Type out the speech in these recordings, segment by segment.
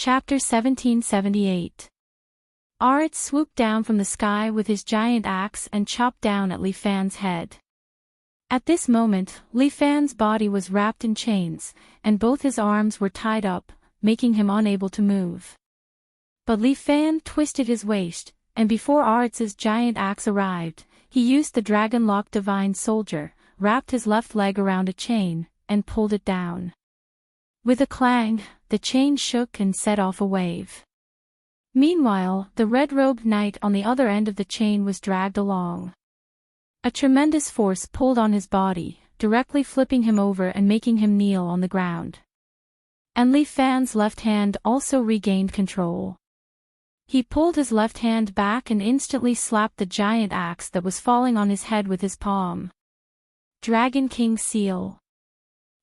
Chapter 1778. Arit swooped down from the sky with his giant axe and chopped down at Li Fan's head. At this moment, Li Fan's body was wrapped in chains, and both his arms were tied up, making him unable to move. But Li Fan twisted his waist, and before Arit's giant axe arrived, he used the dragon-locked divine soldier, wrapped his left leg around a chain, and pulled it down. With a clang, the chain shook and set off a wave. Meanwhile, the red-robed knight on the other end of the chain was dragged along. A tremendous force pulled on his body, directly flipping him over and making him kneel on the ground. And Li Fan's left hand also regained control. He pulled his left hand back and instantly slapped the giant axe that was falling on his head with his palm. Dragon King Seal.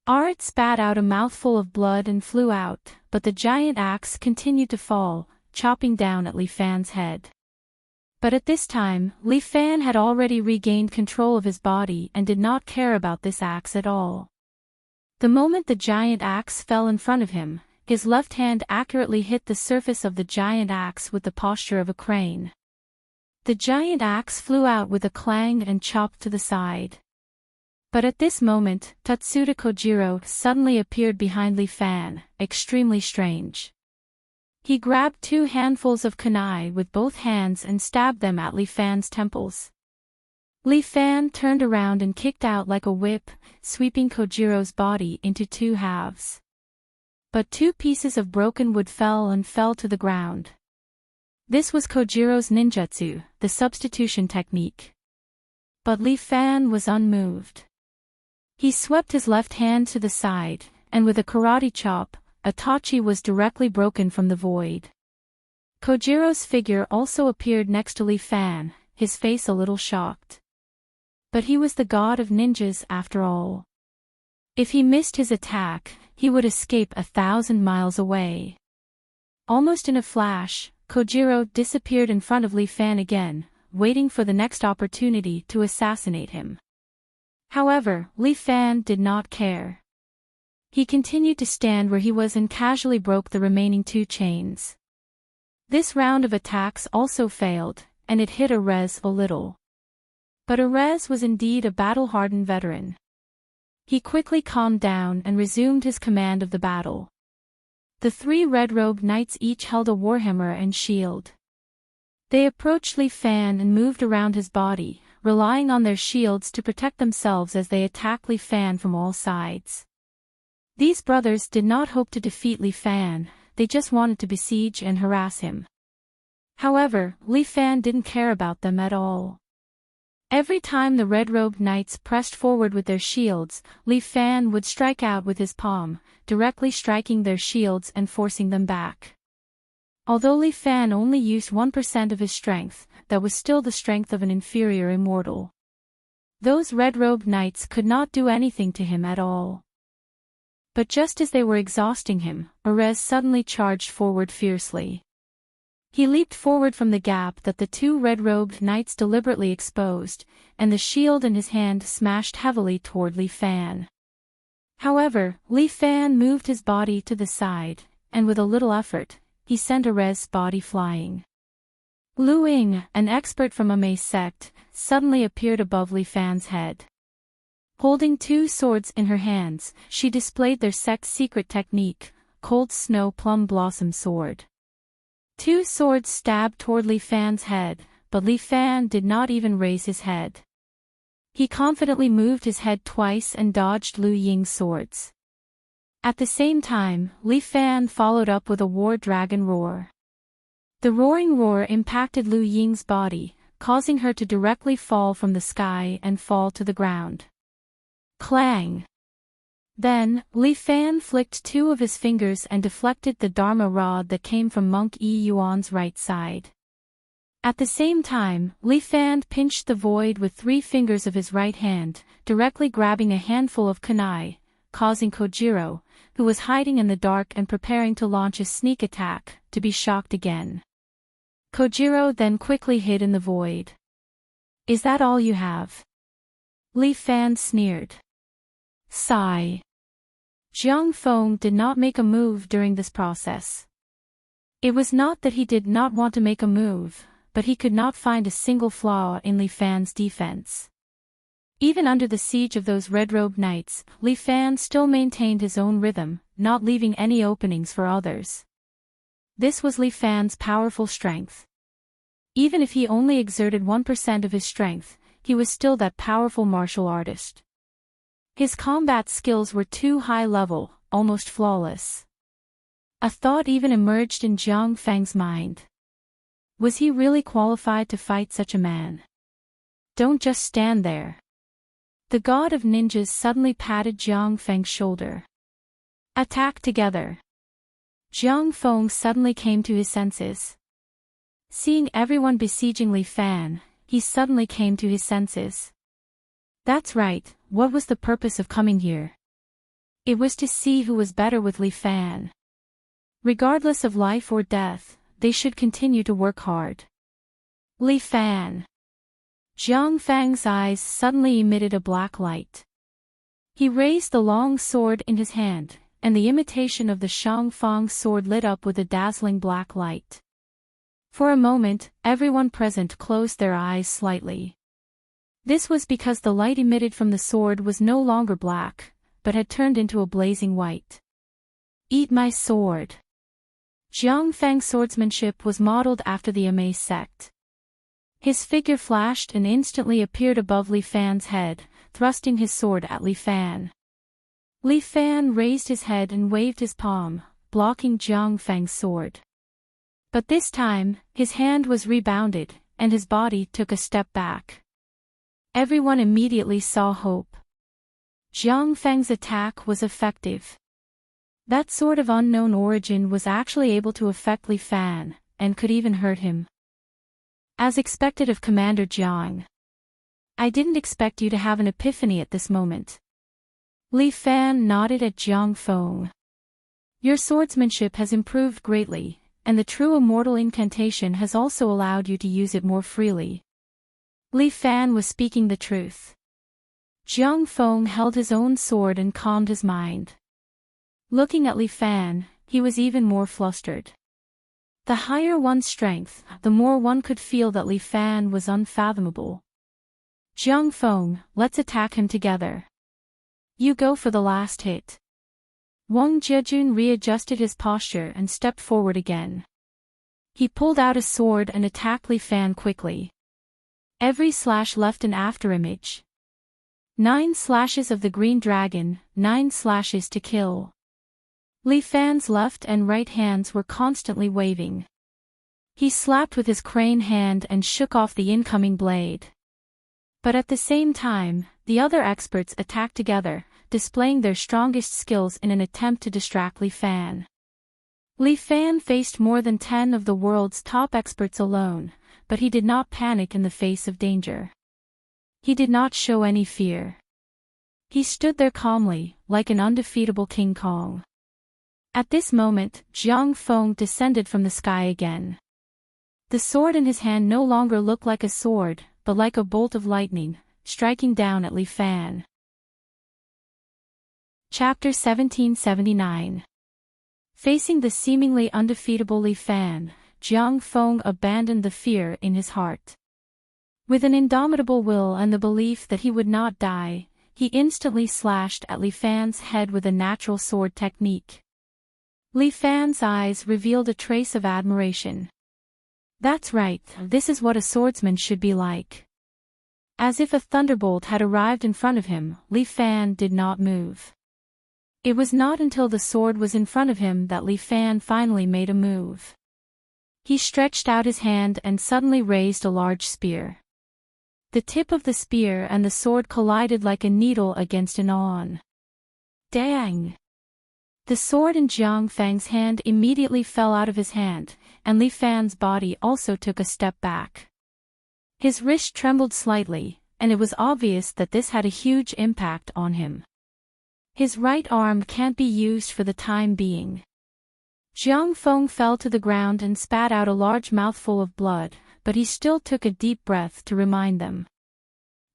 Arit spat out a mouthful of blood and flew out, but the giant axe continued to fall, chopping down at Li Fan's head. But at this time, Li Fan had already regained control of his body and did not care about this axe at all. The moment the giant axe fell in front of him, his left hand accurately hit the surface of the giant axe with the posture of a crane. The giant axe flew out with a clang and chopped to the side. But at this moment, Tatsuda Kojiro suddenly appeared behind Li Fan, extremely strange. He grabbed 2 handfuls of kunai with both hands and stabbed them at Li Fan's temples. Li Fan turned around and kicked out like a whip, sweeping Kojiro's body into 2 halves. But 2 pieces of broken wood fell to the ground. This was Kojiro's ninjutsu, the substitution technique. But Li Fan was unmoved. He swept his left hand to the side, and with a karate chop, Itachi was directly broken from the void. Kojiro's figure also appeared next to Li Fan, his face a little shocked. But he was the god of ninjas after all. If he missed his attack, he would escape 1,000 miles away. Almost in a flash, Kojiro disappeared in front of Li Fan again, waiting for the next opportunity to assassinate him. However, Li Fan did not care. He continued to stand where he was and casually broke the remaining 2 chains. This round of attacks also failed, and it hit Erez a little. But Erez was indeed a battle-hardened veteran. He quickly calmed down and resumed his command of the battle. The 3 red-robed knights each held a warhammer and shield. They approached Li Fan and moved around his body, relying on their shields to protect themselves as they attacked Li Fan from all sides. These brothers did not hope to defeat Li Fan, they just wanted to besiege and harass him. However, Li Fan didn't care about them at all. Every time the red-robed knights pressed forward with their shields, Li Fan would strike out with his palm, directly striking their shields and forcing them back. Although Li Fan only used 1% of his strength, that was still the strength of an inferior immortal. Those red-robed knights could not do anything to him at all. But just as they were exhausting him, Erez suddenly charged forward fiercely. He leaped forward from the gap that the 2 red-robed knights deliberately exposed, and the shield in his hand smashed heavily toward Li Fan. However, Li Fan moved his body to the side, and with a little effort, he sent Erez's body flying. Lu Ying, an expert from a Mei sect, suddenly appeared above Li Fan's head. Holding 2 swords in her hands, she displayed their sect's secret technique, Cold Snow Plum Blossom Sword. 2 swords stabbed toward Li Fan's head, but Li Fan did not even raise his head. He confidently moved his head twice and dodged Lu Ying's swords. At the same time, Li Fan followed up with a war dragon roar. The roaring roar impacted Lu Ying's body, causing her to directly fall from the sky and fall to the ground. Clang! Then, Li Fan flicked 2 of his fingers and deflected the Dharma rod that came from Monk Yi Yuan's right side. At the same time, Li Fan pinched the void with 3 fingers of his right hand, directly grabbing a handful of kunai, causing Kojiro, who was hiding in the dark and preparing to launch a sneak attack, to be shocked again. Kojiro then quickly hid in the void. "Is that all you have?" Li Fan sneered. Sigh. Jiang Feng did not make a move during this process. It was not that he did not want to make a move, but he could not find a single flaw in Li Fan's defense. Even under the siege of those red-robed knights, Li Fan still maintained his own rhythm, not leaving any openings for others. This was Li Fan's powerful strength. Even if he only exerted 1% of his strength, he was still that powerful martial artist. His combat skills were too high level, almost flawless. A thought even emerged in Jiang Feng's mind. Was he really qualified to fight such a man? Don't just stand there. The god of ninjas suddenly patted Jiang Feng's shoulder. Attack together. Jiang Feng suddenly came to his senses. Seeing everyone besieging Li Fan, he suddenly came to his senses. That's right, what was the purpose of coming here? It was to see who was better with Li Fan. Regardless of life or death, they should continue to work hard. Li Fan. Jiang Feng's eyes suddenly emitted a black light. He raised the long sword in his hand, and the imitation of the Shangfang sword lit up with a dazzling black light. For a moment, everyone present closed their eyes slightly. This was because the light emitted from the sword was no longer black, but had turned into a blazing white. Eat my sword. Jiang Feng's swordsmanship was modeled after the Immerse sect. His figure flashed and instantly appeared above Li Fan's head, thrusting his sword at Li Fan. Li Fan raised his head and waved his palm, blocking Jiang Feng's sword. But this time, his hand was rebounded, and his body took a step back. Everyone immediately saw hope. Jiang Feng's attack was effective. That sword of unknown origin was actually able to affect Li Fan, and could even hurt him. As expected of Commander Jiang. I didn't expect you to have an epiphany at this moment. Li Fan nodded at Jiang Feng. Your swordsmanship has improved greatly, and the true immortal incantation has also allowed you to use it more freely. Li Fan was speaking the truth. Jiang Feng held his own sword and calmed his mind. Looking at Li Fan, he was even more flustered. The higher one's strength, the more one could feel that Li Fan was unfathomable. Jiang Feng, let's attack him together. You go for the last hit. Wang Jiejun readjusted his posture and stepped forward again. He pulled out a sword and attacked Li Fan quickly. Every slash left an afterimage. 9 slashes of the green dragon, 9 slashes to kill. Li Fan's left and right hands were constantly waving. He slapped with his crane hand and shook off the incoming blade. But at the same time, the other experts attacked together, displaying their strongest skills in an attempt to distract Li Fan. Li Fan faced more than 10 of the world's top experts alone, but he did not panic in the face of danger. He did not show any fear. He stood there calmly, like an undefeatable King Kong. At this moment, Jiang Feng descended from the sky again. The sword in his hand no longer looked like a sword, but like a bolt of lightning, striking down at Li Fan. Chapter 1779. Facing the seemingly undefeatable Li Fan, Jiang Feng abandoned the fear in his heart. With an indomitable will and the belief that he would not die, he instantly slashed at Li Fan's head with a natural sword technique. Li Fan's eyes revealed a trace of admiration. That's right, this is what a swordsman should be like. As if a thunderbolt had arrived in front of him, Li Fan did not move. It was not until the sword was in front of him that Li Fan finally made a move. He stretched out his hand and suddenly raised a large spear. The tip of the spear and the sword collided like a needle against an awn. Dang! The sword in Jiang Feng's hand immediately fell out of his hand, and Li Fan's body also took a step back. His wrist trembled slightly, and it was obvious that this had a huge impact on him. His right arm can't be used for the time being. Jiang Feng fell to the ground and spat out a large mouthful of blood, but he still took a deep breath to remind them.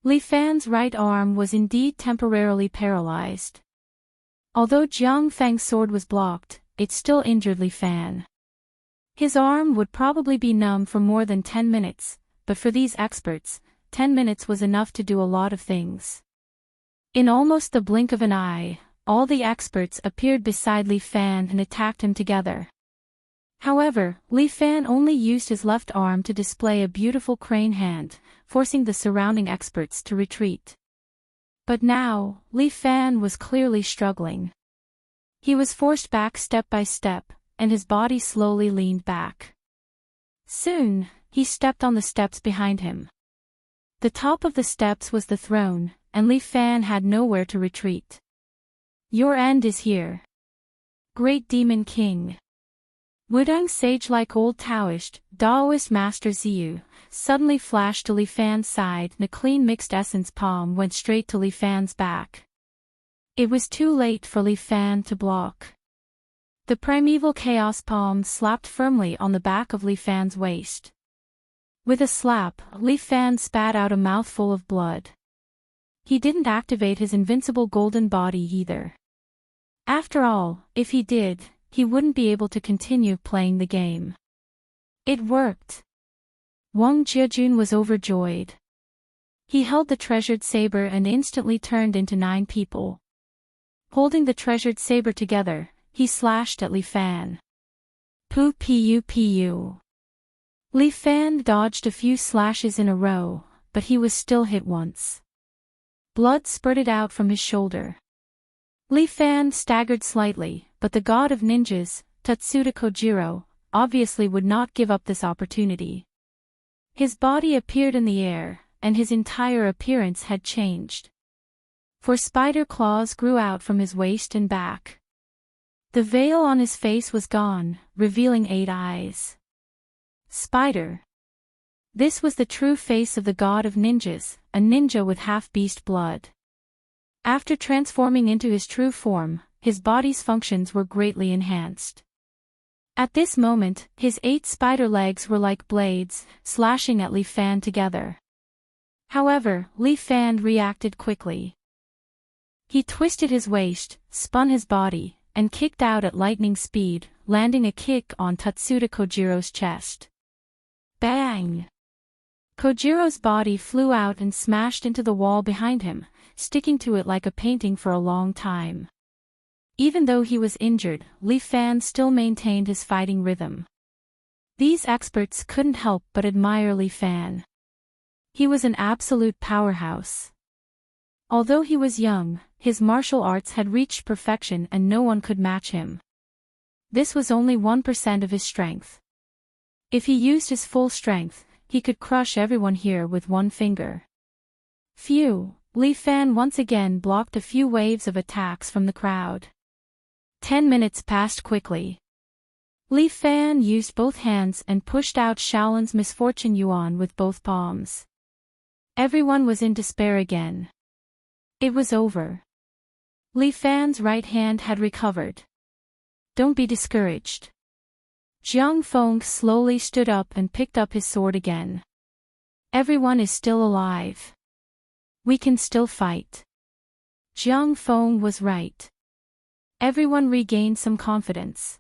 Li Fan's right arm was indeed temporarily paralyzed. Although Jiang Feng's sword was blocked, it still injured Li Fan. His arm would probably be numb for more than 10 minutes, but for these experts, 10 minutes was enough to do a lot of things. In almost the blink of an eye, all the experts appeared beside Li Fan and attacked him together. However, Li Fan only used his left arm to display a beautiful crane hand, forcing the surrounding experts to retreat. But now, Li Fan was clearly struggling. He was forced back step by step, and his body slowly leaned back. Soon, he stepped on the steps behind him. The top of the steps was the throne, and Li Fan had nowhere to retreat. Your end is here. Great Demon King. Wudang sage-like old Taoist, Daoist Master Ziyu, suddenly flashed to Li Fan's side and a clean mixed essence palm went straight to Li Fan's back. It was too late for Li Fan to block. The primeval chaos palm slapped firmly on the back of Li Fan's waist. With a slap, Li Fan spat out a mouthful of blood. He didn't activate his invincible golden body either. After all, if he did, he wouldn't be able to continue playing the game. It worked. Wang Jiajun was overjoyed. He held the treasured saber and instantly turned into 9 people. Holding the treasured saber together, he slashed at Li Fan. Pu pu pu. Li Fan dodged a few slashes in a row, but he was still hit once. Blood spurted out from his shoulder. Li Fan staggered slightly, but the god of ninjas, Tatsuda Kojiro, obviously would not give up this opportunity. His body appeared in the air, and his entire appearance had changed. 4 spider claws grew out from his waist and back. The veil on his face was gone, revealing 8 eyes. Spider. This was the true face of the god of ninjas, a ninja with half-beast blood. After transforming into his true form, his body's functions were greatly enhanced. At this moment, his 8 spider legs were like blades, slashing at Li Fan together. However, Li Fan reacted quickly. He twisted his waist, spun his body, and kicked out at lightning speed, landing a kick on Tatsuda Kojiro's chest. Bang! Kojiro's body flew out and smashed into the wall behind him, sticking to it like a painting for a long time. Even though he was injured, Li Fan still maintained his fighting rhythm. These experts couldn't help but admire Li Fan. He was an absolute powerhouse. Although he was young, his martial arts had reached perfection and no one could match him. This was only 1% of his strength. If he used his full strength, he could crush everyone here with one finger. Phew! Li Fan once again blocked a few waves of attacks from the crowd. 10 minutes passed quickly. Li Fan used both hands and pushed out Shaolin's Misfortune Yuan with both palms. Everyone was in despair again. It was over. Li Fan's right hand had recovered. Don't be discouraged. Jiang Feng slowly stood up and picked up his sword again. Everyone is still alive. We can still fight. Jiang Feng was right. Everyone regained some confidence.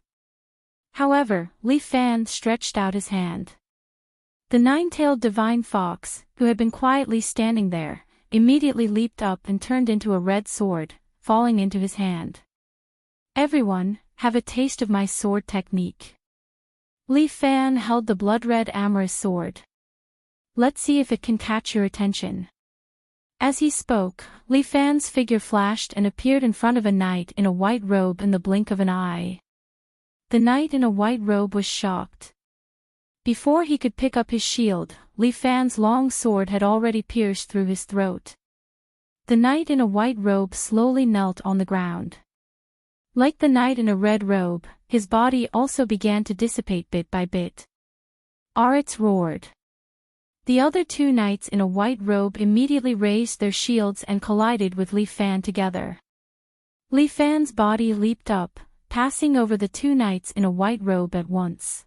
However, Li Fan stretched out his hand. The 9-tailed divine fox, who had been quietly standing there, immediately leaped up and turned into a red sword, falling into his hand. Everyone, have a taste of my sword technique. Li Fan held the blood-red amorous sword. Let's see if it can catch your attention. As he spoke, Li Fan's figure flashed and appeared in front of a knight in a white robe in the blink of an eye. The knight in a white robe was shocked. Before he could pick up his shield, Li Fan's long sword had already pierced through his throat. The knight in a white robe slowly knelt on the ground. Like the knight in a red robe, his body also began to dissipate bit by bit. Aritz roared. The other 2 knights in a white robe immediately raised their shields and collided with Li Fan together. Li Fan's body leaped up, passing over the 2 knights in a white robe at once.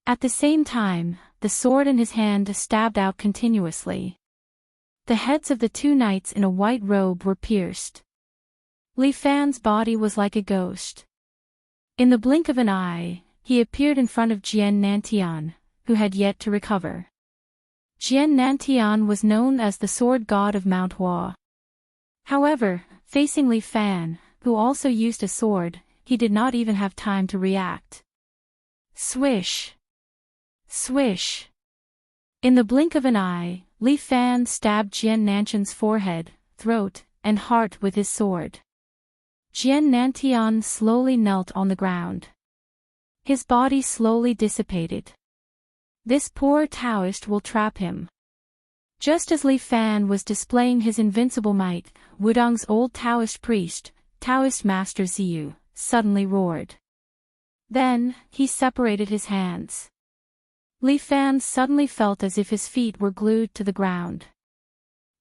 At the same time, the sword in his hand stabbed out continuously. The heads of the 2 knights in a white robe were pierced. Li Fan's body was like a ghost. In the blink of an eye, he appeared in front of Jian Nantian, who had yet to recover. Jian Nantian was known as the sword god of Mount Hua. However, facing Li Fan, who also used a sword, he did not even have time to react. Swish! Swish! In the blink of an eye, Li Fan stabbed Jian Nantian's forehead, throat, and heart with his sword. Jian Nantian slowly knelt on the ground. His body slowly dissipated. This poor Taoist will trap him. Just as Li Fan was displaying his invincible might, Wudong's old Taoist priest, Taoist Master Ziyu, suddenly roared. Then, he separated his hands. Li Fan suddenly felt as if his feet were glued to the ground.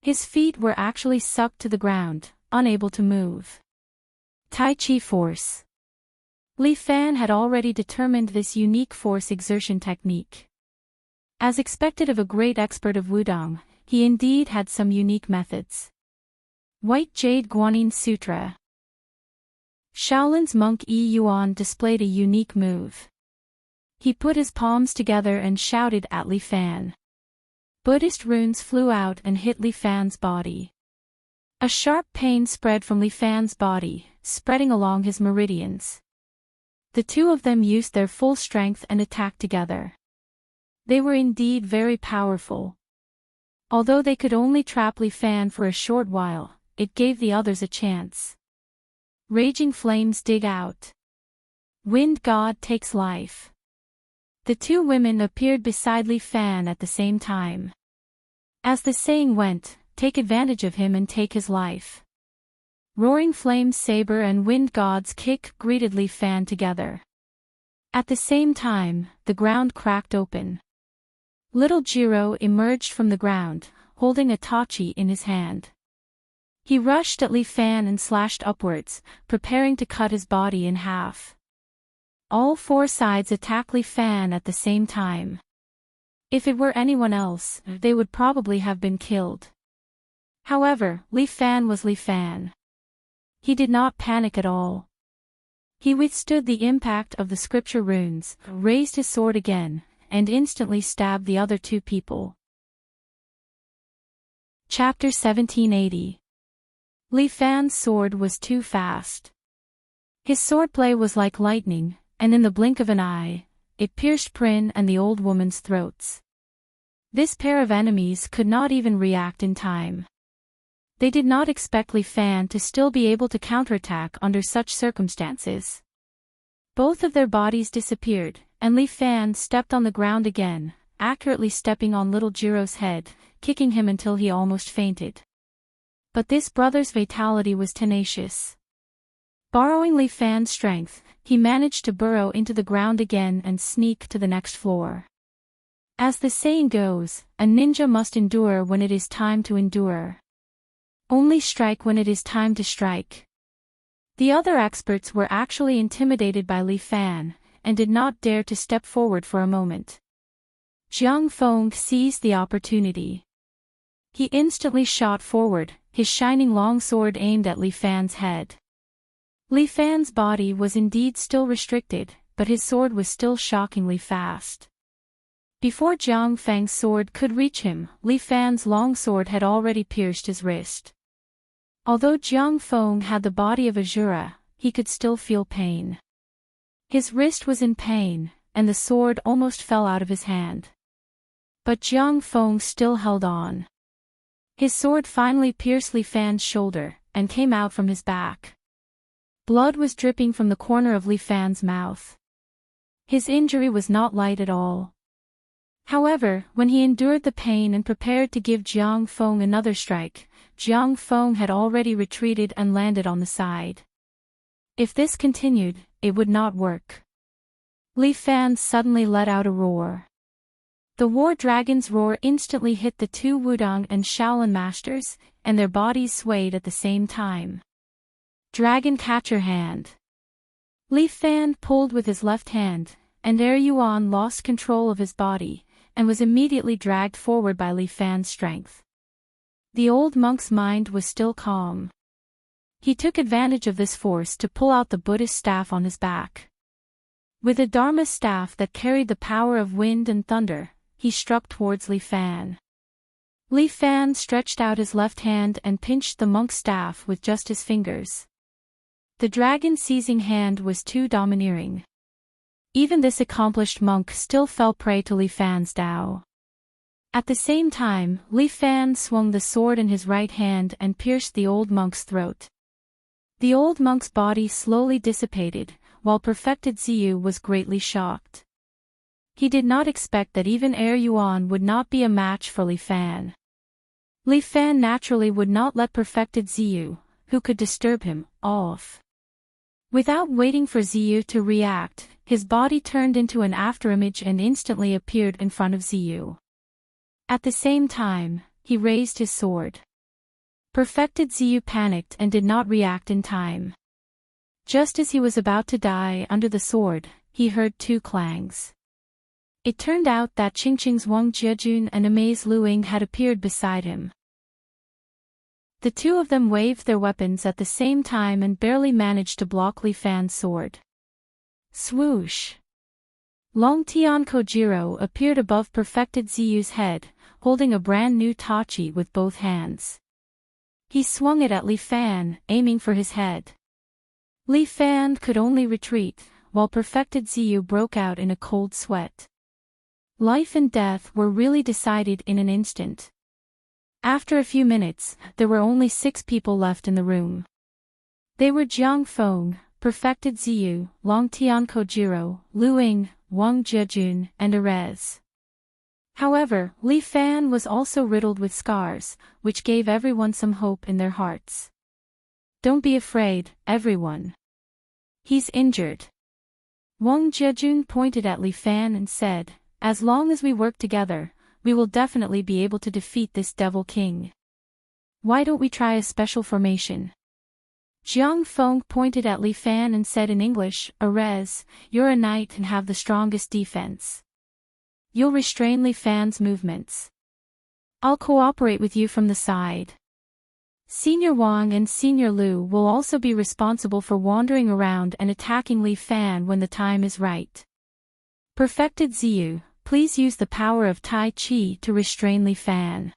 His feet were actually sucked to the ground, unable to move. Tai Chi force. Li Fan had already determined this unique force exertion technique. As expected of a great expert of Wudong, he indeed had some unique methods. White Jade Guanyin Sutra. Shaolin's monk Yi Yuan displayed a unique move. He put his palms together and shouted at Li Fan. Buddhist runes flew out and hit Li Fan's body. A sharp pain spread from Li Fan's body, spreading along his meridians. The two of them used their full strength and attacked together. They were indeed very powerful. Although they could only trap Li Fan for a short while, it gave the others a chance. Raging flames dig out. Wind god takes life. The two women appeared beside Li Fan at the same time. As the saying went, take advantage of him and take his life. Roaring flames saber and wind god's kick greeted Li Fan together. At the same time, the ground cracked open. Little Jiro emerged from the ground, holding a tachi in his hand. He rushed at Li Fan and slashed upwards, preparing to cut his body in half. All four sides attacked Li Fan at the same time. If it were anyone else, they would probably have been killed. However, Li Fan was Li Fan. He did not panic at all. He withstood the impact of the scripture runes, raised his sword again, and instantly stabbed the other two people. Chapter 1780. Li Fan's sword was too fast. His swordplay was like lightning, and in the blink of an eye, it pierced Prin and the old woman's throats. This pair of enemies could not even react in time. They did not expect Li Fan to still be able to counterattack under such circumstances. Both of their bodies disappeared, and Li Fan stepped on the ground again, accurately stepping on little Jiro's head, kicking him until he almost fainted. But this brother's vitality was tenacious. Borrowing Li Fan's strength, he managed to burrow into the ground again and sneak to the next floor. As the saying goes, a ninja must endure when it is time to endure. Only strike when it is time to strike. The other experts were actually intimidated by Li Fan, and did not dare to step forward for a moment. Jiang Feng seized the opportunity. He instantly shot forward, his shining long sword aimed at Li Fan's head. Li Fan's body was indeed still restricted, but his sword was still shockingly fast. Before Jiang Feng's sword could reach him, Li Fan's long sword had already pierced his wrist. Although Jiang Feng had the body of Azura, he could still feel pain. His wrist was in pain, and the sword almost fell out of his hand. But Jiang Feng still held on. His sword finally pierced Li Fan's shoulder, and came out from his back. Blood was dripping from the corner of Li Fan's mouth. His injury was not light at all. However, when he endured the pain and prepared to give Jiang Feng another strike, Jiang Feng had already retreated and landed on the side. If this continued, it would not work. Li Fan suddenly let out a roar. The war dragon's roar instantly hit the two Wudong and Shaolin masters, and their bodies swayed at the same time. Dragon Catcher Hand. Li Fan pulled with his left hand, and Yuan lost control of his body, and was immediately dragged forward by Li Fan's strength. The old monk's mind was still calm. He took advantage of this force to pull out the Buddhist staff on his back. With a Dharma staff that carried the power of wind and thunder, he struck towards Li Fan. Li Fan stretched out his left hand and pinched the monk's staff with just his fingers. The dragon-seizing hand was too domineering. Even this accomplished monk still fell prey to Li Fan's Tao. At the same time, Li Fan swung the sword in his right hand and pierced the old monk's throat. The old monk's body slowly dissipated, while perfected Ziyu was greatly shocked. He did not expect that even Yuan would not be a match for Li Fan. Li Fan naturally would not let perfected Ziyu, who could disturb him, off. Without waiting for Ziyu to react, his body turned into an afterimage and instantly appeared in front of Ziyu. At the same time, he raised his sword. Perfected Ziyu panicked and did not react in time. Just as he was about to die under the sword, he heard two clangs. It turned out that Qingqing's Wang Jiejun and Amei's Luing had appeared beside him. The two of them waved their weapons at the same time and barely managed to block Li Fan's sword. Swoosh! Long Tian Kojiro appeared above perfected Ziyu's head, holding a brand new tachi with both hands. He swung it at Li Fan, aiming for his head. Li Fan could only retreat, while perfected Ziyu broke out in a cold sweat. Life and death were really decided in an instant. After a few minutes, there were only 6 people left in the room. They were Jiang Feng, perfected Ziyu, Long Tian Kojiro, Luing, Wang Jiejun, and Erez. However, Li Fan was also riddled with scars, which gave everyone some hope in their hearts. Don't be afraid, everyone. He's injured. Wang Jiejun pointed at Li Fan and said, as long as we work together, we will definitely be able to defeat this Devil King. Why don't we try a special formation? Jiang Feng pointed at Li Fan and said in English, Erez, you're a knight and have the strongest defense. You'll restrain Li Fan's movements. I'll cooperate with you from the side. Senior Wang and Senior Lu will also be responsible for wandering around and attacking Li Fan when the time is right. Perfected Ziyu, please use the power of Tai Chi to restrain Li Fan.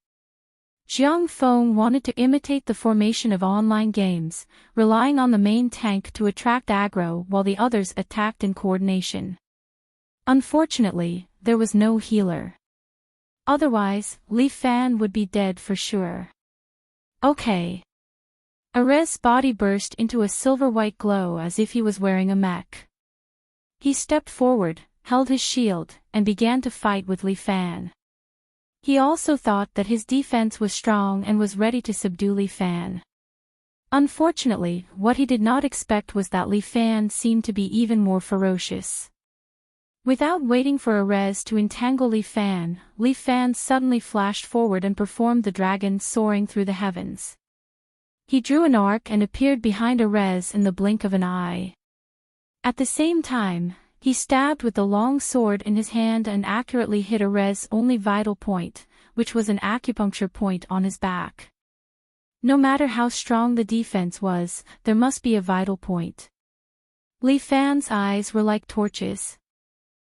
Jiang Feng wanted to imitate the formation of online games, relying on the main tank to attract aggro while the others attacked in coordination. Unfortunately, there was no healer. Otherwise, Li Fan would be dead for sure. Okay. Erez's body burst into a silver-white glow as if he was wearing a mech. He stepped forward, held his shield, and began to fight with Li Fan. He also thought that his defense was strong and was ready to subdue Li Fan. Unfortunately, what he did not expect was that Li Fan seemed to be even more ferocious. Without waiting for Erez to entangle Li Fan suddenly flashed forward and performed the dragon soaring through the heavens. He drew an arc and appeared behind Erez in the blink of an eye. At the same time, he stabbed with the long sword in his hand and accurately hit Erez's only vital point, which was an acupuncture point on his back. No matter how strong the defense was, there must be a vital point. Li Fan's eyes were like torches.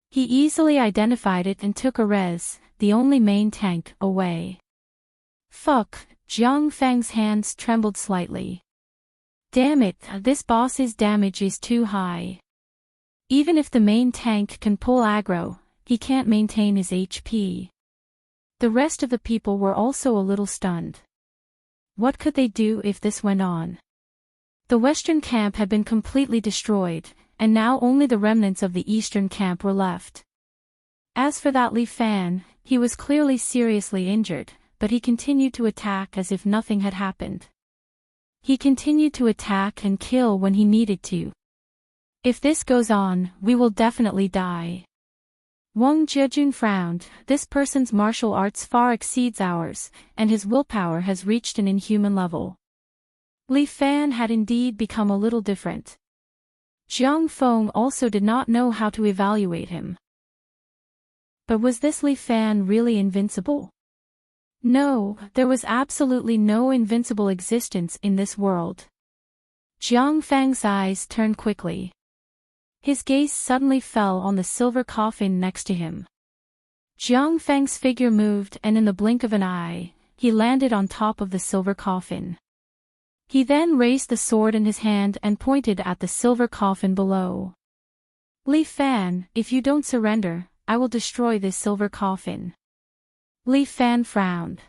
He easily identified it and took Erez, the only main tank, away. Fuck, Jiang Feng's hands trembled slightly. Damn it, this boss's damage is too high. Even if the main tank can pull aggro, he can't maintain his HP. The rest of the people were also a little stunned. What could they do if this went on? The western camp had been completely destroyed, and now only the remnants of the eastern camp were left. As for that Li Fan, he was clearly seriously injured, but he continued to attack as if nothing had happened. He continued to attack and kill when he needed to. If this goes on, we will definitely die. Wang Jiejun frowned. This person's martial arts far exceeds ours, and his willpower has reached an inhuman level. Li Fan had indeed become a little different. Jiang Feng also did not know how to evaluate him. But was this Li Fan really invincible? No, there was absolutely no invincible existence in this world. Jiang Feng's eyes turned quickly. His gaze suddenly fell on the silver coffin next to him. Jiang Feng's figure moved and in the blink of an eye, he landed on top of the silver coffin. He then raised the sword in his hand and pointed at the silver coffin below. Li Fan, if you don't surrender, I will destroy this silver coffin. Li Fan frowned.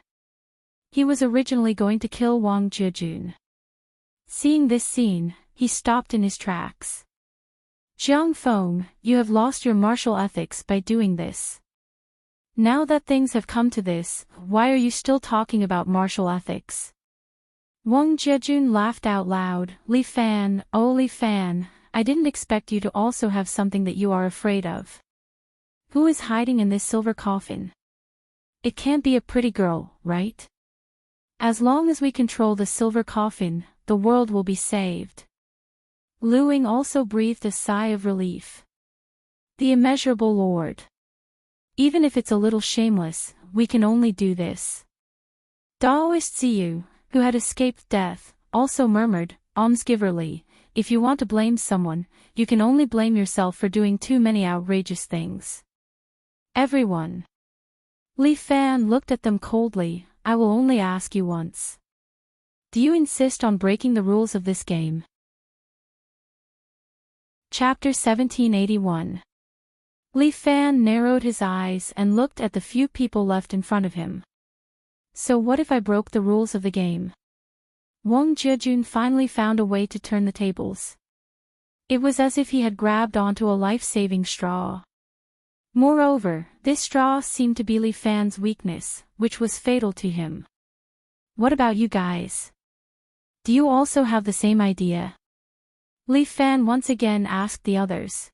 He was originally going to kill Wang Jejun. Seeing this scene, he stopped in his tracks. Jiang Feng, you have lost your martial ethics by doing this. Now that things have come to this, why are you still talking about martial ethics? Wang Jejun laughed out loud. Li Fan, oh Li Fan, I didn't expect you to also have something that you are afraid of. Who is hiding in this silver coffin? It can't be a pretty girl, right? As long as we control the silver coffin, the world will be saved. Lu Ying also breathed a sigh of relief. The immeasurable Lord. Even if it's a little shameless, we can only do this. Daoist Ziyu, who had escaped death, also murmured, almsgiverly, if you want to blame someone, you can only blame yourself for doing too many outrageous things. Everyone. Li Fan looked at them coldly, I will only ask you once. Do you insist on breaking the rules of this game? Chapter 1781. Li Fan narrowed his eyes and looked at the few people left in front of him. So what if I broke the rules of the game? Wang Jejun finally found a way to turn the tables. It was as if he had grabbed onto a life-saving straw. Moreover, this straw seemed to be Li Fan's weakness, which was fatal to him. What about you guys? Do you also have the same idea? Li Fan once again asked the others.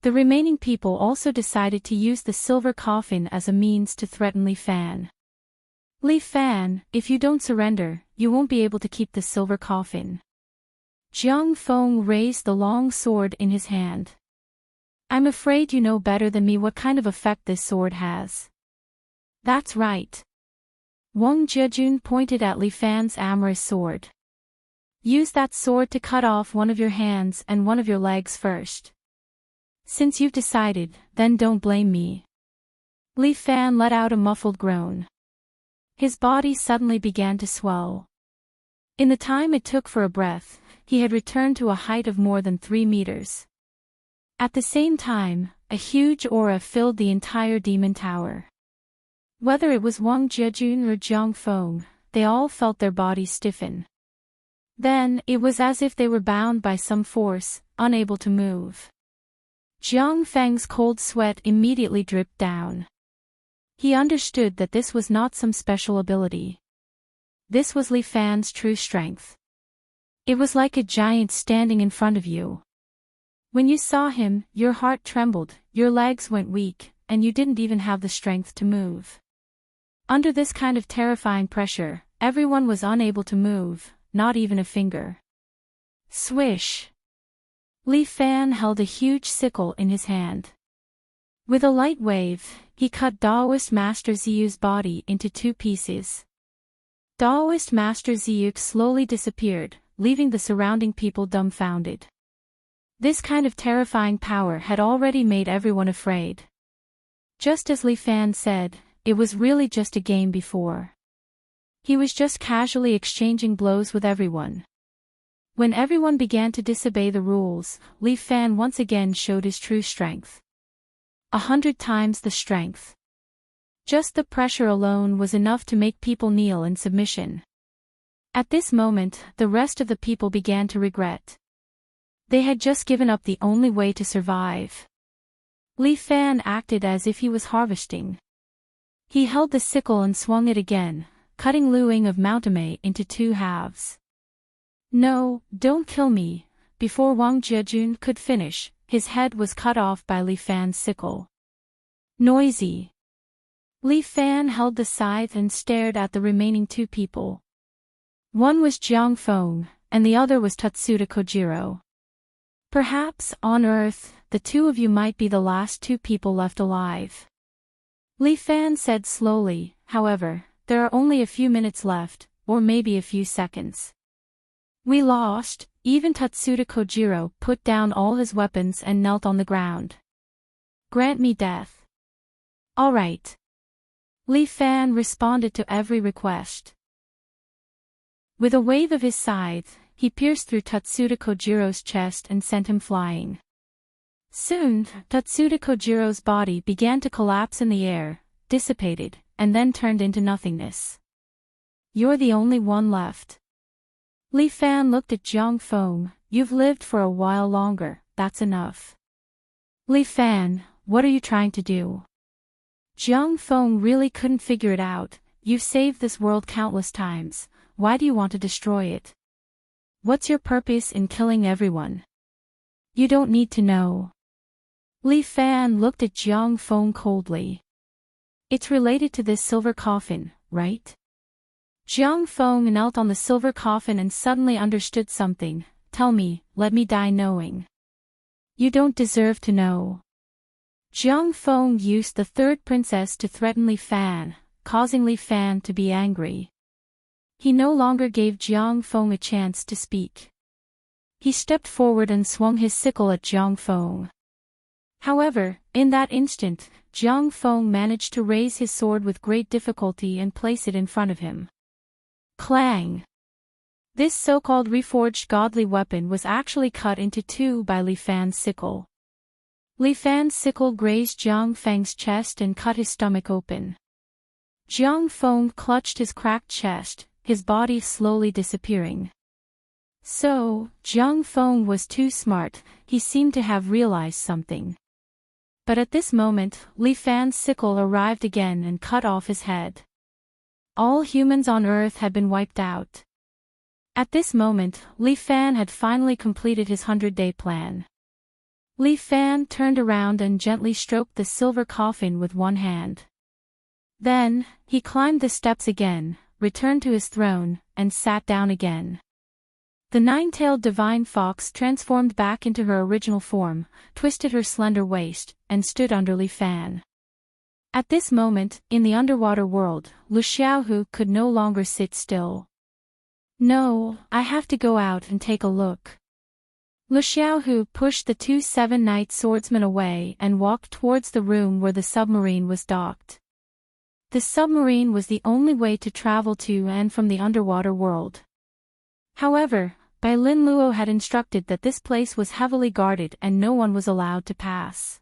The remaining people also decided to use the silver coffin as a means to threaten Li Fan. Li Fan, if you don't surrender, you won't be able to keep the silver coffin. Jiang Feng raised the long sword in his hand. I'm afraid you know better than me what kind of effect this sword has. That's right. Wang Jejun pointed at Li Fan's amorous sword. Use that sword to cut off one of your hands and one of your legs first. Since you've decided, then don't blame me. Li Fan let out a muffled groan. His body suddenly began to swell. In the time it took for a breath, he had returned to a height of more than 3 meters. At the same time, a huge aura filled the entire demon tower. Whether it was Wang Jejun or Jiang Feng, they all felt their bodies stiffen. Then, it was as if they were bound by some force, unable to move. Jiang Feng's cold sweat immediately dripped down. He understood that this was not some special ability. This was Li Fan's true strength. It was like a giant standing in front of you. When you saw him, your heart trembled, your legs went weak, and you didn't even have the strength to move. Under this kind of terrifying pressure, everyone was unable to move, not even a finger. Swish! Li Fan held a huge sickle in his hand. With a light wave, he cut Daoist Master Ziyu's body into 2 pieces. Daoist Master Ziyu slowly disappeared, leaving the surrounding people dumbfounded. This kind of terrifying power had already made everyone afraid. Just as Li Fan said, it was really just a game before. He was just casually exchanging blows with everyone. When everyone began to disobey the rules, Li Fan once again showed his true strength. 100 times the strength. Just the pressure alone was enough to make people kneel in submission. At this moment, the rest of the people began to regret. They had just given up the only way to survive. Li Fan acted as if he was harvesting. He held the sickle and swung it again, cutting Lu Ying of Mountamay into 2 halves. No, don't kill me. Before Wang Jejun could finish, his head was cut off by Li Fan's sickle. Noisy. Li Fan held the scythe and stared at the remaining 2 people. One was Jiang Feng, and the other was Tatsuda Kojiro. Perhaps, on Earth, the 2 of you might be the last 2 people left alive. Li Fan said slowly, however, there are only a few minutes left, or maybe a few seconds. We lost. Even Tatsuda Kojiro put down all his weapons and knelt on the ground. Grant me death. All right. Li Fan responded to every request. With a wave of his scythe, he pierced through Tatsuda Kojiro's chest and sent him flying. Soon, Tatsuda Kojiro's body began to collapse in the air, dissipated, and then turned into nothingness. You're the only one left. Li Fan looked at Jiang Feng. You've lived for a while longer, that's enough. Li Fan, what are you trying to do? Jiang Feng really couldn't figure it out. You've saved this world countless times, why do you want to destroy it? What's your purpose in killing everyone? You don't need to know. Li Fan looked at Jiang Feng coldly. It's related to this silver coffin, right? Jiang Feng knelt on the silver coffin and suddenly understood something. Tell me, let me die knowing. You don't deserve to know. Jiang Feng used the third princess to threaten Li Fan, causing Li Fan to be angry. He no longer gave Jiang Feng a chance to speak. He stepped forward and swung his sickle at Jiang Feng. However, in that instant, Jiang Feng managed to raise his sword with great difficulty and place it in front of him. Clang! This so-called reforged godly weapon was actually cut into two by Li Fan's sickle. Li Fan's sickle grazed Jiang Feng's chest and cut his stomach open. Jiang Feng clutched his cracked chest, his body slowly disappearing. So, Jiang Feng was too smart, he seemed to have realized something. But at this moment, Li Fan's sickle arrived again and cut off his head. All humans on Earth had been wiped out. At this moment, Li Fan had finally completed his 100-day plan. Li Fan turned around and gently stroked the silver coffin with one hand. Then, he climbed the steps again, returned to his throne, and sat down again. The nine-tailed divine fox transformed back into her original form, twisted her slender waist, and stood under Li Fan. At this moment, in the underwater world, Lu Xiaohu could no longer sit still. No, I have to go out and take a look. Lu Xiaohu pushed the two seven-knight swordsmen away and walked towards the room where the submarine was docked. The submarine was the only way to travel to and from the underwater world. However, Bai Lin Luo had instructed that this place was heavily guarded and no one was allowed to pass.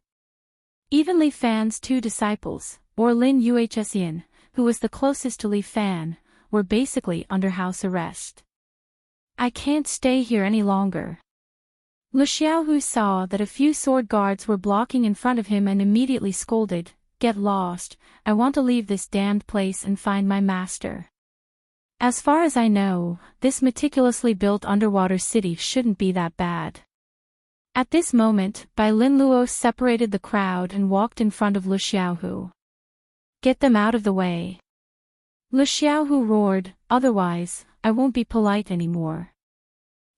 Even Li Fan's two disciples, or Lin Yuhsian, who was the closest to Li Fan, were basically under house arrest. I can't stay here any longer. Lu Xiaohu saw that a few sword guards were blocking in front of him and immediately scolded, "Get lost, I want to leave this damned place and find my master." As far as I know, this meticulously built underwater city shouldn't be that bad. At this moment, Bai Lin Luo separated the crowd and walked in front of Lu Xiaohu. Get them out of the way. Lu Xiaohu roared, otherwise, I won't be polite anymore.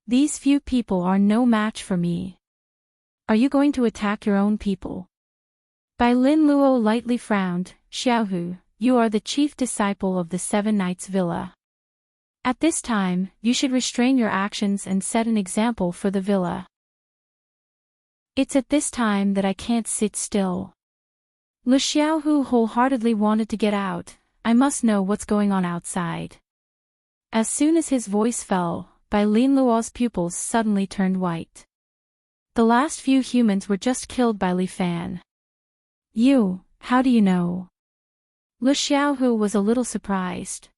These few people are no match for me. Are you going to attack your own people? Bai Lin Luo lightly frowned, Xiaohu, you are the chief disciple of the Seven Knights Villa. At this time, you should restrain your actions and set an example for the villa. It's at this time that I can't sit still. Lu Xiaohu wholeheartedly wanted to get out. I must know what's going on outside. As soon as his voice fell, Bai Lin Luo's pupils suddenly turned white. The last few humans were just killed by Li Fan. You, how do you know? Lu Xiaohu was a little surprised.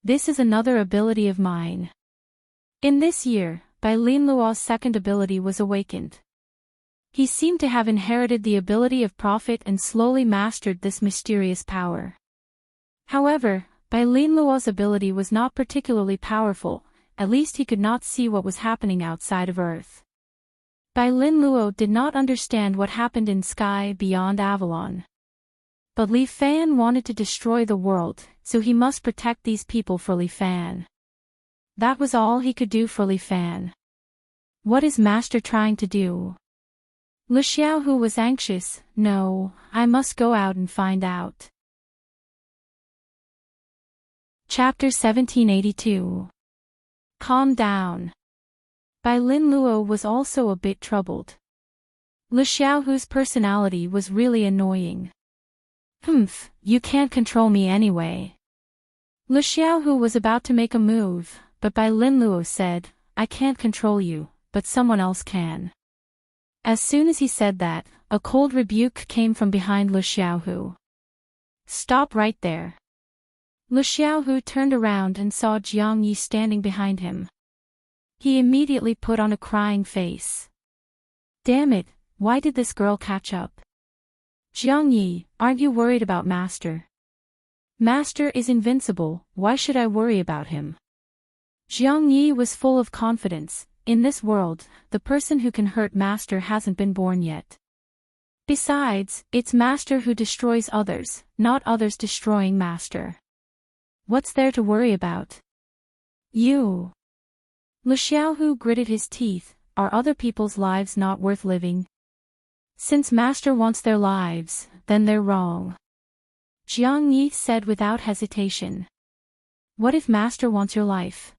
This is another ability of mine. In this year, Bai Lin Luo's second ability was awakened. He seemed to have inherited the ability of prophet and slowly mastered this mysterious power. However, Bai Lin Luo's ability was not particularly powerful, at least he could not see what was happening outside of Earth. Bai Lin Luo did not understand what happened in sky beyond Avalon. But Li Fan wanted to destroy the world, so he must protect these people for Li Fan. That was all he could do for Li Fan. What is Master trying to do? Lu Xiaohu was anxious. No, I must go out and find out. Chapter 1782. Calm down. Bai Lin Luo was also a bit troubled. Lu Xiaohu's personality was really annoying. Humph, you can't control me anyway. Lu Xiaohu was about to make a move, but Bai Lin Luo said, I can't control you, but someone else can. As soon as he said that, a cold rebuke came from behind Lu Xiaohu. Stop right there. Lu Xiaohu turned around and saw Jiang Yi standing behind him. He immediately put on a crying face. Damn it, why did this girl catch up? Jiang Yi, aren't you worried about Master? Master is invincible, why should I worry about him? Jiang Yi was full of confidence. In this world, the person who can hurt Master hasn't been born yet. Besides, it's Master who destroys others, not others destroying Master. What's there to worry about? You. Lu Xiaohu gritted his teeth, are other people's lives not worth living? Since Master wants their lives, then they're wrong. Jiang Yi said without hesitation. What if Master wants your life?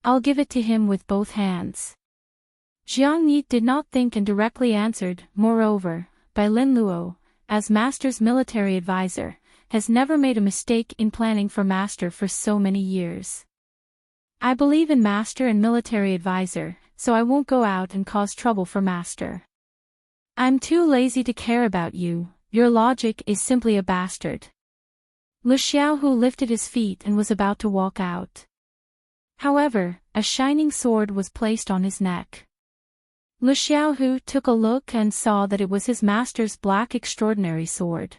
I'll give it to him with both hands. Jiang Yi did not think and directly answered, moreover, Bai Lin Luo, as Master's military advisor, has never made a mistake in planning for Master for so many years. I believe in Master and military advisor, so I won't go out and cause trouble for Master. I'm too lazy to care about you, your logic is simply a bastard. Lu Xiaohu lifted his feet and was about to walk out. However, a shining sword was placed on his neck. Lu Xiaohu took a look and saw that it was his master's black extraordinary sword.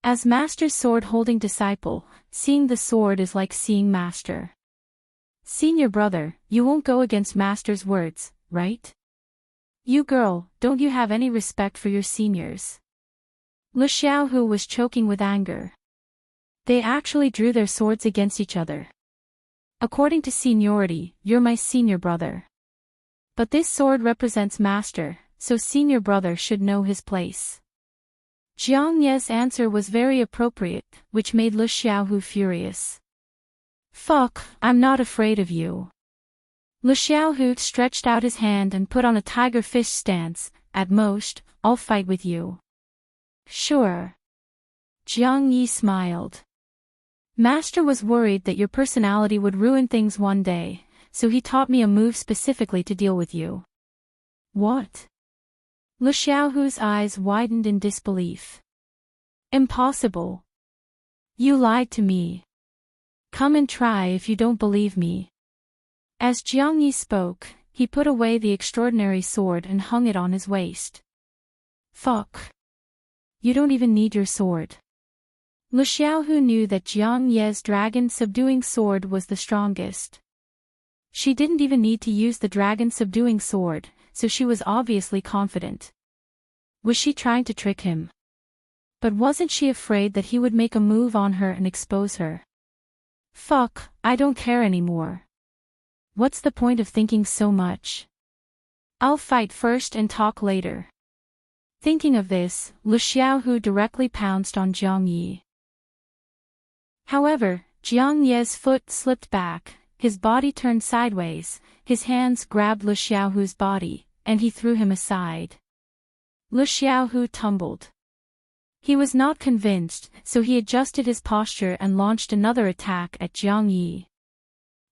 As Master's sword-holding disciple, seeing the sword is like seeing Master. Senior brother, you won't go against Master's words, right? You girl, don't you have any respect for your seniors? Lu Xiaohu was choking with anger. They actually drew their swords against each other. According to seniority, you're my senior brother. But this sword represents Master, so senior brother should know his place. Jiang Ye's answer was very appropriate, which made Lu Xiaohu furious. Fuck, I'm not afraid of you. Lu Xiaohu stretched out his hand and put on a tiger fish stance, at most, I'll fight with you. Sure. Jiang Yi smiled. Master was worried that your personality would ruin things one day, so he taught me a move specifically to deal with you. What? Lu Xiaohu's eyes widened in disbelief. Impossible. You lied to me. Come and try if you don't believe me. As Jiang Yi spoke, he put away the extraordinary sword and hung it on his waist. Fuck. You don't even need your sword. Lu Xiaohu knew that Jiang Ye's dragon-subduing sword was the strongest. She didn't even need to use the dragon-subduing sword, so she was obviously confident. Was she trying to trick him? But wasn't she afraid that he would make a move on her and expose her? Fuck, I don't care anymore. What's the point of thinking so much? I'll fight first and talk later. Thinking of this, Lu Xiaohu directly pounced on Jiang Yi. However, Jiang Ye's foot slipped back, his body turned sideways, his hands grabbed Lu Xiaohu's body, and he threw him aside. Lu Xiaohu tumbled. He was not convinced, so he adjusted his posture and launched another attack at Jiang Yi.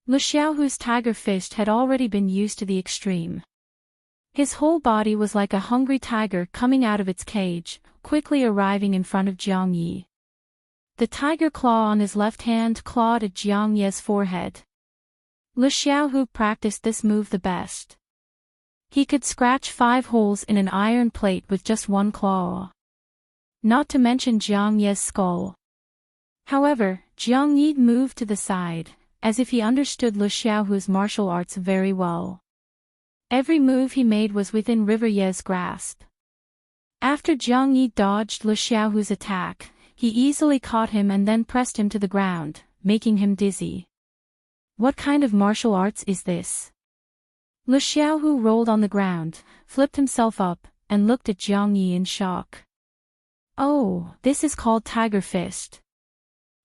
Lu Xiaohu's tiger fist had already been used to the extreme. His whole body was like a hungry tiger coming out of its cage, quickly arriving in front of Jiang Yi. The tiger claw on his left hand clawed at Jiang Ye's forehead. Lu Xiaohu practiced this move the best. He could scratch 5 holes in an iron plate with just one claw. Not to mention Jiang Ye's skull. However, Jiang Yi moved to the side, as if he understood Lu Xiaohu's martial arts very well. Every move he made was within River Ye's grasp. After Jiang Yi dodged Lu Xiaohu's attack, he easily caught him and then pressed him to the ground, making him dizzy. What kind of martial arts is this? Lu Xiaohu rolled on the ground, flipped himself up, and looked at Jiang Yi in shock. Oh, this is called Tiger Fist.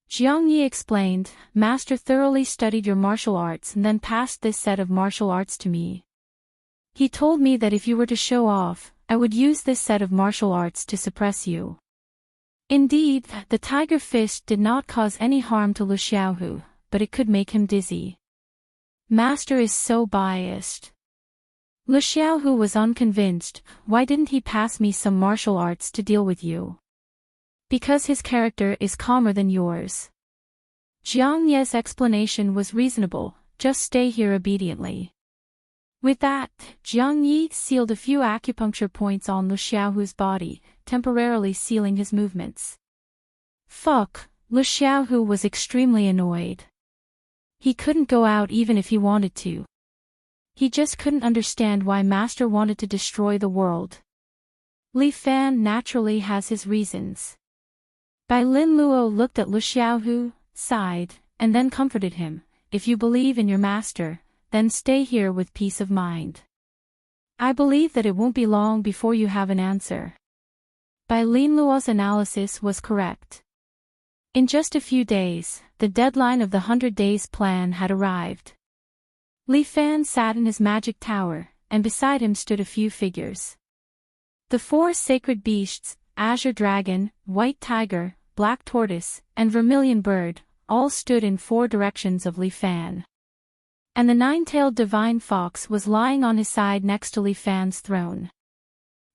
Jiang Yi explained, Master thoroughly studied your martial arts and then passed this set of martial arts to me. He told me that if you were to show off, I would use this set of martial arts to suppress you. Indeed, the tiger fist did not cause any harm to Lu Xiaohu, but it could make him dizzy. Master is so biased. Lu Xiaohu was unconvinced. Why didn't he pass me some martial arts to deal with you? Because his character is calmer than yours. Jiang Ye's explanation was reasonable, just stay here obediently. With that, Jiang Yi sealed a few acupuncture points on Lu Xiaohu's body, temporarily sealing his movements. Fuck, Lu Xiaohu was extremely annoyed. He couldn't go out even if he wanted to. He just couldn't understand why Master wanted to destroy the world. Li Fan naturally has his reasons. Bai Lin Luo looked at Lu Xiaohu, sighed, and then comforted him, if you believe in your master, then stay here with peace of mind. I believe that it won't be long before you have an answer. Bai Lin Luo's analysis was correct. In just a few days, the deadline of the 100 Days plan had arrived. Li Fan sat in his magic tower, and beside him stood a few figures. The 4 sacred beasts, azure dragon, white tiger, black tortoise, and vermilion bird, all stood in 4 directions of Li Fan. And the 9-tailed divine fox was lying on his side next to Li Fan's throne.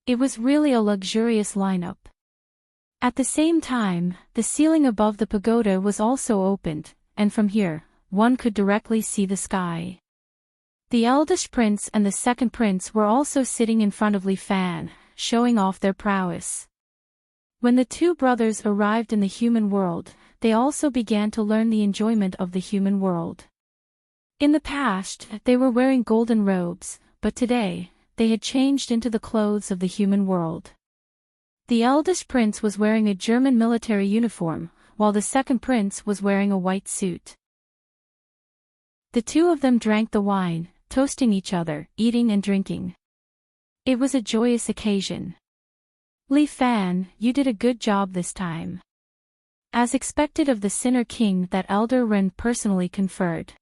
It was really a luxurious lineup. At the same time, the ceiling above the pagoda was also opened, and from here, one could directly see the sky. The eldest prince and the second prince were also sitting in front of Li Fan, showing off their prowess. When the 2 brothers arrived in the human world, they also began to learn the enjoyment of the human world. In the past, they were wearing golden robes, but today, they had changed into the clothes of the human world. The eldest prince was wearing a German military uniform, while the second prince was wearing a white suit. The 2 of them drank the wine, toasting each other, eating and drinking. It was a joyous occasion. Li Fan, you did a good job this time. As expected of the Sinner King that Elder Ren personally conferred.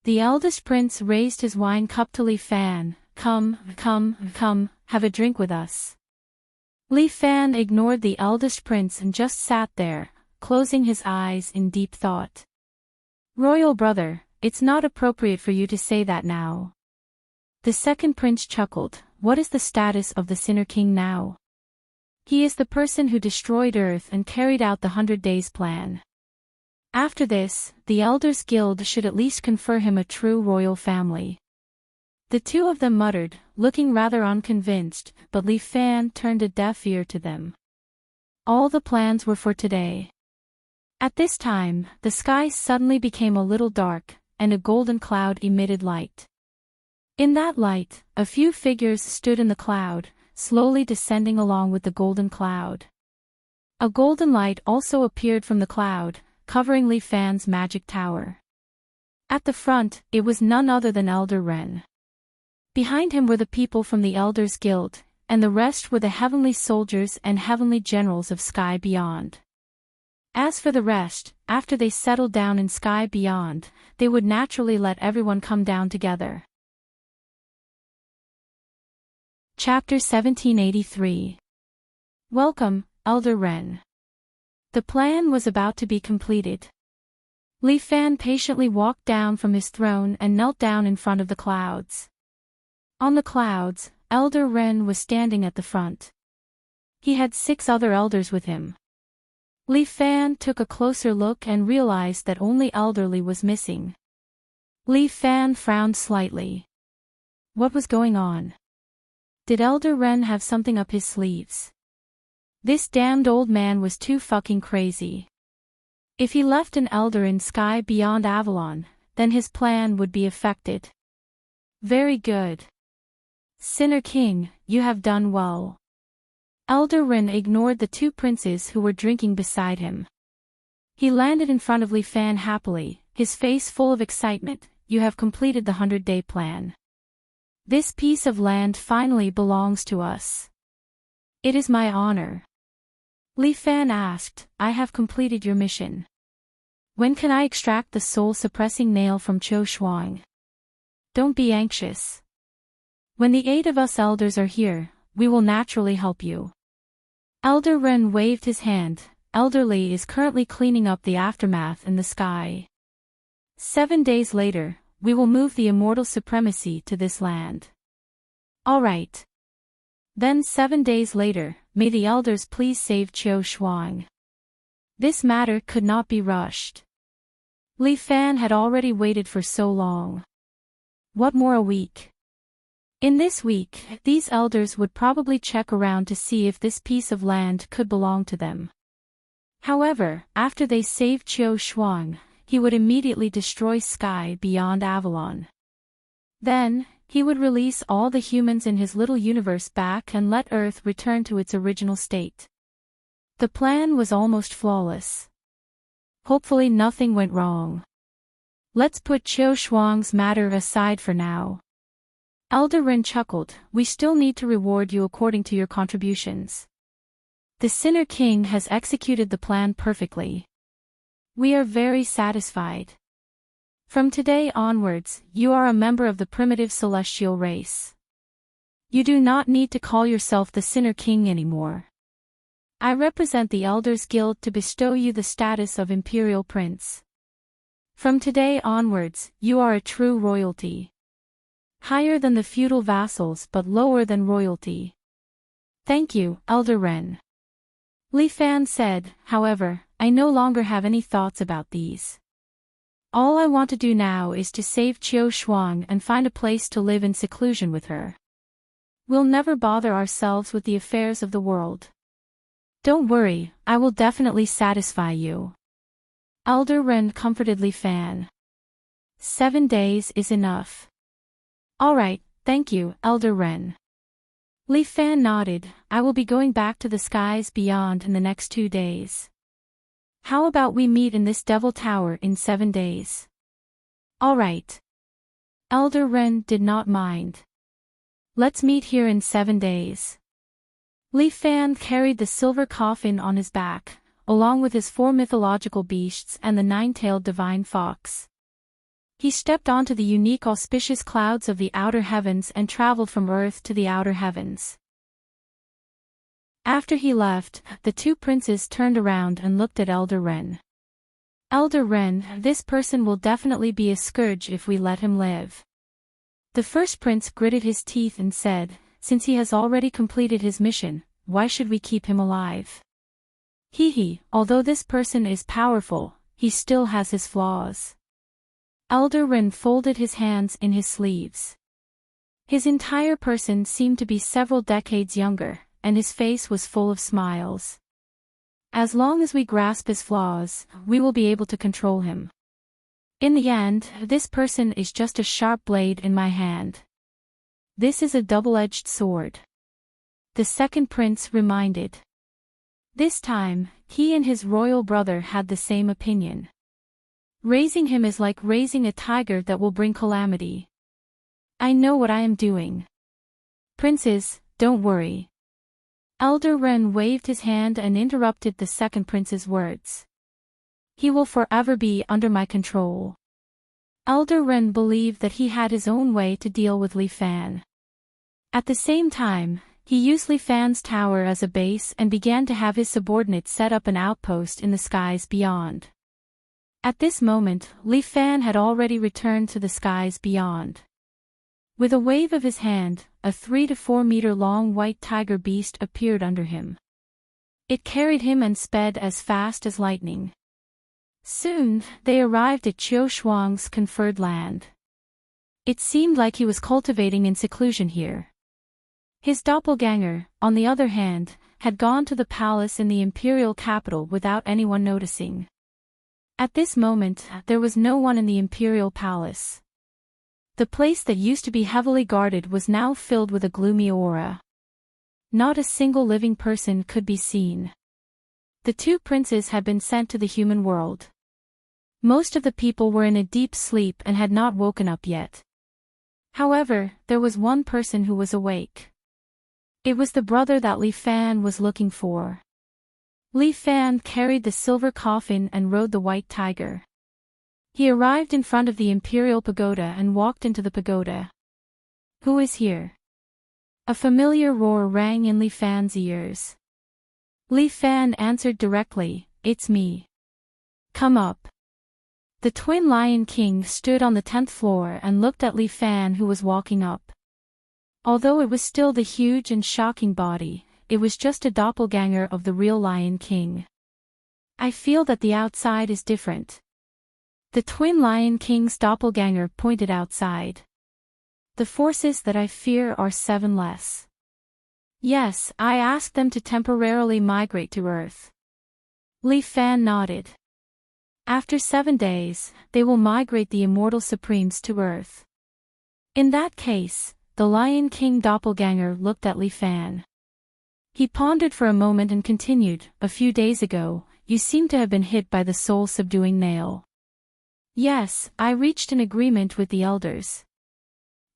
The eldest prince raised his wine cup to Li Fan, come, have a drink with us. Li Fan ignored the eldest prince and just sat there, closing his eyes in deep thought. Royal brother, it's not appropriate for you to say that now. The second prince chuckled, what is the status of the Sinner King now? He is the person who destroyed Earth and carried out the 100 Days plan. After this, the Elders Guild should at least confer him a true royal family. The 2 of them muttered, looking rather unconvinced, but Li Fan turned a deaf ear to them. All the plans were for today. At this time, the sky suddenly became a little dark, and a golden cloud emitted light. In that light, a few figures stood in the cloud, slowly descending along with the golden cloud. A golden light also appeared from the cloud, covering Li Fan's magic tower. At the front, it was none other than Elder Ren. Behind him were the people from the Elders Guild, and the rest were the heavenly soldiers and heavenly generals of Sky Beyond. As for the rest, after they settled down in Sky Beyond, they would naturally let everyone come down together. Chapter 1783. Welcome, Elder Ren. The plan was about to be completed. Li Fan patiently walked down from his throne and knelt down in front of the clouds. On the clouds, Elder Ren was standing at the front. He had 6 other elders with him. Li Fan took a closer look and realized that only Elderly was missing. Li Fan frowned slightly. What was going on? Did Elder Ren have something up his sleeves? This damned old man was too fucking crazy. If he left an elder in Sky Beyond Avalon, then his plan would be affected. Very good. Sinner King, you have done well. Elder Ren ignored the 2 princes who were drinking beside him. He landed in front of Li Fan happily, his face full of excitement. You have completed the 100-day plan. This piece of land finally belongs to us. It is my honor. Li Fan asked, I have completed your mission. When can I extract the soul-suppressing nail from Qiu Shuang? Don't be anxious. When the 8 of us elders are here, we will naturally help you. Elder Ren waved his hand. Elder Li is currently cleaning up the aftermath in the sky. 7 days later, we will move the immortal supremacy to this land. All right. Then 7 days later, may the elders please save Qiu Shuang. This matter could not be rushed. Li Fan had already waited for so long. What more a week? In this week, these elders would probably check around to see if this piece of land could belong to them. However, after they saved Qiu Shuang, he would immediately destroy Sky beyond Avalon. Then, he would release all the humans in his little universe back and let Earth return to its original state. The plan was almost flawless. Hopefully nothing went wrong. Let's put Qiu Shuang's matter aside for now. Elder Ren chuckled, we still need to reward you according to your contributions. The Sinner King has executed the plan perfectly. We are very satisfied. From today onwards, you are a member of the primitive celestial race. You do not need to call yourself the Sinner King anymore. I represent the Elders Guild to bestow you the status of Imperial Prince. From today onwards, you are a true royalty. Higher than the feudal vassals but lower than royalty. Thank you, Elder Ren. Li Fan said, however, I no longer have any thoughts about these. All I want to do now is to save Qiu Shuang and find a place to live in seclusion with her. We'll never bother ourselves with the affairs of the world. Don't worry, I will definitely satisfy you. Elder Ren comforted Li Fan. 7 days is enough. All right, thank you, Elder Ren. Li Fan nodded, I will be going back to the skies beyond in the next 2 days. How about we meet in this Devil Tower in 7 days? All right. Elder Ren did not mind. Let's meet here in 7 days. Li Fan carried the silver coffin on his back, along with his 4 mythological beasts and the 9-tailed divine fox. He stepped onto the unique auspicious clouds of the outer heavens and traveled from Earth to the outer heavens. After he left, the 2 princes turned around and looked at Elder Ren. Elder Ren, this person will definitely be a scourge if we let him live. The first prince gritted his teeth and said, since he has already completed his mission, why should we keep him alive? Although this person is powerful, he still has his flaws. Elder Ren folded his hands in his sleeves. His entire person seemed to be several decades younger, and his face was full of smiles. As long as we grasp his flaws, we will be able to control him. In the end, this person is just a sharp blade in my hand. This is a double-edged sword. The second prince reminded. This time, he and his royal brother had the same opinion. Raising him is like raising a tiger that will bring calamity. I know what I am doing. Princes, don't worry. Elder Ren waved his hand and interrupted the second prince's words. He will forever be under my control. Elder Ren believed that he had his own way to deal with Li Fan. At the same time, he used Li Fan's tower as a base and began to have his subordinates set up an outpost in the skies beyond. At this moment, Li Fan had already returned to the skies beyond. With a wave of his hand, a 3 to 4 meter long white tiger beast appeared under him. It carried him and sped as fast as lightning. Soon, they arrived at Qiu Shuang's conferred land. It seemed like he was cultivating in seclusion here. His doppelganger, on the other hand, had gone to the palace in the imperial capital without anyone noticing. At this moment, there was no one in the imperial palace. The place that used to be heavily guarded was now filled with a gloomy aura. Not a single living person could be seen. The 2 princes had been sent to the human world. Most of the people were in a deep sleep and had not woken up yet. However, there was one person who was awake. It was the brother that Li Fan was looking for. Li Fan carried the silver coffin and rode the white tiger. He arrived in front of the imperial pagoda and walked into the pagoda. Who is here? A familiar roar rang in Li Fan's ears. Li Fan answered directly, "It's me. Come up." The twin Lion King stood on the 10th floor and looked at Li Fan, who was walking up. Although it was still the huge and shocking body, it was just a doppelganger of the real Lion King. "I feel that the outside is different." The twin Lion King's doppelganger pointed outside. "The forces that I fear are 7 less. Yes, I asked them to temporarily migrate to Earth." Li Fan nodded. "After 7 days, they will migrate the Immortal Supremes to Earth." In that case, the Lion King doppelganger looked at Li Fan. He pondered for a moment and continued, "A few days ago, you seem to have been hit by the soul-subduing nail." "Yes, I reached an agreement with the elders."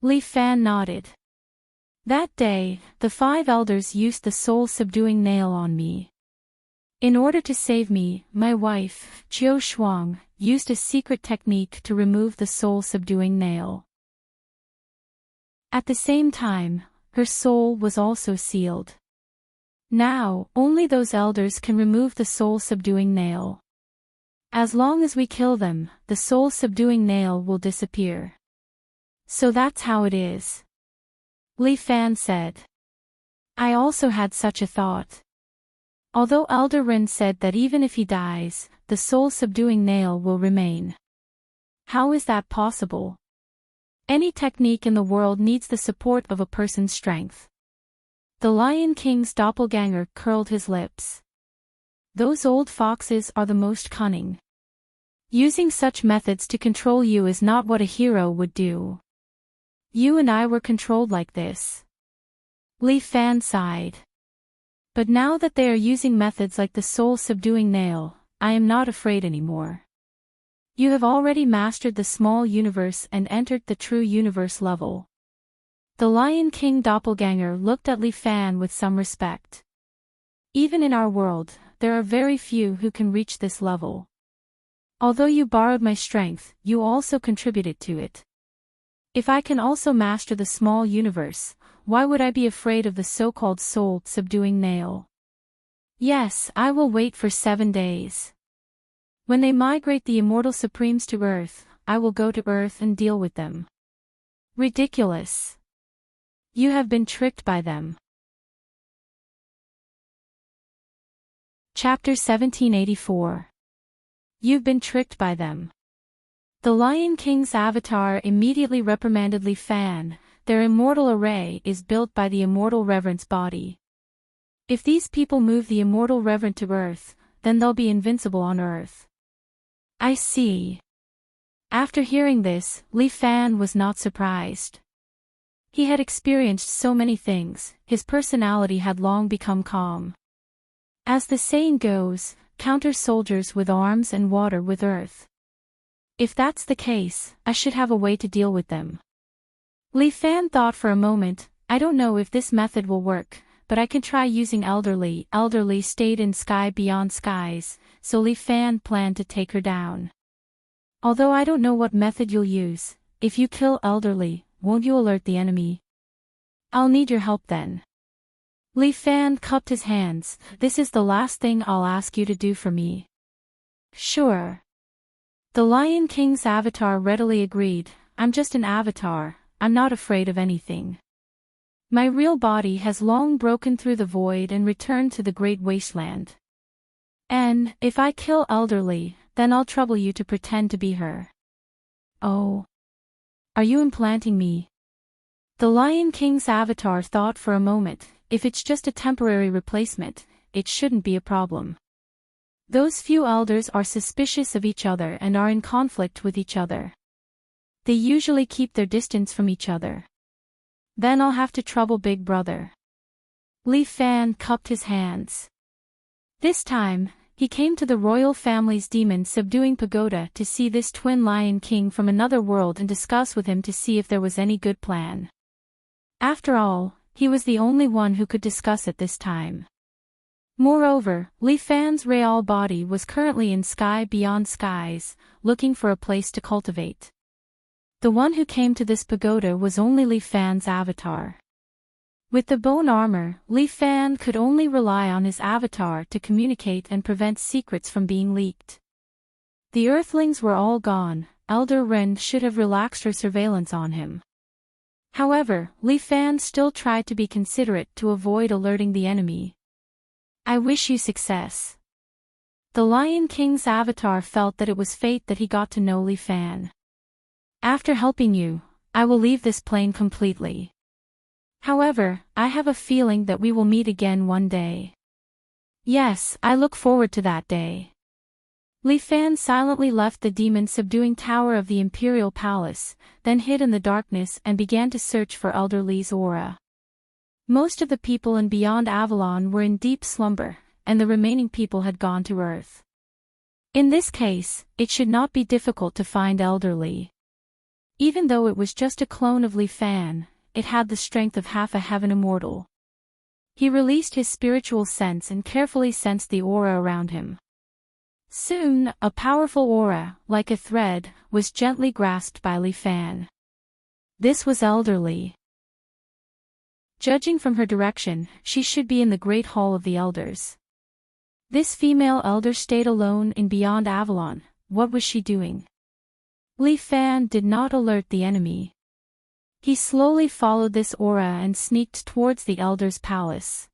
Li Fan nodded. "That day, the 5 elders used the soul-subduing nail on me. In order to save me, my wife, Jiu Shuang, used a secret technique to remove the soul-subduing nail. At the same time, her soul was also sealed. Now, only those elders can remove the soul-subduing nail. As long as we kill them, the soul-subduing nail will disappear. So that's how it is." Li Fan said. "I also had such a thought. Although Elder Ren said that even if he dies, the soul-subduing nail will remain. How is that possible? Any technique in the world needs the support of a person's strength." The Lion King's doppelganger curled his lips. "Those old foxes are the most cunning. Using such methods to control you is not what a hero would do. You and I were controlled like this." Li Fan sighed. "But now that they are using methods like the soul-subduing nail, I am not afraid anymore. You have already mastered the small universe and entered the true universe level." The Lion King doppelganger looked at Li Fan with some respect. "Even in our world, there are very few who can reach this level. Although you borrowed my strength, you also contributed to it. If I can also master the small universe, why would I be afraid of the so-called soul-subduing nail? Yes, I will wait for 7 days. When they migrate the Immortal Supremes to Earth, I will go to Earth and deal with them." "Ridiculous. You have been tricked by them." Chapter 1784. You've been tricked by them. The Lion King's avatar immediately reprimanded Li Fan. "Their immortal array is built by the immortal reverence body. If these people move the immortal reverent to Earth, then they'll be invincible on Earth." "I see." After hearing this, Li Fan was not surprised. He had experienced so many things, his personality had long become calm. As the saying goes, counter soldiers with arms and water with earth. If that's the case, I should have a way to deal with them. Li Fan thought for a moment, "I don't know if this method will work, but I can try using Elderly." Elderly stayed in Sky Beyond Skies, so Li Fan planned to take her down. "Although I don't know what method you'll use, if you kill Elderly, won't you alert the enemy? I'll need your help then." Li Fan cupped his hands. "This is the last thing I'll ask you to do for me." "Sure." The Lion King's avatar readily agreed. "I'm just an avatar, I'm not afraid of anything. My real body has long broken through the void and returned to the great wasteland. And, if I kill Elderly, then I'll trouble you to pretend to be her." "Oh. Are you implanting me?" The Lion King's avatar thought for a moment. If it's just a temporary replacement, it shouldn't be a problem. Those few elders are suspicious of each other and are in conflict with each other. They usually keep their distance from each other. Then I'll have to trouble Big Brother. Li Fan cupped his hands. This time, he came to the royal family's demon-subduing pagoda to see this twin Lion King from another world and discuss with him to see if there was any good plan. After all, he was the only one who could discuss it this time. Moreover, Li Fan's real body was currently in sky beyond skies, looking for a place to cultivate. The one who came to this pagoda was only Li Fan's avatar. With the bone armor, Li Fan could only rely on his avatar to communicate and prevent secrets from being leaked. The Earthlings were all gone. Elder Ren should have relaxed her surveillance on him. However, Li Fan still tried to be considerate to avoid alerting the enemy. I wish you success. The Lion King's avatar felt that it was fate that he got to know Li Fan. After helping you, I will leave this plane completely. However, I have a feeling that we will meet again one day. Yes, I look forward to that day. Li Fan silently left the demon-subduing tower of the Imperial Palace, then hid in the darkness and began to search for Elder Li's aura. Most of the people in Beyond Avalon were in deep slumber, and the remaining people had gone to Earth. In this case, it should not be difficult to find Elder Li. Even though it was just a clone of Li Fan, it had the strength of half a heaven immortal. He released his spiritual sense and carefully sensed the aura around him. Soon, a powerful aura, like a thread, was gently grasped by Li Fan. This was Elder Li. Judging from her direction, she should be in the Great Hall of the Elders. This female elder stayed alone in Beyond Avalon. What was she doing? Li Fan did not alert the enemy. He slowly followed this aura and sneaked towards the Elder's palace.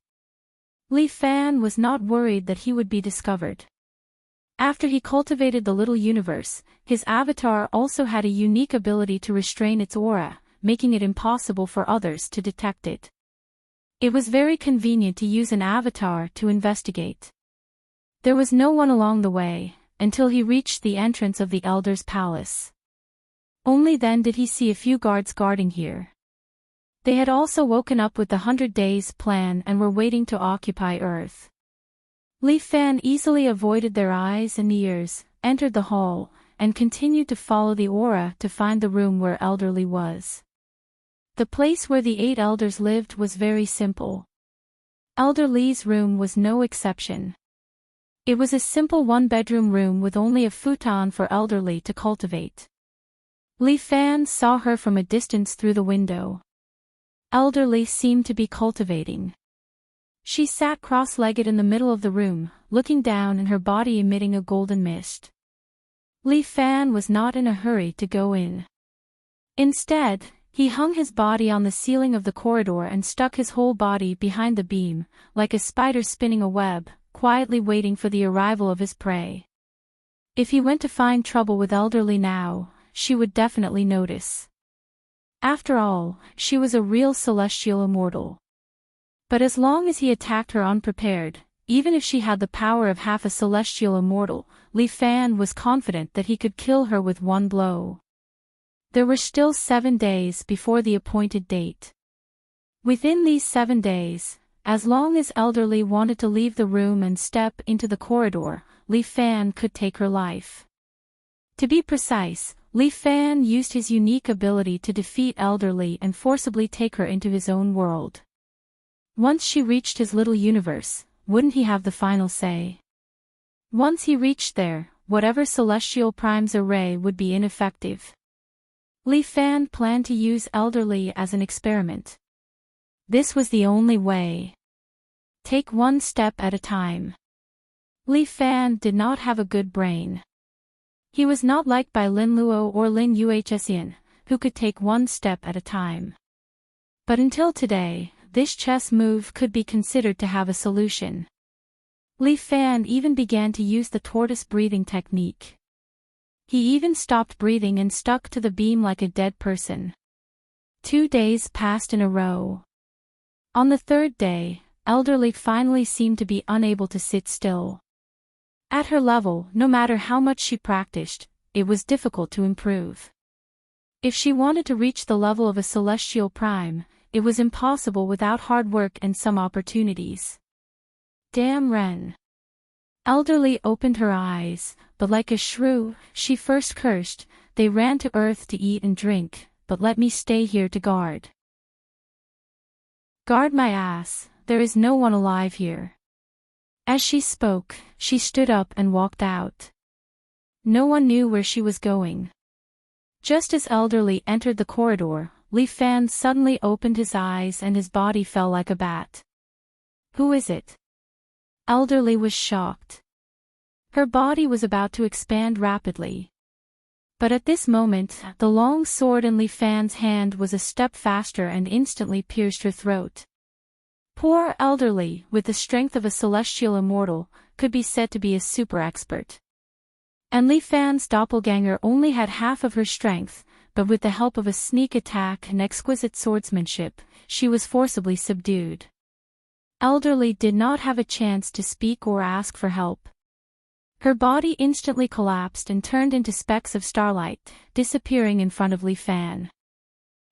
Li Fan was not worried that he would be discovered. After he cultivated the little universe, his avatar also had a unique ability to restrain its aura, making it impossible for others to detect it. It was very convenient to use an avatar to investigate. There was no one along the way, until he reached the entrance of the Elder's palace. Only then did he see a few guards guarding here. They had also woken up with the 100 Days plan and were waiting to occupy Earth. Li Fan easily avoided their eyes and ears, entered the hall, and continued to follow the aura to find the room where Elder Li was. The place where the 8 elders lived was very simple. Elder Li's room was no exception. It was a simple one-bedroom room with only a futon for Elder Li to cultivate. Li Fan saw her from a distance through the window. Elder Li seemed to be cultivating. She sat cross-legged in the middle of the room, looking down and her body emitting a golden mist. Li Fan was not in a hurry to go in. Instead, he hung his body on the ceiling of the corridor and stuck his whole body behind the beam, like a spider spinning a web, quietly waiting for the arrival of his prey. If he went to find trouble with Elder Li now, she would definitely notice. After all, she was a real celestial immortal. But as long as he attacked her unprepared, even if she had the power of half a celestial immortal, Li Fan was confident that he could kill her with one blow. There were still 7 days before the appointed date. Within these 7 days, as long as Elder Li wanted to leave the room and step into the corridor, Li Fan could take her life. To be precise, Li Fan used his unique ability to defeat Elder Li and forcibly take her into his own world. Once she reached his little universe, wouldn't he have the final say? Once he reached there, whatever Celestial Prime's array would be ineffective. Li Fan planned to use Elder Li as an experiment. This was the only way. Take one step at a time. Li Fan did not have a good brain. He was not like Bai Lin Luo or Lin Yuhsian, who could take one step at a time. But until today, this chess move could be considered to have a solution. Li Fan even began to use the tortoise breathing technique. He even stopped breathing and stuck to the beam like a dead person. 2 days passed in a row. On the 3rd day, Elder Li finally seemed to be unable to sit still. At her level, no matter how much she practiced, it was difficult to improve. If she wanted to reach the level of a Celestial Prime, it was impossible without hard work and some opportunities. Damn Ren. Elder Li opened her eyes, but like a shrew, she first cursed. They ran to Earth to eat and drink, but let me stay here to guard. Guard my ass, there is no one alive here. As she spoke, she stood up and walked out. No one knew where she was going. Just as Elderly entered the corridor, Li Fan suddenly opened his eyes and his body fell like a bat. Who is it? Elderly was shocked. Her body was about to expand rapidly. But at this moment, the long sword in Li Fan's hand was a step faster and instantly pierced her throat. Poor Elderly, with the strength of a celestial immortal, could be said to be a super expert. And Li Fan's doppelganger only had half of her strength, but with the help of a sneak attack and exquisite swordsmanship, she was forcibly subdued. Elderly did not have a chance to speak or ask for help. Her body instantly collapsed and turned into specks of starlight, disappearing in front of Li Fan.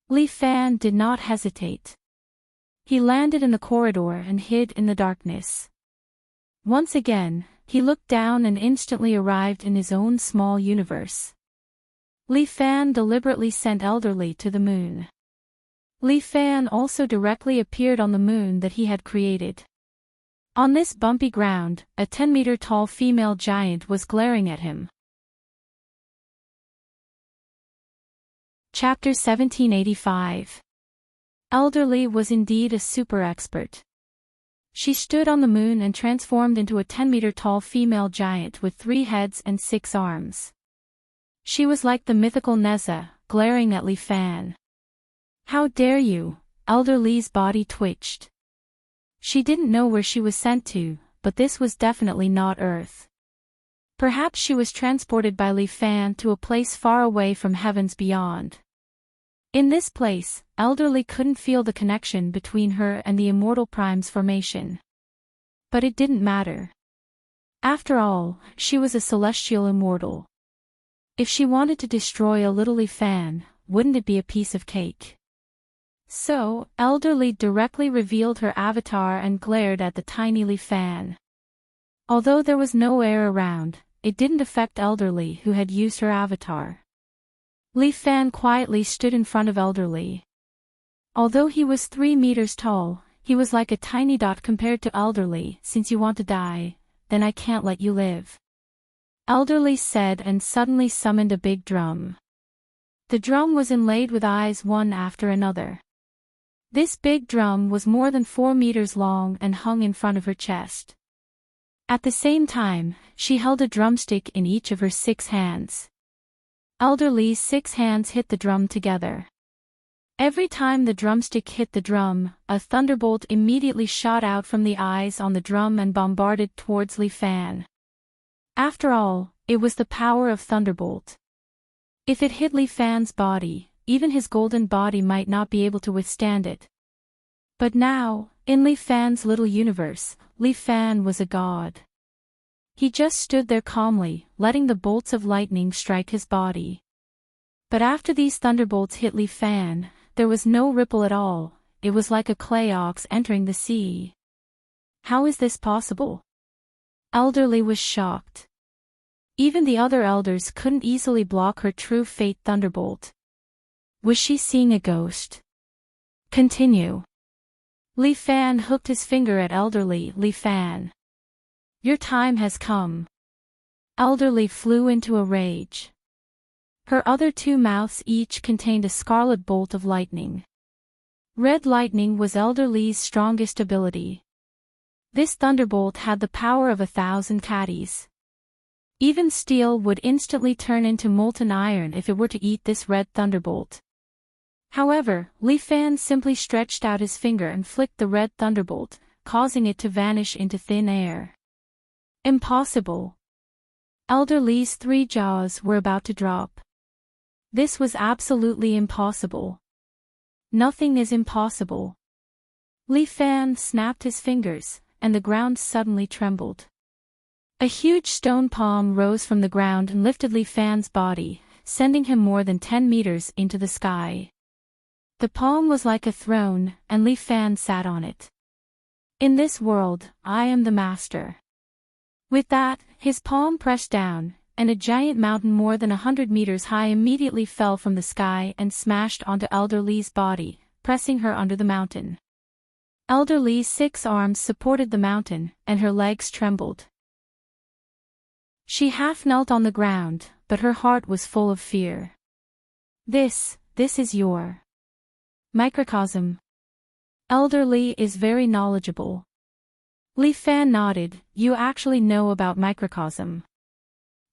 Li Fan did not hesitate. He landed in the corridor and hid in the darkness. Once again, he looked down and instantly arrived in his own small universe. Li Fan deliberately sent Elderly to the moon. Li Fan also directly appeared on the moon that he had created. On this bumpy ground, a 10-meter-tall female giant was glaring at him. Chapter 1785. Elderly was indeed a super expert. She stood on the moon and transformed into a 10-meter-tall female giant with 3 heads and 6 arms. She was like the mythical Neza, glaring at Li Fan. How dare you? Elderly's body twitched. She didn't know where she was sent to, but this was definitely not Earth. Perhaps she was transported by Li Fan to a place far away from heavens beyond. In this place, Elderly couldn't feel the connection between her and the Immortal Prime's formation. But it didn't matter. After all, she was a celestial immortal. If she wanted to destroy a little Li Fan, wouldn't it be a piece of cake? So, Elderly directly revealed her avatar and glared at the tiny Li Fan. Although there was no air around, it didn't affect Elderly, who had used her avatar. Li Fan quietly stood in front of Elderly. Although he was 3 meters tall, he was like a tiny dot compared to Elderly. Since you want to die, then I can't let you live. Elderly said and suddenly summoned a big drum. The drum was inlaid with eyes one after another. This big drum was more than 4 meters long and hung in front of her chest. At the same time, she held a drumstick in each of her 6 hands. Elderly's 6 hands hit the drum together. Every time the drumstick hit the drum, a thunderbolt immediately shot out from the eyes on the drum and bombarded towards Li Fan. After all, it was the power of thunderbolt. If it hit Li Fan's body, even his golden body might not be able to withstand it. But now, in Li Fan's little universe, Li Fan was a god. He just stood there calmly, letting the bolts of lightning strike his body. But after these thunderbolts hit Li Fan, there was no ripple at all. It was like a clay ox entering the sea. How is this possible? Elderly was shocked. Even the other elders couldn't easily block her true fate thunderbolt. Was she seeing a ghost? Continue. Li Fan hooked his finger at Elderly. Li Fan. Your time has come. Elderly flew into a rage. Her other 2 mouths each contained a scarlet bolt of lightning. Red lightning was Elderly's strongest ability. This thunderbolt had the power of 1,000 caddies. Even steel would instantly turn into molten iron if it were to eat this red thunderbolt. However, Li Fan simply stretched out his finger and flicked the red thunderbolt, causing it to vanish into thin air. Impossible. Elderly's 3 jaws were about to drop. This was absolutely impossible. Nothing is impossible. Li Fan snapped his fingers, and the ground suddenly trembled. A huge stone palm rose from the ground and lifted Li Fan's body, sending him more than 10 meters into the sky. The palm was like a throne, and Li Fan sat on it. In this world, I am the master. With that, his palm pressed down, and a giant mountain more than 100 meters high immediately fell from the sky and smashed onto Elderly's body, pressing her under the mountain. Elder Li's 6 arms supported the mountain, and her legs trembled. She half knelt on the ground, but her heart was full of fear. This is your microcosm. Elder Li is very knowledgeable. Li Fan nodded. You actually know about microcosm.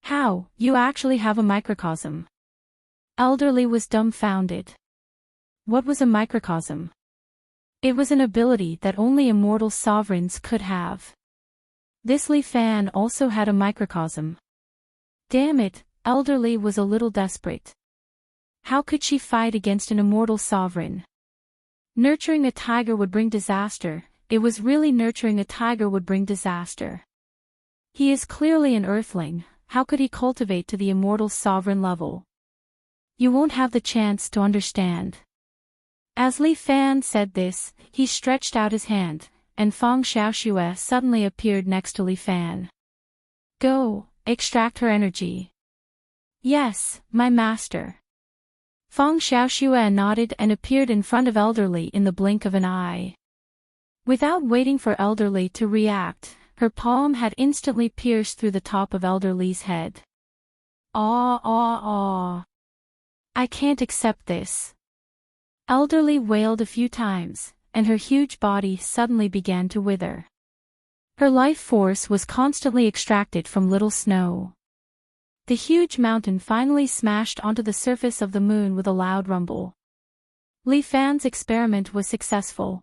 How, you actually have a microcosm? Elder Li was dumbfounded. What was a microcosm? It was an ability that only immortal sovereigns could have. This Li Fan also had a microcosm. Damn it, Elder Li was a little desperate. How could she fight against an immortal sovereign? Nurturing a tiger would bring disaster. It was really nurturing a tiger would bring disaster. He is clearly an earthling. How could he cultivate to the immortal sovereign level? You won't have the chance to understand. As Li Fan said this, he stretched out his hand, and Feng Xiaoxue suddenly appeared next to Li Fan. Go, extract her energy. Yes, my master. Feng Xiaoxue nodded and appeared in front of Elder Li in the blink of an eye. Without waiting for Elder Li to react, her palm had instantly pierced through the top of Elder Li's head. Ah. I can't accept this. Elder Li wailed a few times, and her huge body suddenly began to wither. Her life force was constantly extracted from little snow. The huge mountain finally smashed onto the surface of the moon with a loud rumble. Li Fan's experiment was successful.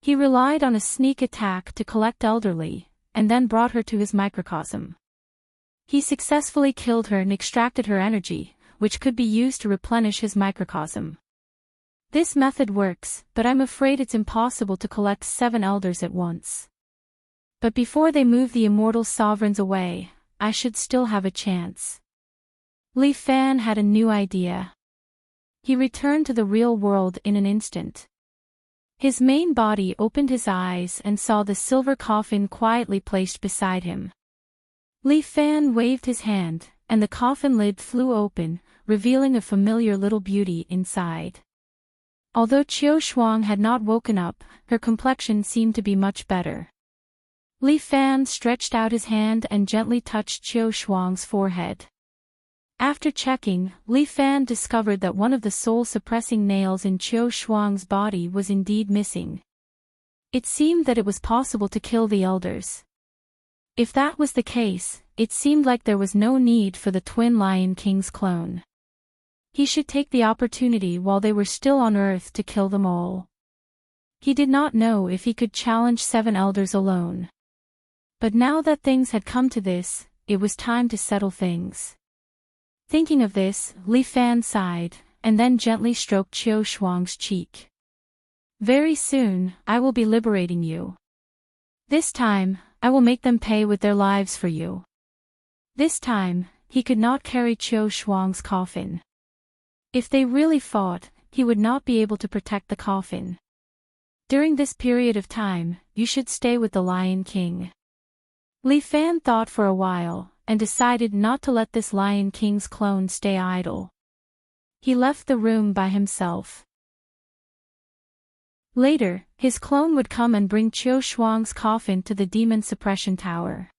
He relied on a sneak attack to collect Elder Li, and then brought her to his microcosm. He successfully killed her and extracted her energy, which could be used to replenish his microcosm. This method works, but I'm afraid it's impossible to collect 7 elders at once. But before they move the immortal sovereigns away, I should still have a chance. Li Fan had a new idea. He returned to the real world in an instant. His main body opened his eyes and saw the silver coffin quietly placed beside him. Li Fan waved his hand, and the coffin lid flew open, revealing a familiar little beauty inside. Although Qiu Shuang had not woken up, her complexion seemed to be much better. Li Fan stretched out his hand and gently touched Qiu Shuang's forehead. After checking, Li Fan discovered that one of the soul-suppressing nails in Qiu Shuang's body was indeed missing. It seemed that it was possible to kill the elders. If that was the case, it seemed like there was no need for the Twin Lion King's clone. He should take the opportunity while they were still on Earth to kill them all. He did not know if he could challenge 7 elders alone. But now that things had come to this, it was time to settle things. Thinking of this, Li Fan sighed, and then gently stroked Qiu Shuang's cheek. Very soon, I will be liberating you. This time, I will make them pay with their lives for you. This time, he could not carry Qiu Shuang's coffin. If they really fought, he would not be able to protect the coffin. During this period of time, you should stay with the Lion King. Li Fan thought for a while, and decided not to let this Lion King's clone stay idle. He left the room by himself. Later, his clone would come and bring Qiu Shuang's coffin to the Demon Suppression Tower.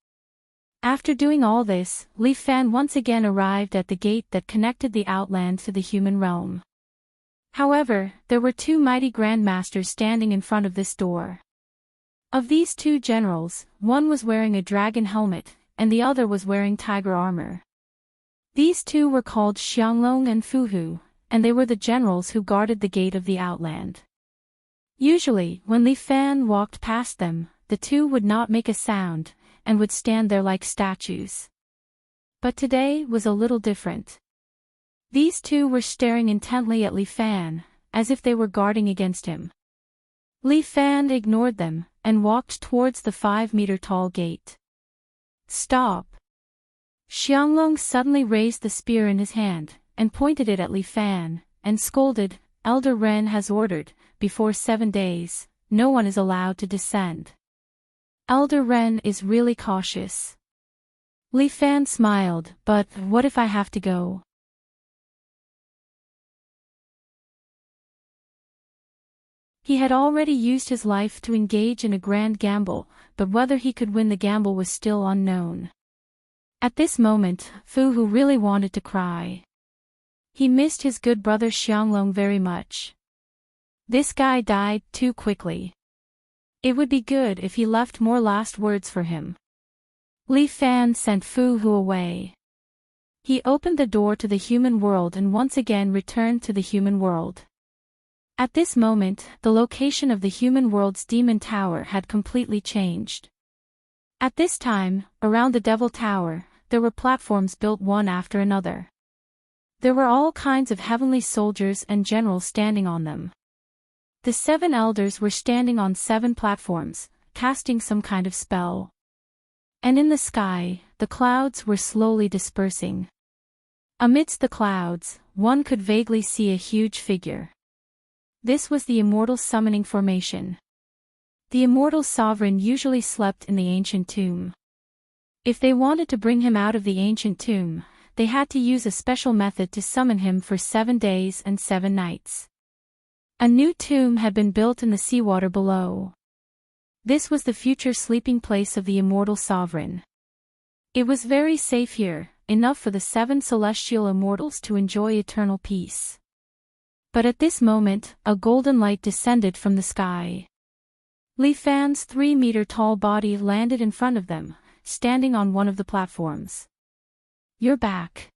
After doing all this, Li Fan once again arrived at the gate that connected the Outland to the human realm. However, there were 2 mighty grandmasters standing in front of this door. Of these 2 generals, one was wearing a dragon helmet, and the other was wearing tiger armor. These 2 were called Xianglong and Fuhu, and they were the generals who guarded the gate of the Outland. Usually, when Li Fan walked past them, the 2 would not make a sound, and would stand there like statues. But today was a little different. These 2 were staring intently at Li Fan, as if they were guarding against him. Li Fan ignored them, and walked towards the 5-meter-tall gate. Stop! Xianglong suddenly raised the spear in his hand, and pointed it at Li Fan, and scolded, Elder Ren has ordered, before 7 days, no one is allowed to descend. Elder Ren is really cautious. Li Fan smiled, but what if I have to go? He had already used his life to engage in a grand gamble, but whether he could win the gamble was still unknown. At this moment, Fu Hu really wanted to cry. He missed his good brother Xianglong very much. This guy died too quickly. It would be good if he left more last words for him. Li Fan sent Fu Hu away. He opened the door to the human world and once again returned to the human world. At this moment, the location of the human world's demon tower had completely changed. At this time, around the Devil Tower, there were platforms built one after another. There were all kinds of heavenly soldiers and generals standing on them. The 7 elders were standing on 7 platforms, casting some kind of spell. And in the sky, the clouds were slowly dispersing. Amidst the clouds, one could vaguely see a huge figure. This was the immortal summoning formation. The immortal sovereign usually slept in the ancient tomb. If they wanted to bring him out of the ancient tomb, they had to use a special method to summon him for 7 days and 7 nights. A new tomb had been built in the seawater below. This was the future sleeping place of the immortal sovereign. It was very safe here, enough for the 7 celestial immortals to enjoy eternal peace. But at this moment, a golden light descended from the sky. Li Fan's 3-meter-tall body landed in front of them, standing on one of the platforms. "You're back."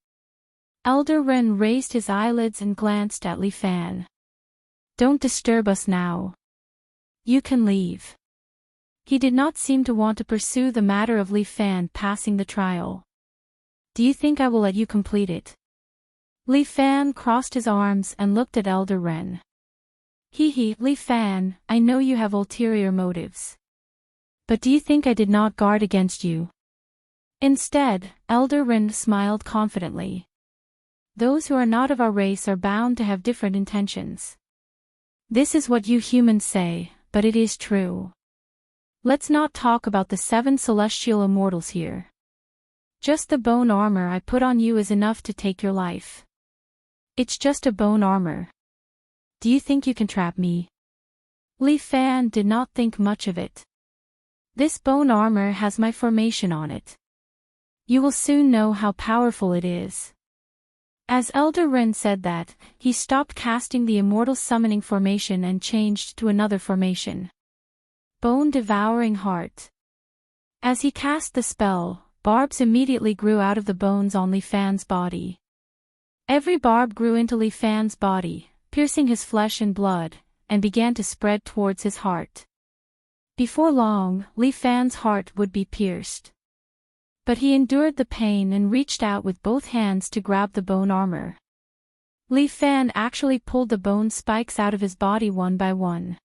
Elder Ren raised his eyelids and glanced at Li Fan. "Don't disturb us now. You can leave." He did not seem to want to pursue the matter of Li Fan passing the trial. "Do you think I will let you complete it?" Li Fan crossed his arms and looked at Elder Ren. "Hee, Li Fan, I know you have ulterior motives. But do you think I did not guard against you?" Instead, Elder Ren smiled confidently. "Those who are not of our race are bound to have different intentions. This is what you humans say, but it is true. Let's not talk about the 7 celestial immortals here. Just the bone armor I put on you is enough to take your life. It's just a bone armor. Do you think you can trap me?" Li Fan did not think much of it. "This bone armor has my formation on it. You will soon know how powerful it is." As Elder Ren said that, he stopped casting the immortal summoning formation and changed to another formation. Bone-devouring heart. As he cast the spell, barbs immediately grew out of the bones on Li Fan's body. Every barb grew into Li Fan's body, piercing his flesh and blood, and began to spread towards his heart. Before long, Li Fan's heart would be pierced. But he endured the pain and reached out with both hands to grab the bone armor. Li Fan actually pulled the bone spikes out of his body one by one.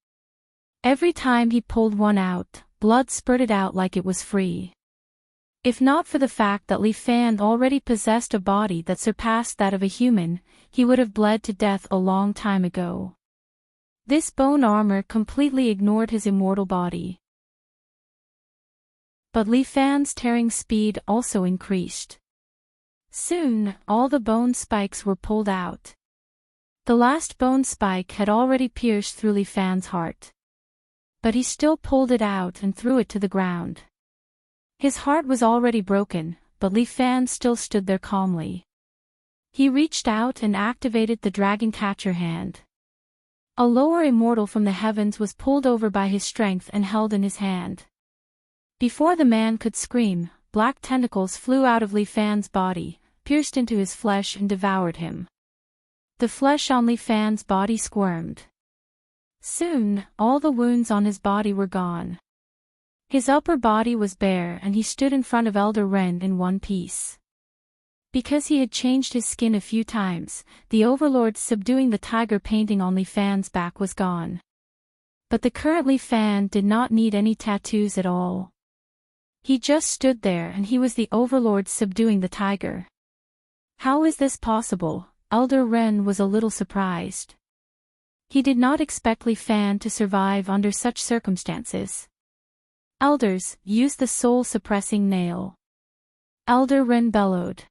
Every time he pulled one out, blood spurted out like it was free. If not for the fact that Li Fan already possessed a body that surpassed that of a human, he would have bled to death a long time ago. This bone armor completely ignored his immortal body. But Li Fan's tearing speed also increased. Soon, all the bone spikes were pulled out. The last bone spike had already pierced through Li Fan's heart. But he still pulled it out and threw it to the ground. His heart was already broken, but Li Fan still stood there calmly. He reached out and activated the Dragon Catcher hand. A lower immortal from the heavens was pulled over by his strength and held in his hand. Before the man could scream, black tentacles flew out of Li Fan's body, pierced into his flesh and devoured him. The flesh on Li Fan's body squirmed. Soon, all the wounds on his body were gone. His upper body was bare and he stood in front of Elder Ren in one piece. Because he had changed his skin a few times, the Overlord subduing the tiger painting on Li Fan's back was gone. But the current Li Fan did not need any tattoos at all. He just stood there and he was the Overlord subduing the tiger. How is this possible? Elder Ren was a little surprised. He did not expect Li Fan to survive under such circumstances. Elders, use the soul-suppressing nail. Elder Ren bellowed.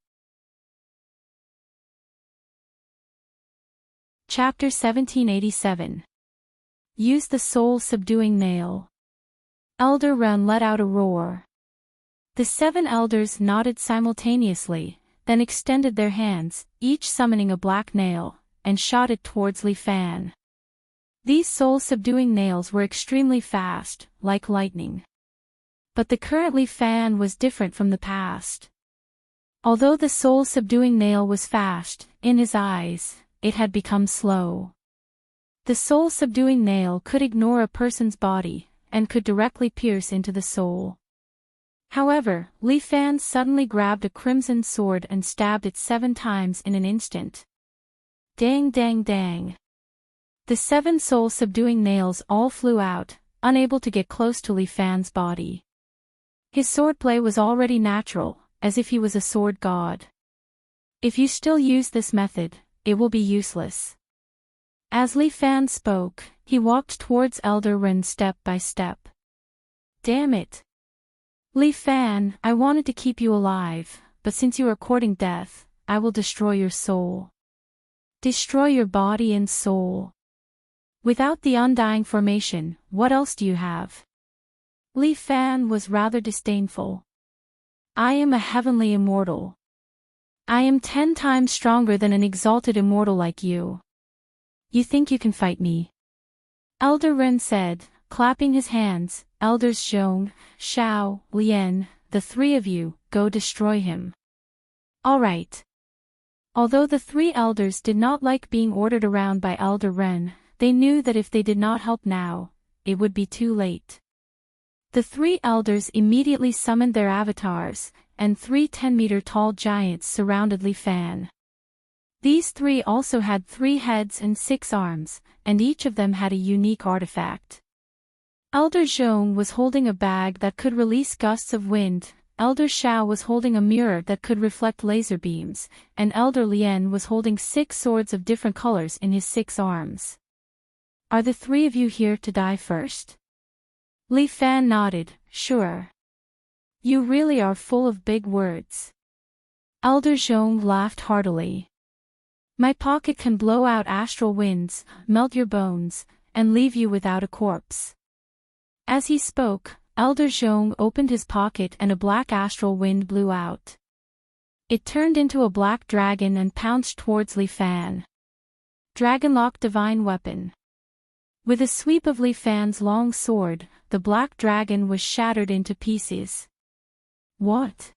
Chapter 1787. Use the soul-subduing nail. Elder Ren let out a roar. The 7 elders nodded simultaneously, then extended their hands, each summoning a black nail, and shot it towards Li Fan. These soul-subduing nails were extremely fast, like lightning. But the current Li Fan was different from the past. Although the soul-subduing nail was fast, in his eyes, it had become slow. The soul-subduing nail could ignore a person's body, and could directly pierce into the soul. However, Li Fan suddenly grabbed a crimson sword and stabbed it 7 times in an instant. Dang dang dang. The 7 soul-subduing nails all flew out, unable to get close to Li Fan's body. His swordplay was already natural, as if he was a sword god. If you still use this method, it will be useless. As Li Fan spoke, he walked towards Elder Ren step by step. Damn it! Li Fan, I wanted to keep you alive, but since you are courting death, I will destroy your soul. Destroy your body and soul. Without the undying formation, what else do you have? Li Fan was rather disdainful. I am a heavenly immortal. I am 10 times stronger than an exalted immortal like you. You think you can fight me? Elder Ren said, clapping his hands. Elders Zhong, Xiao, Lian, the 3 of you, go destroy him. All right. Although the 3 elders did not like being ordered around by Elder Ren, they knew that if they did not help now, it would be too late. The 3 elders immediately summoned their avatars, and 3 10-meter-tall giants surrounded Li Fan. These 3 also had 3 heads and 6 arms, and each of them had a unique artifact. Elder Zhong was holding a bag that could release gusts of wind, Elder Xiao was holding a mirror that could reflect laser beams, and Elder Lian was holding 6 swords of different colors in his 6 arms. Are the 3 of you here to die first? Li Fan nodded, sure. You really are full of big words. Elder Zhong laughed heartily. My pocket can blow out astral winds, melt your bones, and leave you without a corpse. As he spoke, Elder Zhong opened his pocket and a black astral wind blew out. It turned into a black dragon and pounced towards Li Fan. Dragonlock Divine Weapon. With a sweep of Li Fan's long sword, the black dragon was shattered into pieces. What?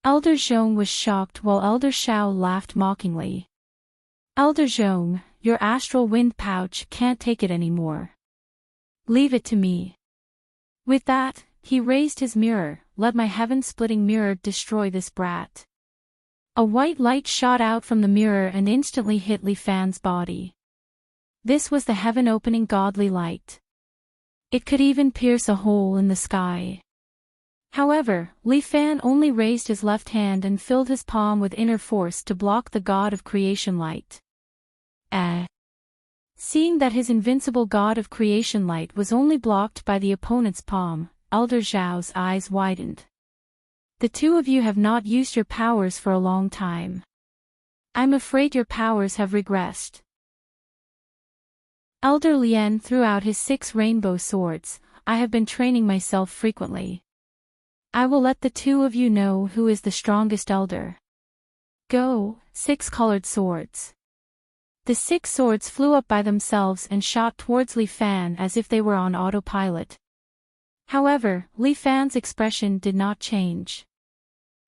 Elder Zhong was shocked while Elder Xiao laughed mockingly. Elder Zhong, your astral wind pouch can't take it anymore. Leave it to me. With that, he raised his mirror, let my heaven-splitting mirror destroy this brat. A white light shot out from the mirror and instantly hit Li Fan's body. This was the heaven-opening godly light. It could even pierce a hole in the sky. However, Li Fan only raised his left hand and filled his palm with inner force to block the god of creation light. Seeing that his invincible god of creation light was only blocked by the opponent's palm, Elder Zhao's eyes widened. The 2 of you have not used your powers for a long time. I'm afraid your powers have regressed. Elder Lian threw out his 6 rainbow swords. I have been training myself frequently. I will let the 2 of you know who is the strongest elder. Go, 6 colored swords. The 6 swords flew up by themselves and shot towards Li Fan as if they were on autopilot. However, Li Fan's expression did not change.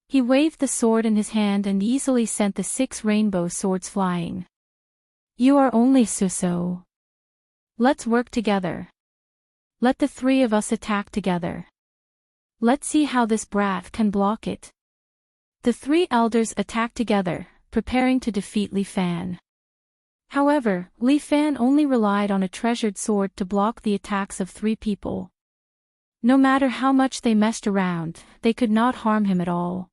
He waved the sword in his hand and easily sent the 6 rainbow swords flying. You are only so. Let's work together. Let the 3 of us attack together. Let's see how this brat can block it. The 3 elders attacked together, preparing to defeat Li Fan. However, Li Fan only relied on a treasured sword to block the attacks of 3 people. No matter how much they messed around, they could not harm him at all.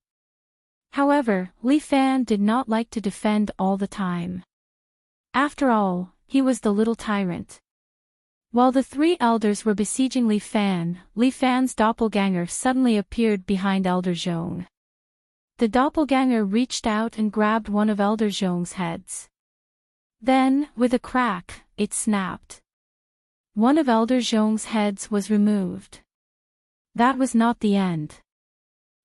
However, Li Fan did not like to defend all the time. After all, he was the little tyrant. While the 3 elders were besieging Li Fan's doppelganger suddenly appeared behind Elder Zhong. The doppelganger reached out and grabbed one of Elder Zhong's heads. Then, with a crack, it snapped. One of Elder Zhong's heads was removed. That was not the end.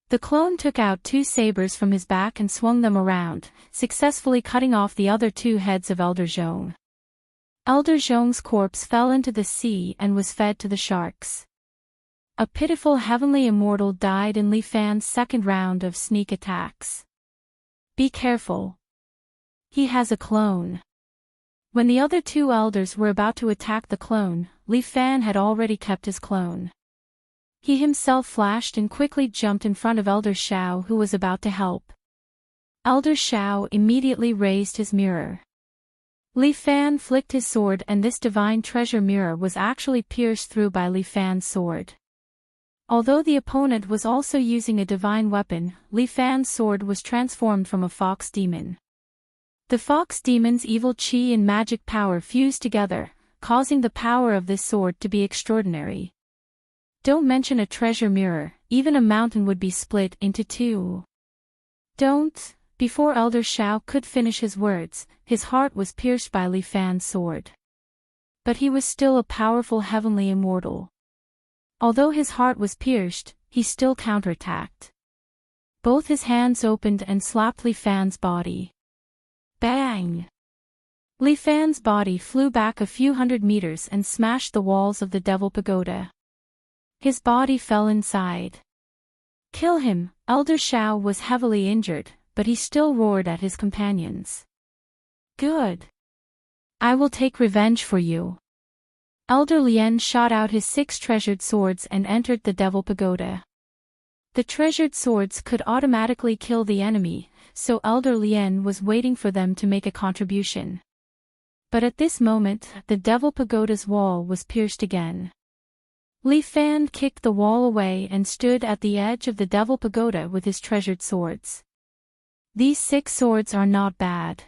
The clone took out 2 sabers from his back and swung them around, successfully cutting off the other 2 heads of Elder Zhong. Elder Zhong's corpse fell into the sea and was fed to the sharks. A pitiful heavenly immortal died in Li Fan's second round of sneak attacks. Be careful. He has a clone. When the other 2 elders were about to attack the clone, Li Fan had already kept his clone. He himself flashed and quickly jumped in front of Elder Xiao, who was about to help. Elder Xiao immediately raised his mirror. Li Fan flicked his sword and this divine treasure mirror was actually pierced through by Li Fan's sword. Although the opponent was also using a divine weapon, Li Fan's sword was transformed from a fox demon. The fox demon's evil qi and magic power fused together, causing the power of this sword to be extraordinary. Don't mention a treasure mirror, even a mountain would be split into 2. Don't. Before Elder Xiao could finish his words, his heart was pierced by Li Fan's sword. But he was still a powerful heavenly immortal. Although his heart was pierced, he still counterattacked. Both his hands opened and slapped Li Fan's body. Bang! Li Fan's body flew back a few hundred meters and smashed the walls of the Devil Pagoda. His body fell inside. Kill him! Elder Xiao was heavily injured, but he still roared at his companions. Good! I will take revenge for you. Elder Lien shot out his 6 treasured swords and entered the Devil Pagoda. The treasured swords could automatically kill the enemy, so Elder Lien was waiting for them to make a contribution. But at this moment, the Devil Pagoda's wall was pierced again. Li Fan kicked the wall away and stood at the edge of the Devil Pagoda with his treasured swords. These 6 swords are not bad.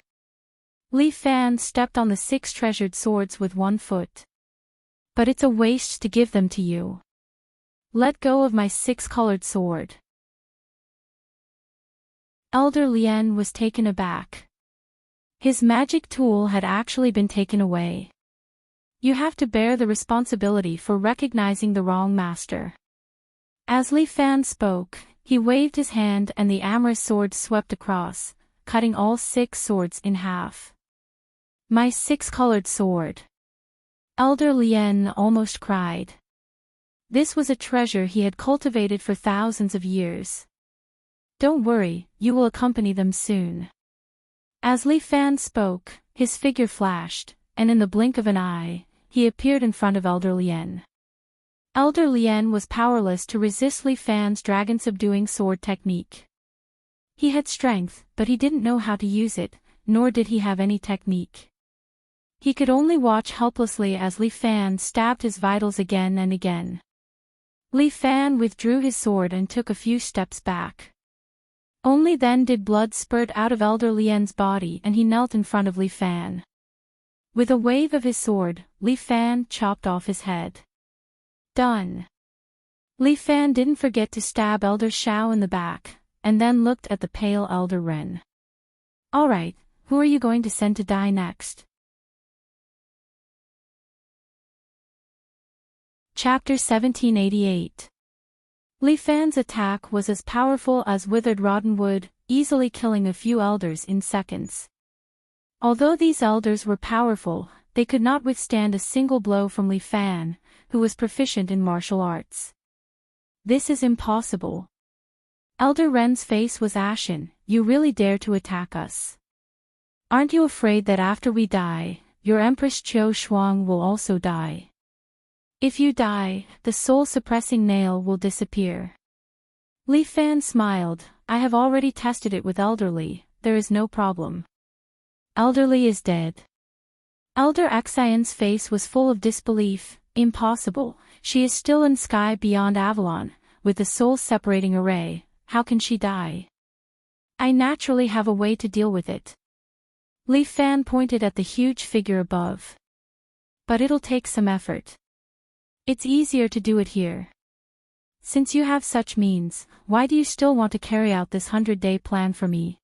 Li Fan stepped on the 6 treasured swords with 1 foot. But it's a waste to give them to you. Let go of my 6-colored sword. Elder Lien was taken aback. His magic tool had actually been taken away. You have to bear the responsibility for recognizing the wrong master. As Li Fan spoke, he waved his hand and the amorous sword swept across, cutting all 6 swords in half. My 6-colored sword. Elder Lien almost cried. This was a treasure he had cultivated for thousands of years. Don't worry, you will accompany them soon. As Li Fan spoke, his figure flashed, and in the blink of an eye, he appeared in front of Elder Lien. Elder Lien was powerless to resist Li Fan's dragon-subduing sword technique. He had strength, but he didn't know how to use it, nor did he have any technique. He could only watch helplessly as Li Fan stabbed his vitals again and again. Li Fan withdrew his sword and took a few steps back. Only then did blood spurt out of Elder Lien's body and he knelt in front of Li Fan. With a wave of his sword, Li Fan chopped off his head. Done. Li Fan didn't forget to stab Elder Xiao in the back, and then looked at the pale Elder Ren. Alright, who are you going to send to die next? Chapter 1788. Li Fan's attack was as powerful as withered rotten wood, easily killing a few elders in seconds. Although these elders were powerful, they could not withstand a single blow from Li Fan, who was proficient in martial arts. This is impossible. Elder Ren's face was ashen. You really dare to attack us? Aren't you afraid that after we die, your Empress Qiu Shuang will also die? If you die, the soul-suppressing nail will disappear. Li Fan smiled. I have already tested it with Elderly, there is no problem. Elderly is dead. Elder Xian's face was full of disbelief. Impossible, she is still in sky beyond Avalon, with the soul-separating array, how can she die? I naturally have a way to deal with it. Li Fan pointed at the huge figure above. But it'll take some effort. It's easier to do it here. Since you have such means, why do you still want to carry out this 100-day plan for me?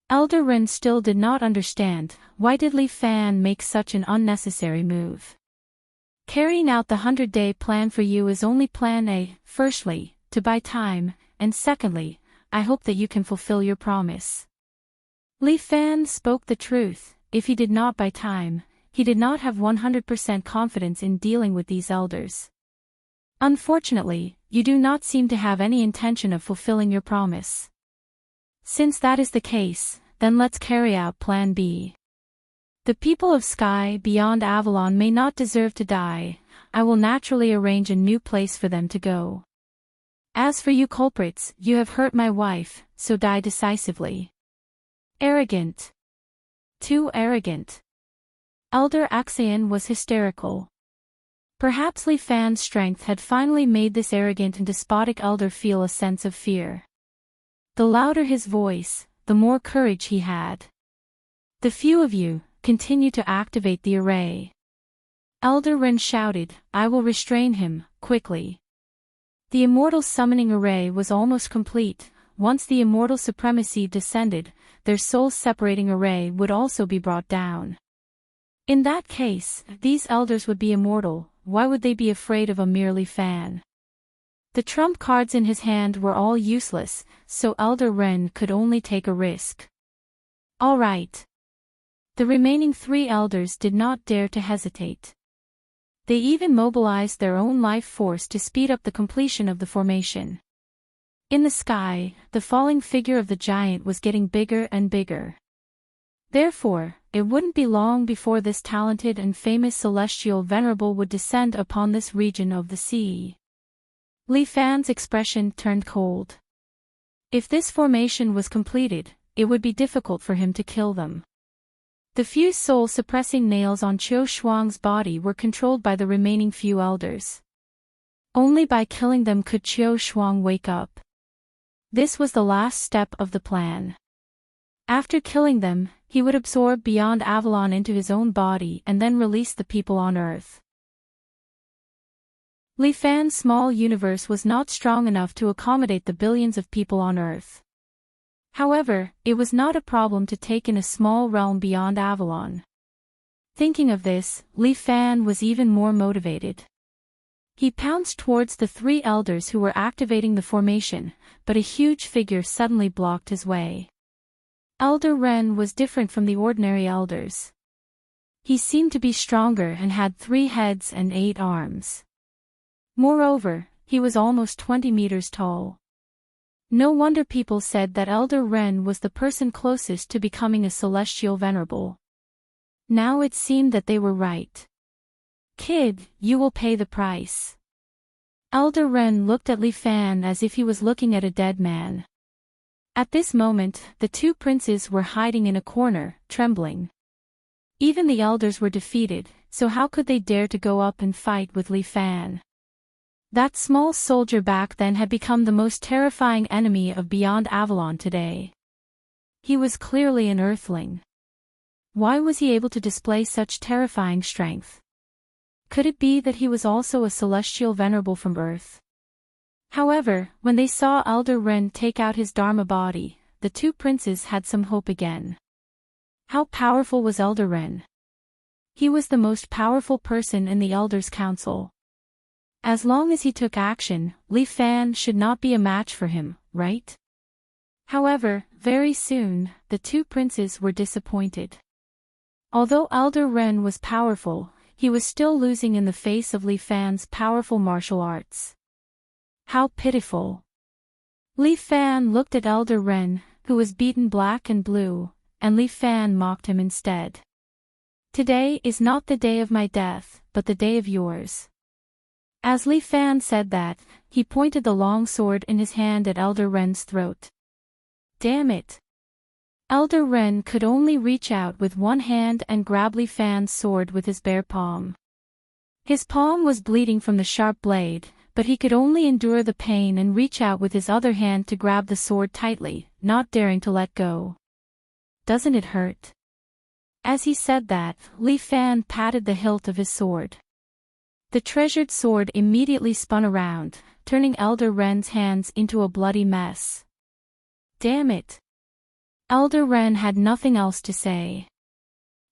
Elder Ren still did not understand, why did Li Fan make such an unnecessary move? Carrying out the 100-day plan for you is only plan A. Firstly, to buy time, and secondly, I hope that you can fulfill your promise. Li Fan spoke the truth. If he did not buy time, he did not have 100% confidence in dealing with these elders. Unfortunately, you do not seem to have any intention of fulfilling your promise. Since that is the case, then let's carry out plan B. The people of Sky beyond Avalon may not deserve to die. I will naturally arrange a new place for them to go. As for you culprits, you have hurt my wife, so die decisively. Arrogant. Too arrogant. Elder Axion was hysterical. Perhaps Li Fan's strength had finally made this arrogant and despotic elder feel a sense of fear. The louder his voice, the more courage he had. The few of you, continue to activate the array. Elder Ren shouted, I will restrain him, quickly. The immortal summoning array was almost complete. Once the immortal supremacy descended, their soul-separating array would also be brought down. In that case, these elders would be immortal. Why would they be afraid of a mere Li Fan? The trump cards in his hand were all useless, so Elder Ren could only take a risk. All right. The remaining 3 elders did not dare to hesitate. They even mobilized their own life force to speed up the completion of the formation. In the sky, the falling figure of the giant was getting bigger and bigger. Therefore, it wouldn't be long before this talented and famous celestial venerable would descend upon this region of the sea. Li Fan's expression turned cold. If this formation was completed, it would be difficult for him to kill them. The few soul-suppressing nails on Qiu Shuang's body were controlled by the remaining few elders. Only by killing them could Qiu Shuang wake up. This was the last step of the plan. After killing them, he would absorb Beyond Avalon into his own body and then release the people on Earth. Li Fan's small universe was not strong enough to accommodate the billions of people on Earth. However, it was not a problem to take in a small realm beyond Avalon. Thinking of this, Li Fan was even more motivated. He pounced towards the 3 elders who were activating the formation, but a huge figure suddenly blocked his way. Elder Ren was different from the ordinary elders. He seemed to be stronger and had 3 heads and 8 arms. Moreover, he was almost 20 meters tall. No wonder people said that Elder Ren was the person closest to becoming a celestial venerable. Now it seemed that they were right. Kid, you will pay the price. Elder Ren looked at Li Fan as if he was looking at a dead man. At this moment, the 2 princes were hiding in a corner, trembling. Even the elders were defeated, so how could they dare to go up and fight with Li Fan? That small soldier back then had become the most terrifying enemy of Beyond Avalon today. He was clearly an earthling. Why was he able to display such terrifying strength? Could it be that he was also a celestial venerable from Earth? However, when they saw Elder Ren take out his Dharma body, the 2 princes had some hope again. How powerful was Elder Ren? He was the most powerful person in the Elders' Council. As long as he took action, Li Fan should not be a match for him, right? However, very soon, the 2 princes were disappointed. Although Elder Ren was powerful, he was still losing in the face of Li Fan's powerful martial arts. How pitiful. Li Fan looked at Elder Ren, who was beaten black and blue, and Li Fan mocked him instead. Today is not the day of my death, but the day of yours. As Li Fan said that, he pointed the long sword in his hand at Elder Ren's throat. Damn it. Elder Ren could only reach out with one hand and grab Li Fan's sword with his bare palm. His palm was bleeding from the sharp blade, but he could only endure the pain and reach out with his other hand to grab the sword tightly, not daring to let go. Doesn't it hurt? As he said that, Li Fan patted the hilt of his sword. The treasured sword immediately spun around, turning Elder Ren's hands into a bloody mess. Damn it. Elder Ren had nothing else to say.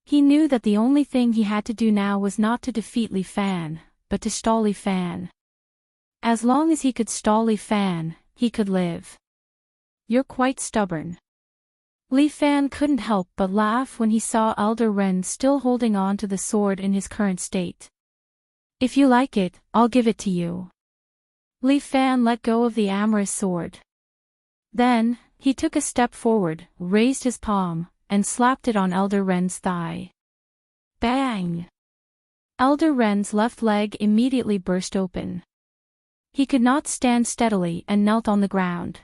He knew that the only thing he had to do now was not to defeat Li Fan, but to stall Li Fan. As long as he could stall Li Fan, he could live. You're quite stubborn. Li Fan couldn't help but laugh when he saw Elder Ren still holding on to the sword in his current state. If you like it, I'll give it to you. Li Fan let go of the amorous sword. Then, he took a step forward, raised his palm, and slapped it on Elder Ren's thigh. Bang! Elder Ren's left leg immediately burst open. He could not stand steadily and knelt on the ground.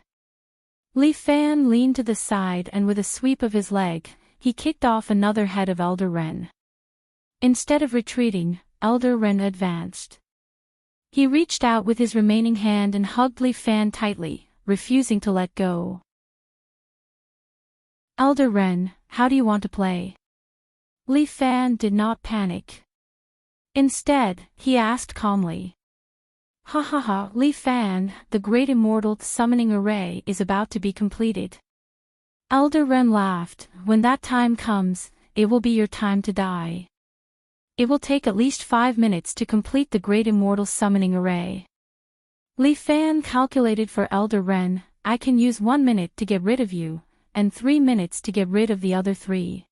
Li Fan leaned to the side and with a sweep of his leg, he kicked off another head of Elder Ren. Instead of retreating, Elder Ren advanced. He reached out with his remaining hand and hugged Li Fan tightly, refusing to let go. Elder Ren, how do you want to play? Li Fan did not panic. Instead, he asked calmly. Ha ha ha, Li Fan, the great immortal summoning array is about to be completed. Elder Ren laughed. When that time comes, it will be your time to die. It will take at least 5 minutes to complete the great immortal summoning array. Li Fan calculated for Elder Ren, I can use 1 minute to get rid of you, and 3 minutes to get rid of the other 3.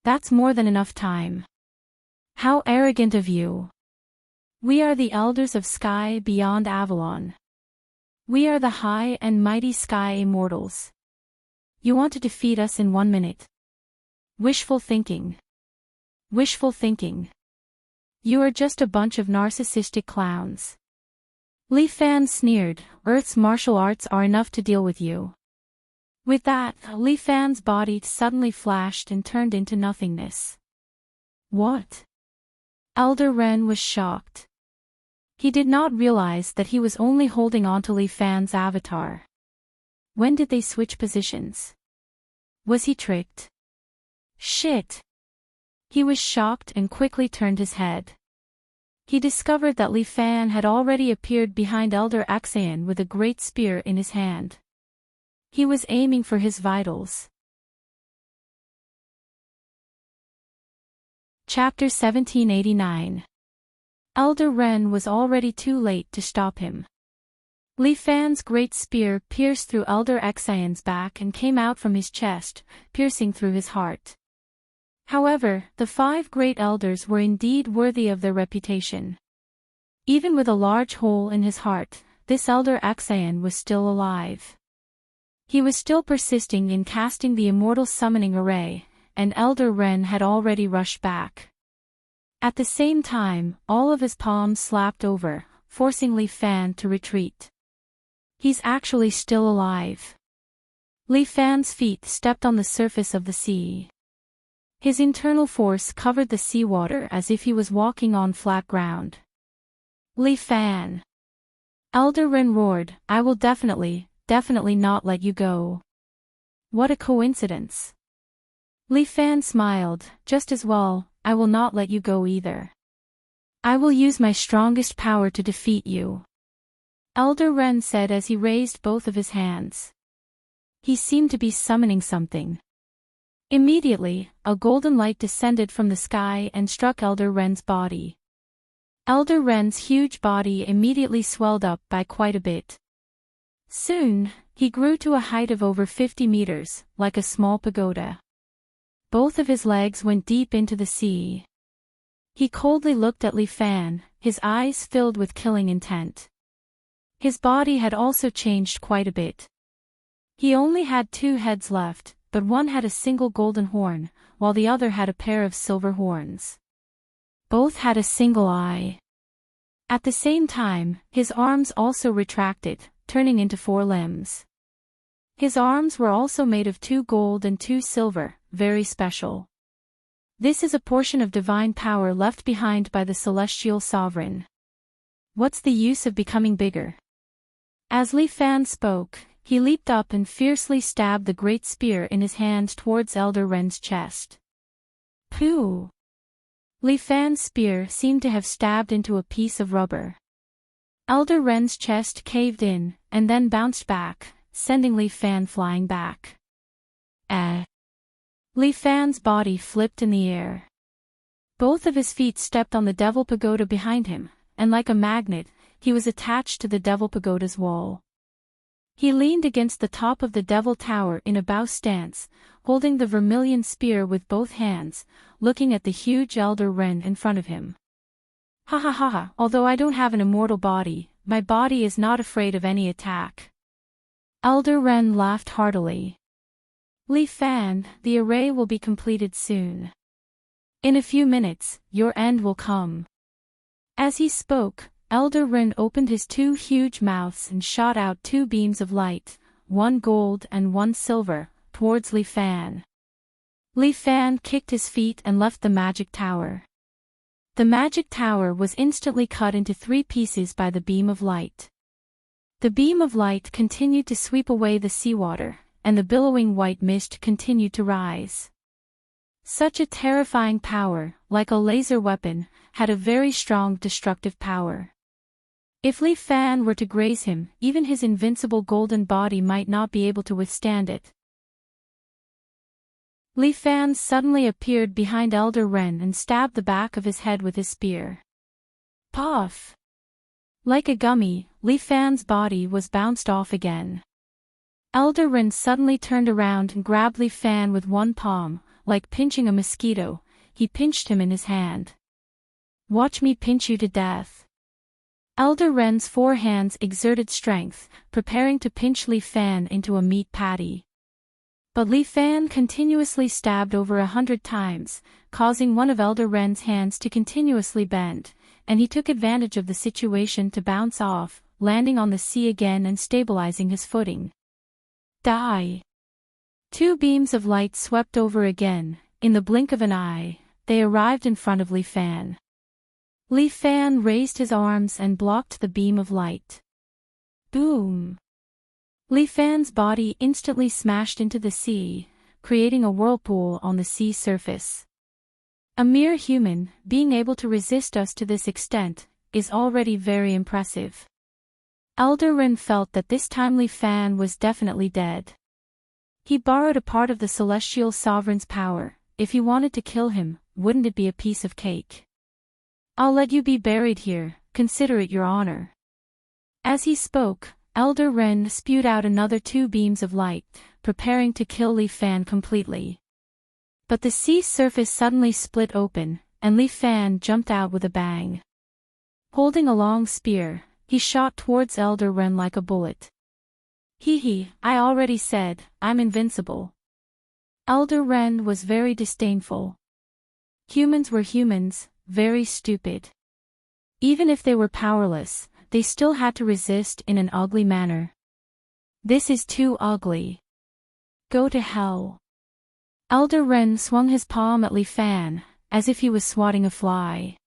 That's more than enough time. How arrogant of you. We are the elders of Sky beyond Avalon. We are the high and mighty Sky Immortals. You want to defeat us in 1 minute? Wishful thinking. Wishful thinking. You are just a bunch of narcissistic clowns. Li Fan sneered, Earth's martial arts are enough to deal with you. With that, Li Fan's body suddenly flashed and turned into nothingness. What? Elder Ren was shocked. He did not realize that he was only holding on to Li Fan's avatar. When did they switch positions? Was he tricked? Shit! He was shocked and quickly turned his head. He discovered that Li Fan had already appeared behind Elder Axayan with a great spear in his hand. He was aiming for his vitals. Chapter 1789. Elder Ren was already too late to stop him. Li Fan's great spear pierced through Elder Axayan's back and came out from his chest, piercing through his heart. However, the 5 great elders were indeed worthy of their reputation. Even with a large hole in his heart, this Elder Axayan was still alive. He was still persisting in casting the immortal summoning array, and Elder Ren had already rushed back. At the same time, all of his palms slapped over, forcing Li Fan to retreat. He's actually still alive. Li Fan's feet stepped on the surface of the sea. His internal force covered the seawater as if he was walking on flat ground. Li Fan! Elder Ren roared, I will definitely not let you go. What a coincidence. Li Fan smiled, just as well, I will not let you go either. I will use my strongest power to defeat you. Elder Ren said as he raised both of his hands. He seemed to be summoning something. Immediately, a golden light descended from the sky and struck Elder Ren's body. Elder Ren's huge body immediately swelled up by quite a bit. Soon, he grew to a height of over 50 meters, like a small pagoda. Both of his legs went deep into the sea. He coldly looked at Li Fan, his eyes filled with killing intent. His body had also changed quite a bit. He only had 2 heads left, but one had a single golden horn, while the other had a pair of silver horns. Both had a single eye. At the same time, his arms also retracted, turning into 4 limbs. His arms were also made of 2 gold and 2 silver, very special. This is a portion of divine power left behind by the celestial sovereign. What's the use of becoming bigger? As Li Fan spoke, he leaped up and fiercely stabbed the great spear in his hand towards Elder Ren's chest. Pooh! Li Fan's spear seemed to have stabbed into a piece of rubber. Elder Ren's chest caved in, and then bounced back, sending Li Fan flying back. Li Fan's body flipped in the air. Both of his feet stepped on the devil pagoda behind him, and like a magnet, he was attached to the Devil Pagoda's wall. He leaned against the top of the Devil Tower in a bow stance, holding the vermilion spear with both hands, looking at the huge Elder Wren in front of him. Ha ha ha ha, although I don't have an immortal body, my body is not afraid of any attack. Elder Wren laughed heartily. Li Fan, the array will be completed soon. In a few minutes, your end will come. As he spoke, Elder Wren opened his two huge mouths and shot out two beams of light, one gold and one silver, towards Li Fan. Li Fan kicked his feet and left the magic tower. The magic tower was instantly cut into 3 pieces by the beam of light. The beam of light continued to sweep away the seawater, and the billowing white mist continued to rise. Such a terrifying power, like a laser weapon, had a very strong destructive power. If Li Fan were to graze him, even his invincible golden body might not be able to withstand it. Li Fan suddenly appeared behind Elder Wren and stabbed the back of his head with his spear. Puff! Like a gummy, Li Fan's body was bounced off again. Elder Wren suddenly turned around and grabbed Li Fan with one palm, like pinching a mosquito. He pinched him in his hand. Watch me pinch you to death. Elder Wren's 4 hands exerted strength, preparing to pinch Li Fan into a meat patty. But Li Fan continuously stabbed over 100 times, causing one of Elder Wren's hands to continuously bend, and he took advantage of the situation to bounce off, landing on the sea again and stabilizing his footing. Die! 2 beams of light swept over again. In the blink of an eye, they arrived in front of Li Fan. Li Fan raised his arms and blocked the beam of light. Boom! Li Fan's body instantly smashed into the sea, creating a whirlpool on the sea surface. A mere human, being able to resist us to this extent, is already very impressive. Elder Wren felt that this time Li Fan was definitely dead. He borrowed a part of the Celestial Sovereign's power. If he wanted to kill him, wouldn't it be a piece of cake? I'll let you be buried here, consider it your honor. As he spoke, Elder Wren spewed out another 2 beams of light, preparing to kill Li Fan completely. But the sea surface suddenly split open, and Li Fan jumped out with a bang. Holding a long spear, he shot towards Elder Wren like a bullet. Hee, I already said, I'm invincible. Elder Wren was very disdainful. Humans were humans, very stupid. Even if they were powerless, they still had to resist in an ugly manner. This is too ugly. Go to hell. Elder Wren swung his palm at Li Fan, as if he was swatting a fly.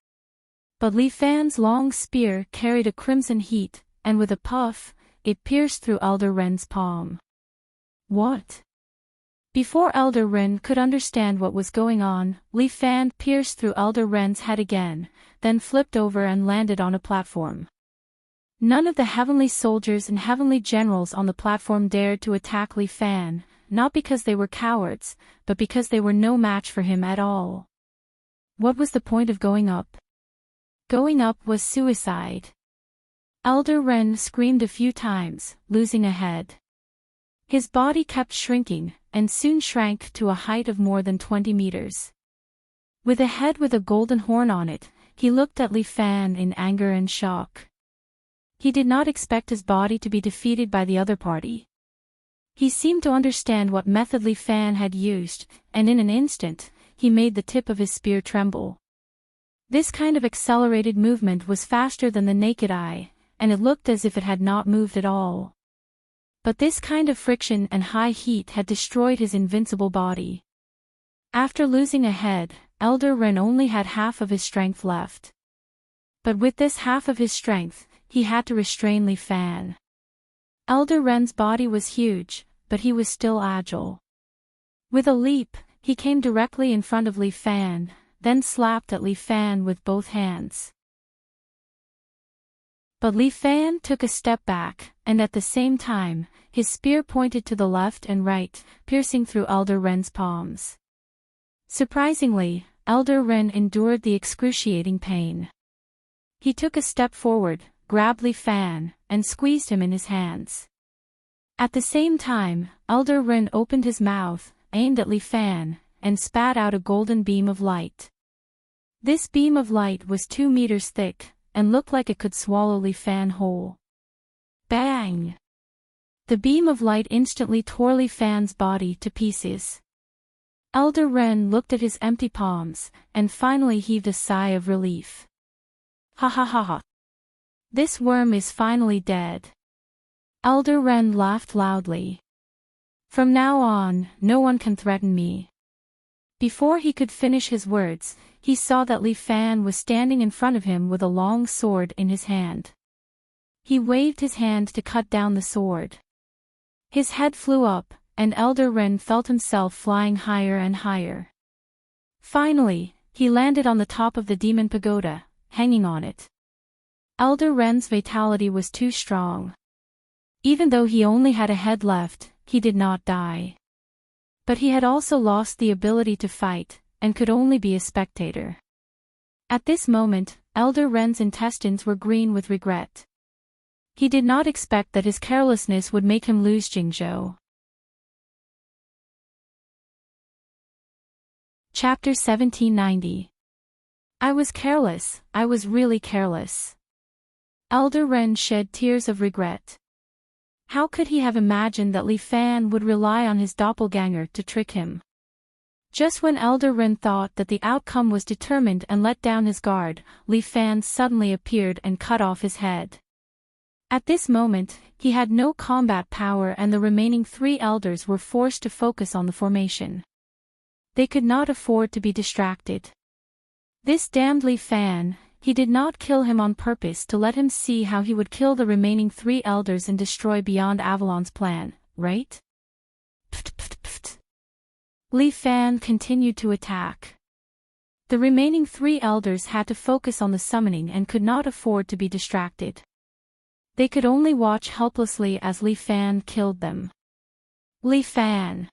But Li Fan's long spear carried a crimson heat, and with a puff, it pierced through Elder Wren's palm. What? Before Elder Wren could understand what was going on, Li Fan pierced through Elder Wren's head again, then flipped over and landed on a platform. None of the heavenly soldiers and heavenly generals on the platform dared to attack Li Fan, not because they were cowards, but because they were no match for him at all. What was the point of going up? Going up was suicide. Elder Wren screamed a few times, losing a head. His body kept shrinking, and soon shrank to a height of more than 20 meters. With a head with a golden horn on it, he looked at Li Fan in anger and shock. He did not expect his body to be defeated by the other party. He seemed to understand what method Li Fan had used, and in an instant, he made the tip of his spear tremble. This kind of accelerated movement was faster than the naked eye, and it looked as if it had not moved at all. But this kind of friction and high heat had destroyed his invincible body. After losing a head, Elder Wren only had half of his strength left. But with this half of his strength, he had to restrain Li Fan. Elder Wren's body was huge, but he was still agile. With a leap, he came directly in front of Li Fan, then slapped at Li Fan with both hands. But Li Fan took a step back, and at the same time, his spear pointed to the left and right, piercing through Elder Wren's palms. Surprisingly, Elder Wren endured the excruciating pain. He took a step forward, grabbed Li Fan, and squeezed him in his hands. At the same time, Elder Ren opened his mouth, aimed at Li Fan, and spat out a golden beam of light. This beam of light was 2 meters thick, and looked like it could swallow Li Fan whole. Bang! The beam of light instantly tore Li Fan's body to pieces. Elder Ren looked at his empty palms, and finally heaved a sigh of relief. Ha ha ha ha. This worm is finally dead. Elder Ren laughed loudly. From now on, no one can threaten me. Before he could finish his words, he saw that Li Fan was standing in front of him with a long sword in his hand. He waved his hand to cut down the sword. His head flew up, and Elder Ren felt himself flying higher and higher. Finally, he landed on the top of the demon pagoda, hanging on it. Elder Ren's vitality was too strong. Even though he only had a head left, he did not die. But he had also lost the ability to fight, and could only be a spectator. At this moment, Elder Ren's intestines were green with regret. He did not expect that his carelessness would make him lose Jingzhou. Chapter 1790. I was careless, I was really careless. Elder Ren shed tears of regret. How could he have imagined that Li Fan would rely on his doppelganger to trick him? Just when Elder Ren thought that the outcome was determined and let down his guard, Li Fan suddenly appeared and cut off his head. At this moment, he had no combat power and the remaining 3 elders were forced to focus on the formation. They could not afford to be distracted. This damned Li Fan, he did not kill him on purpose to let him see how he would kill the remaining 3 elders and destroy Beyond Avalon's plan, right? Li Fan continued to attack. The remaining 3 elders had to focus on the summoning and could not afford to be distracted. They could only watch helplessly as Li Fan killed them. Li Fan!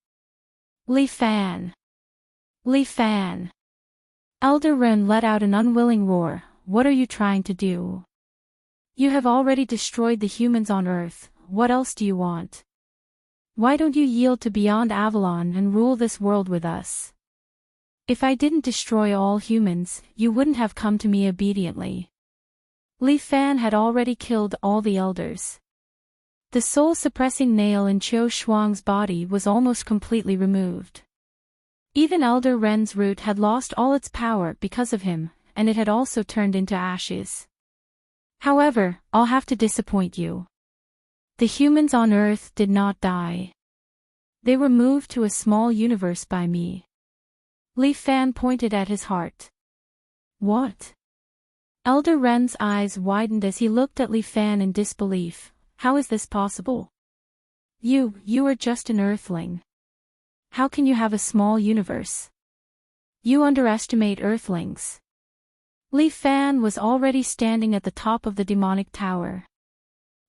Li Fan! Li Fan! Elder Ren let out an unwilling roar. What are you trying to do? You have already destroyed the humans on Earth, what else do you want? Why don't you yield to Beyond Avalon and rule this world with us? If I didn't destroy all humans, you wouldn't have come to me obediently. Li Fan had already killed all the elders. The soul-suppressing nail in Qiu Shuang's body was almost completely removed. Even Elder Ren's root had lost all its power because of him, and it had also turned into ashes. However, I'll have to disappoint you. The humans on Earth did not die. They were moved to a small universe by me. Li Fan pointed at his heart. What? Elder Ren's eyes widened as he looked at Li Fan in disbelief. How is this possible? You are just an Earthling. How can you have a small universe? You underestimate Earthlings. Li Fan was already standing at the top of the demonic tower.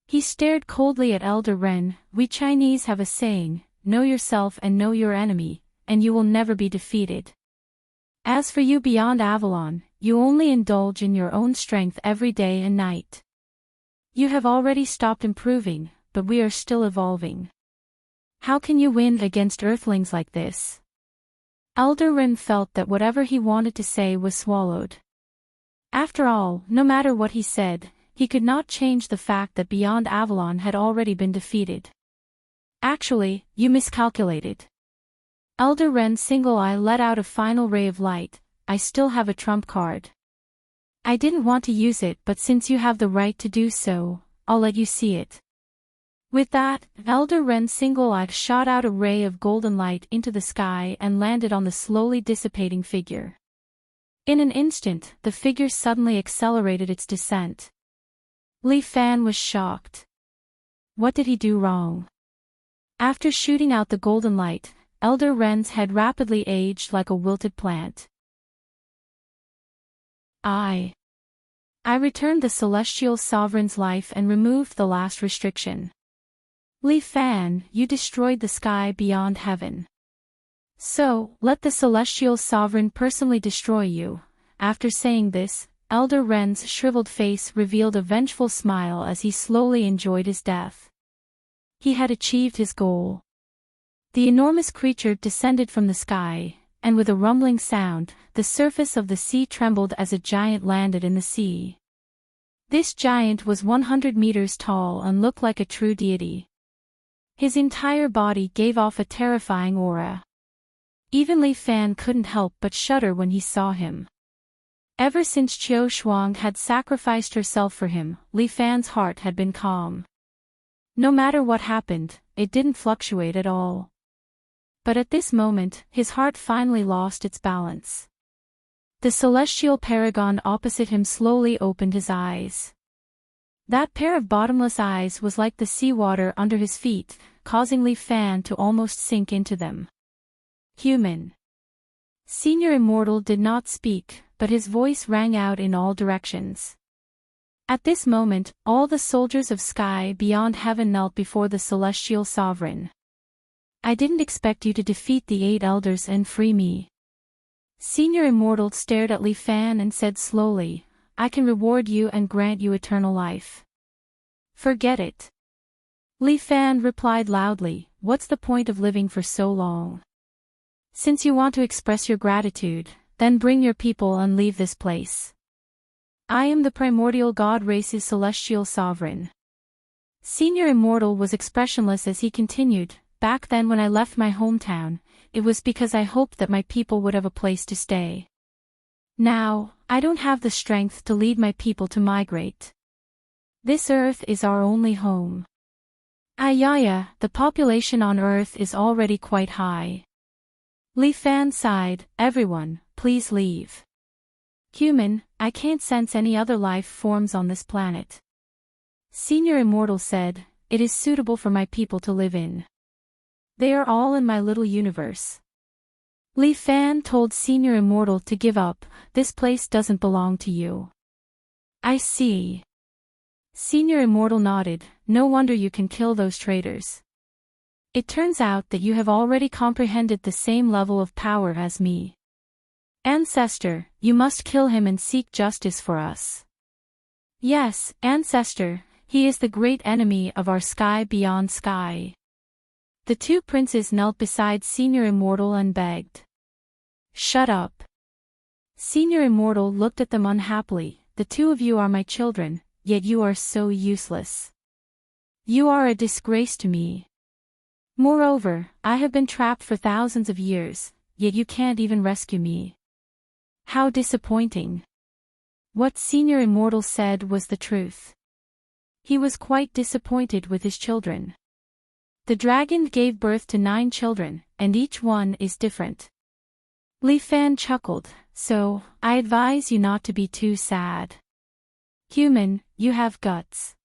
He stared coldly at Elder Ren. We Chinese have a saying, know yourself and know your enemy, and you will never be defeated. As for you Beyond Avalon, you only indulge in your own strength every day and night. You have already stopped improving, but we are still evolving. How can you win against Earthlings like this? Elder Ren felt that whatever he wanted to say was swallowed. After all, no matter what he said, he could not change the fact that Beyond Avalon had already been defeated. Actually, you miscalculated. Elder Ren's single eye let out a final ray of light. I still have a trump card. I didn't want to use it, but since you have the right to do so, I'll let you see it. With that, Elder Ren's single eye shot out a ray of golden light into the sky and landed on the slowly dissipating figure. In an instant, the figure suddenly accelerated its descent. Li Fan was shocked. What did he do wrong? After shooting out the golden light, Elder Ren's head rapidly aged like a wilted plant. I returned the Celestial Sovereign's life and removed the last restriction. Li Fan, you destroyed the sky beyond heaven. So, let the Celestial Sovereign personally destroy you. After saying this, Elder Ren's shriveled face revealed a vengeful smile as he slowly enjoyed his death. He had achieved his goal. The enormous creature descended from the sky, and with a rumbling sound, the surface of the sea trembled as a giant landed in the sea. This giant was 100 meters tall and looked like a true deity. His entire body gave off a terrifying aura. Even Li Fan couldn't help but shudder when he saw him. Ever since Qiu Shuang had sacrificed herself for him, Li Fan's heart had been calm. No matter what happened, it didn't fluctuate at all. But at this moment, his heart finally lost its balance. The celestial paragon opposite him slowly opened his eyes. That pair of bottomless eyes was like the seawater under his feet, causing Li Fan to almost sink into them. Human. Senior Immortal did not speak, but his voice rang out in all directions. At this moment, all the soldiers of sky beyond heaven knelt before the celestial sovereign. I didn't expect you to defeat the 8 elders and free me. Senior Immortal stared at Li Fan and said slowly, I can reward you and grant you eternal life. Forget it. Li Fan replied loudly, what's the point of living for so long? Since you want to express your gratitude, then bring your people and leave this place. I am the primordial god race's celestial sovereign. Senior Immortal was expressionless as he continued, back then when I left my hometown, it was because I hoped that my people would have a place to stay. Now, I don't have the strength to lead my people to migrate. This earth is our only home. Ayaya, the population on earth is already quite high. Li Fan sighed, everyone, please leave. Human, I can't sense any other life forms on this planet. Senior Immortal said, it is suitable for my people to live in. They are all in my little universe. Li Fan told Senior Immortal to give up, this place doesn't belong to you. I see. Senior Immortal nodded, no wonder you can kill those traitors. It turns out that you have already comprehended the same level of power as me. Ancestor, you must kill him and seek justice for us. Yes, Ancestor, he is the great enemy of our sky beyond sky. The 2 princes knelt beside Senior Immortal and begged. Shut up. Senior Immortal looked at them unhappily, the 2 of you are my children, yet you are so useless. You are a disgrace to me. Moreover, I have been trapped for thousands of years, yet you can't even rescue me. How disappointing. What Senior Immortal said was the truth. He was quite disappointed with his children. The dragon gave birth to 9 children, and each one is different. Li Fan chuckled, so, I advise you not to be too sad. Human, you have guts.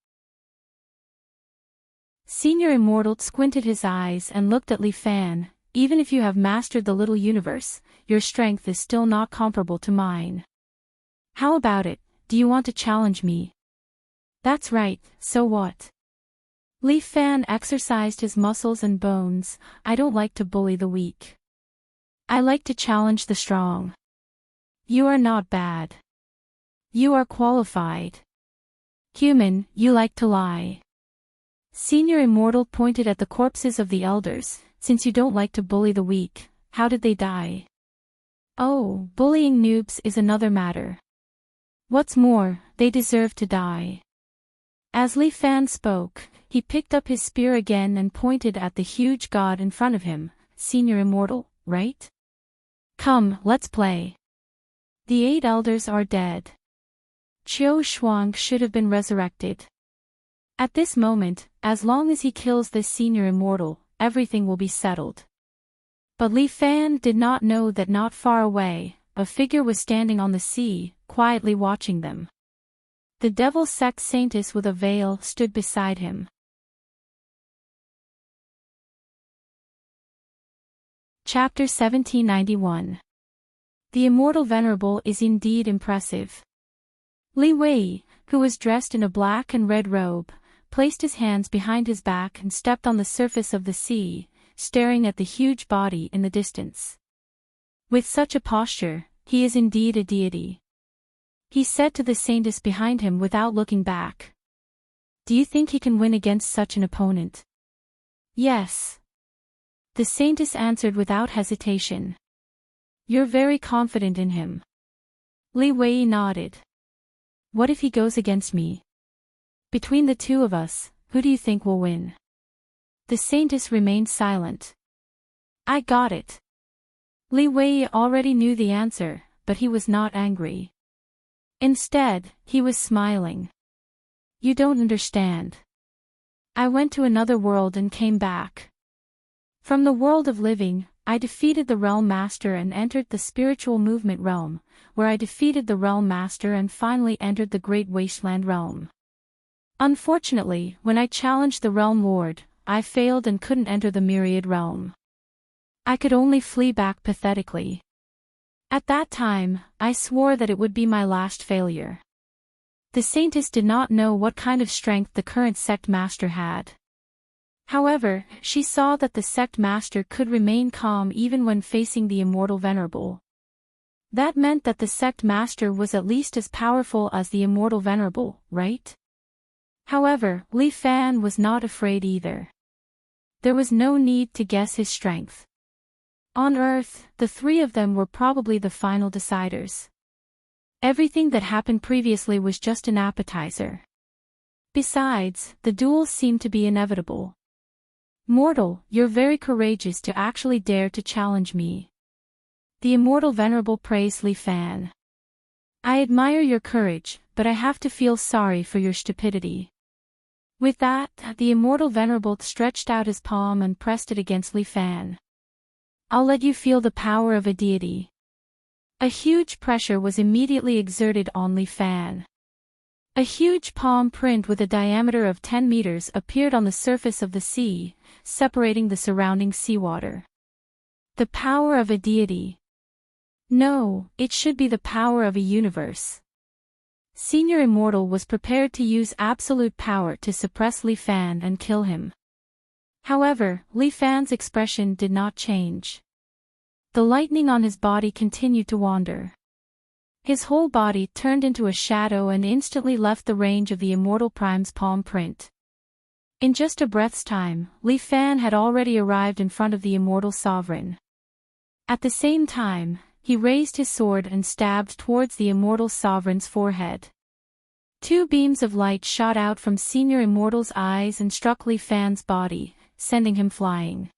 Senior Immortal squinted his eyes and looked at Li Fan, even if you have mastered the little universe, your strength is still not comparable to mine. How about it, do you want to challenge me? That's right, so what? Li Fan exercised his muscles and bones, I don't like to bully the weak. I like to challenge the strong. You are not bad. You are qualified. Human, you like to lie. Senior Immortal pointed at the corpses of the elders, since you don't like to bully the weak, how did they die? Oh, bullying noobs is another matter. What's more, they deserve to die. As Li Fan spoke, he picked up his spear again and pointed at the huge god in front of him, Senior Immortal, right? Come, let's play. The 8 elders are dead. Qiu Shuang should have been resurrected. At this moment, as long as he kills this Senior Immortal, everything will be settled. But Li Fan did not know that not far away, a figure was standing on the sea, quietly watching them. The devil sect saintess with a veil stood beside him. Chapter 1791. The Immortal Venerable is indeed impressive. Li Wei, who was dressed in a black and red robe, placed his hands behind his back and stepped on the surface of the sea, staring at the huge body in the distance. With such a posture, he is indeed a deity. he said to the Saintess behind him without looking back. Do you think he can win against such an opponent? Yes. The Saintess answered without hesitation. You're very confident in him. Li Wei nodded. What if he goes against me? Between the two of us, who do you think will win? The Saintess remained silent. I got it. Li Wei already knew the answer, but he was not angry. Instead, he was smiling. You don't understand. I went to another world and came back. From the world of living, I defeated the Realm Master and entered the spiritual movement realm, where I defeated the Realm Master and finally entered the Great Wasteland realm. Unfortunately, when I challenged the Realm Lord, I failed and couldn't enter the Myriad realm. I could only flee back pathetically. At that time, I swore that it would be my last failure. The Saintess did not know what kind of strength the current sect master had. However, she saw that the sect master could remain calm even when facing the immortal Venerable. That meant that the sect master was at least as powerful as the immortal Venerable, right? However, Li Fan was not afraid either. There was no need to guess his strength. On Earth, the three of them were probably the final deciders. Everything that happened previously was just an appetizer. Besides, the duel seemed to be inevitable. Mortal, you're very courageous to actually dare to challenge me. The immortal Venerable praised Li Fan. I admire your courage, but I have to feel sorry for your stupidity. With that, the immortal Venerable stretched out his palm and pressed it against Li Fan. I'll let you feel the power of a deity. A huge pressure was immediately exerted on Li Fan. A huge palm print with a diameter of 10 meters appeared on the surface of the sea, separating the surrounding seawater. The power of a deity. No, it should be the power of a universe. Senior Immortal was prepared to use absolute power to suppress Li Fan and kill him. However, Li Fan's expression did not change. The lightning on his body continued to wander. His whole body turned into a shadow and instantly left the range of the Immortal Prime's palm print. In just a breath's time, Li Fan had already arrived in front of the Immortal Sovereign. At the same time, he raised his sword and stabbed towards the Immortal Sovereign's forehead. Two beams of light shot out from Senior Immortal's eyes and struck Li Fan's body, sending him flying.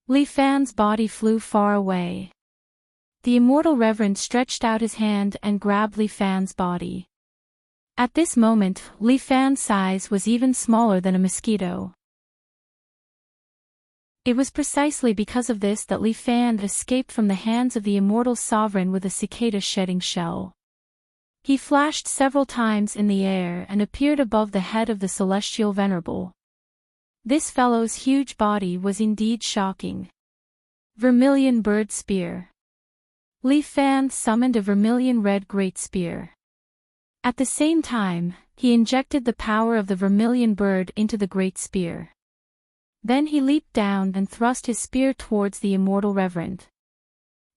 Li Fan's body flew far away. The Immortal Reverend stretched out his hand and grabbed Li Fan's body. At this moment, Li Fan's size was even smaller than a mosquito. It was precisely because of this that Li Fan escaped from the hands of the Immortal Sovereign with a cicada-shedding shell. He flashed several times in the air and appeared above the head of the Celestial Venerable. This fellow's huge body was indeed shocking. Vermilion Bird Spear. Li Fan summoned a vermilion red great spear. At the same time, he injected the power of the vermilion bird into the great spear. Then he leaped down and thrust his spear towards the Immortal Reverend.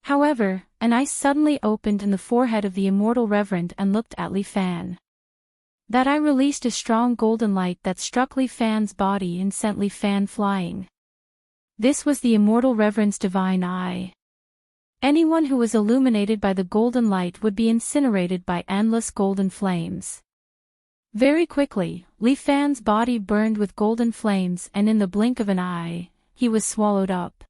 However, an eye suddenly opened in the forehead of the Immortal Reverend and looked at Li Fan. That eye released a strong golden light that struck Li Fan's body and sent Li Fan flying. This was the Immortal Reverend's divine eye. Anyone who was illuminated by the golden light would be incinerated by endless golden flames. Very quickly, Li Fan's body burned with golden flames and in the blink of an eye, he was swallowed up.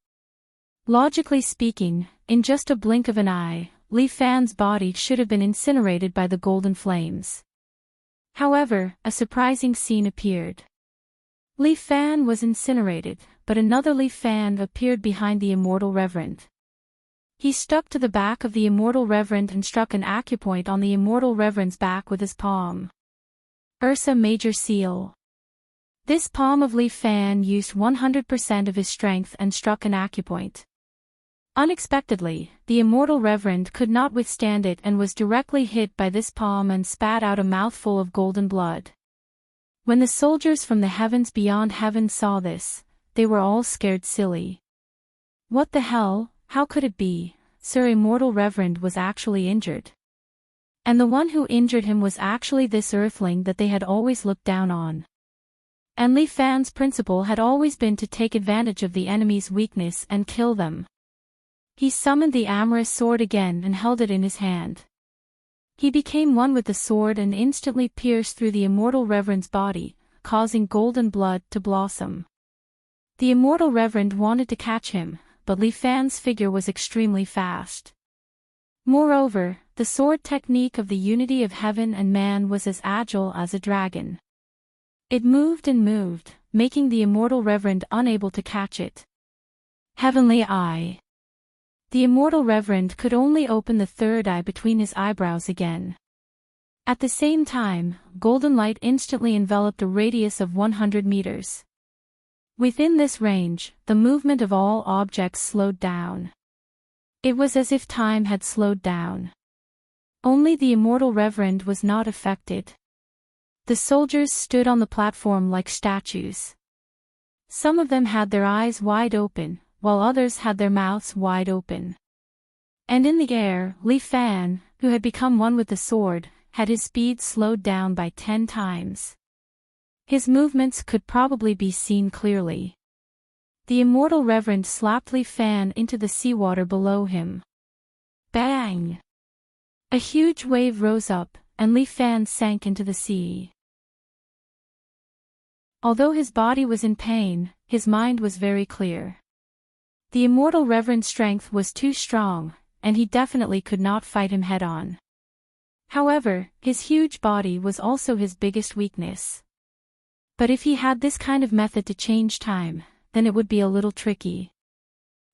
Logically speaking, in just a blink of an eye, Li Fan's body should have been incinerated by the golden flames. However, a surprising scene appeared. Li Fan was incinerated, but another Li Fan appeared behind the Immortal Reverend. He stuck to the back of the Immortal Reverend and struck an acupoint on the Immortal Reverend's back with his palm. Ursa Major Seal. This palm of Li Fan used 100% of his strength and struck an acupoint. Unexpectedly, the Immortal Reverend could not withstand it and was directly hit by this palm and spat out a mouthful of golden blood. When the soldiers from the heavens beyond heaven saw this, they were all scared silly. What the hell, how could it be? Sir Immortal Reverend was actually injured. And the one who injured him was actually this earthling that they had always looked down on. And Li Fan's principle had always been to take advantage of the enemy's weakness and kill them. He summoned the amorous sword again and held it in his hand. He became one with the sword and instantly pierced through the immortal Reverend's body, causing golden blood to blossom. The immortal Reverend wanted to catch him, but Li Fan's figure was extremely fast. Moreover, the sword technique of the unity of heaven and man was as agile as a dragon. It moved and moved, making the immortal Reverend unable to catch it. Heavenly Eye. The immortal Reverend could only open the third eye between his eyebrows again. At the same time, golden light instantly enveloped a radius of 100 meters. Within this range, the movement of all objects slowed down. It was as if time had slowed down. Only the immortal Reverend was not affected. The soldiers stood on the platform like statues. Some of them had their eyes wide open, while others had their mouths wide open. And in the air, Li Fan, who had become one with the sword, had his speed slowed down by 10 times. His movements could probably be seen clearly. The immortal Reverend slapped Li Fan into the seawater below him. Bang! A huge wave rose up, and Li Fan sank into the sea. Although his body was in pain, his mind was very clear. The immortal Reverend's strength was too strong, and he definitely could not fight him head-on. However, his huge body was also his biggest weakness. But if he had this kind of method to change time, then it would be a little tricky.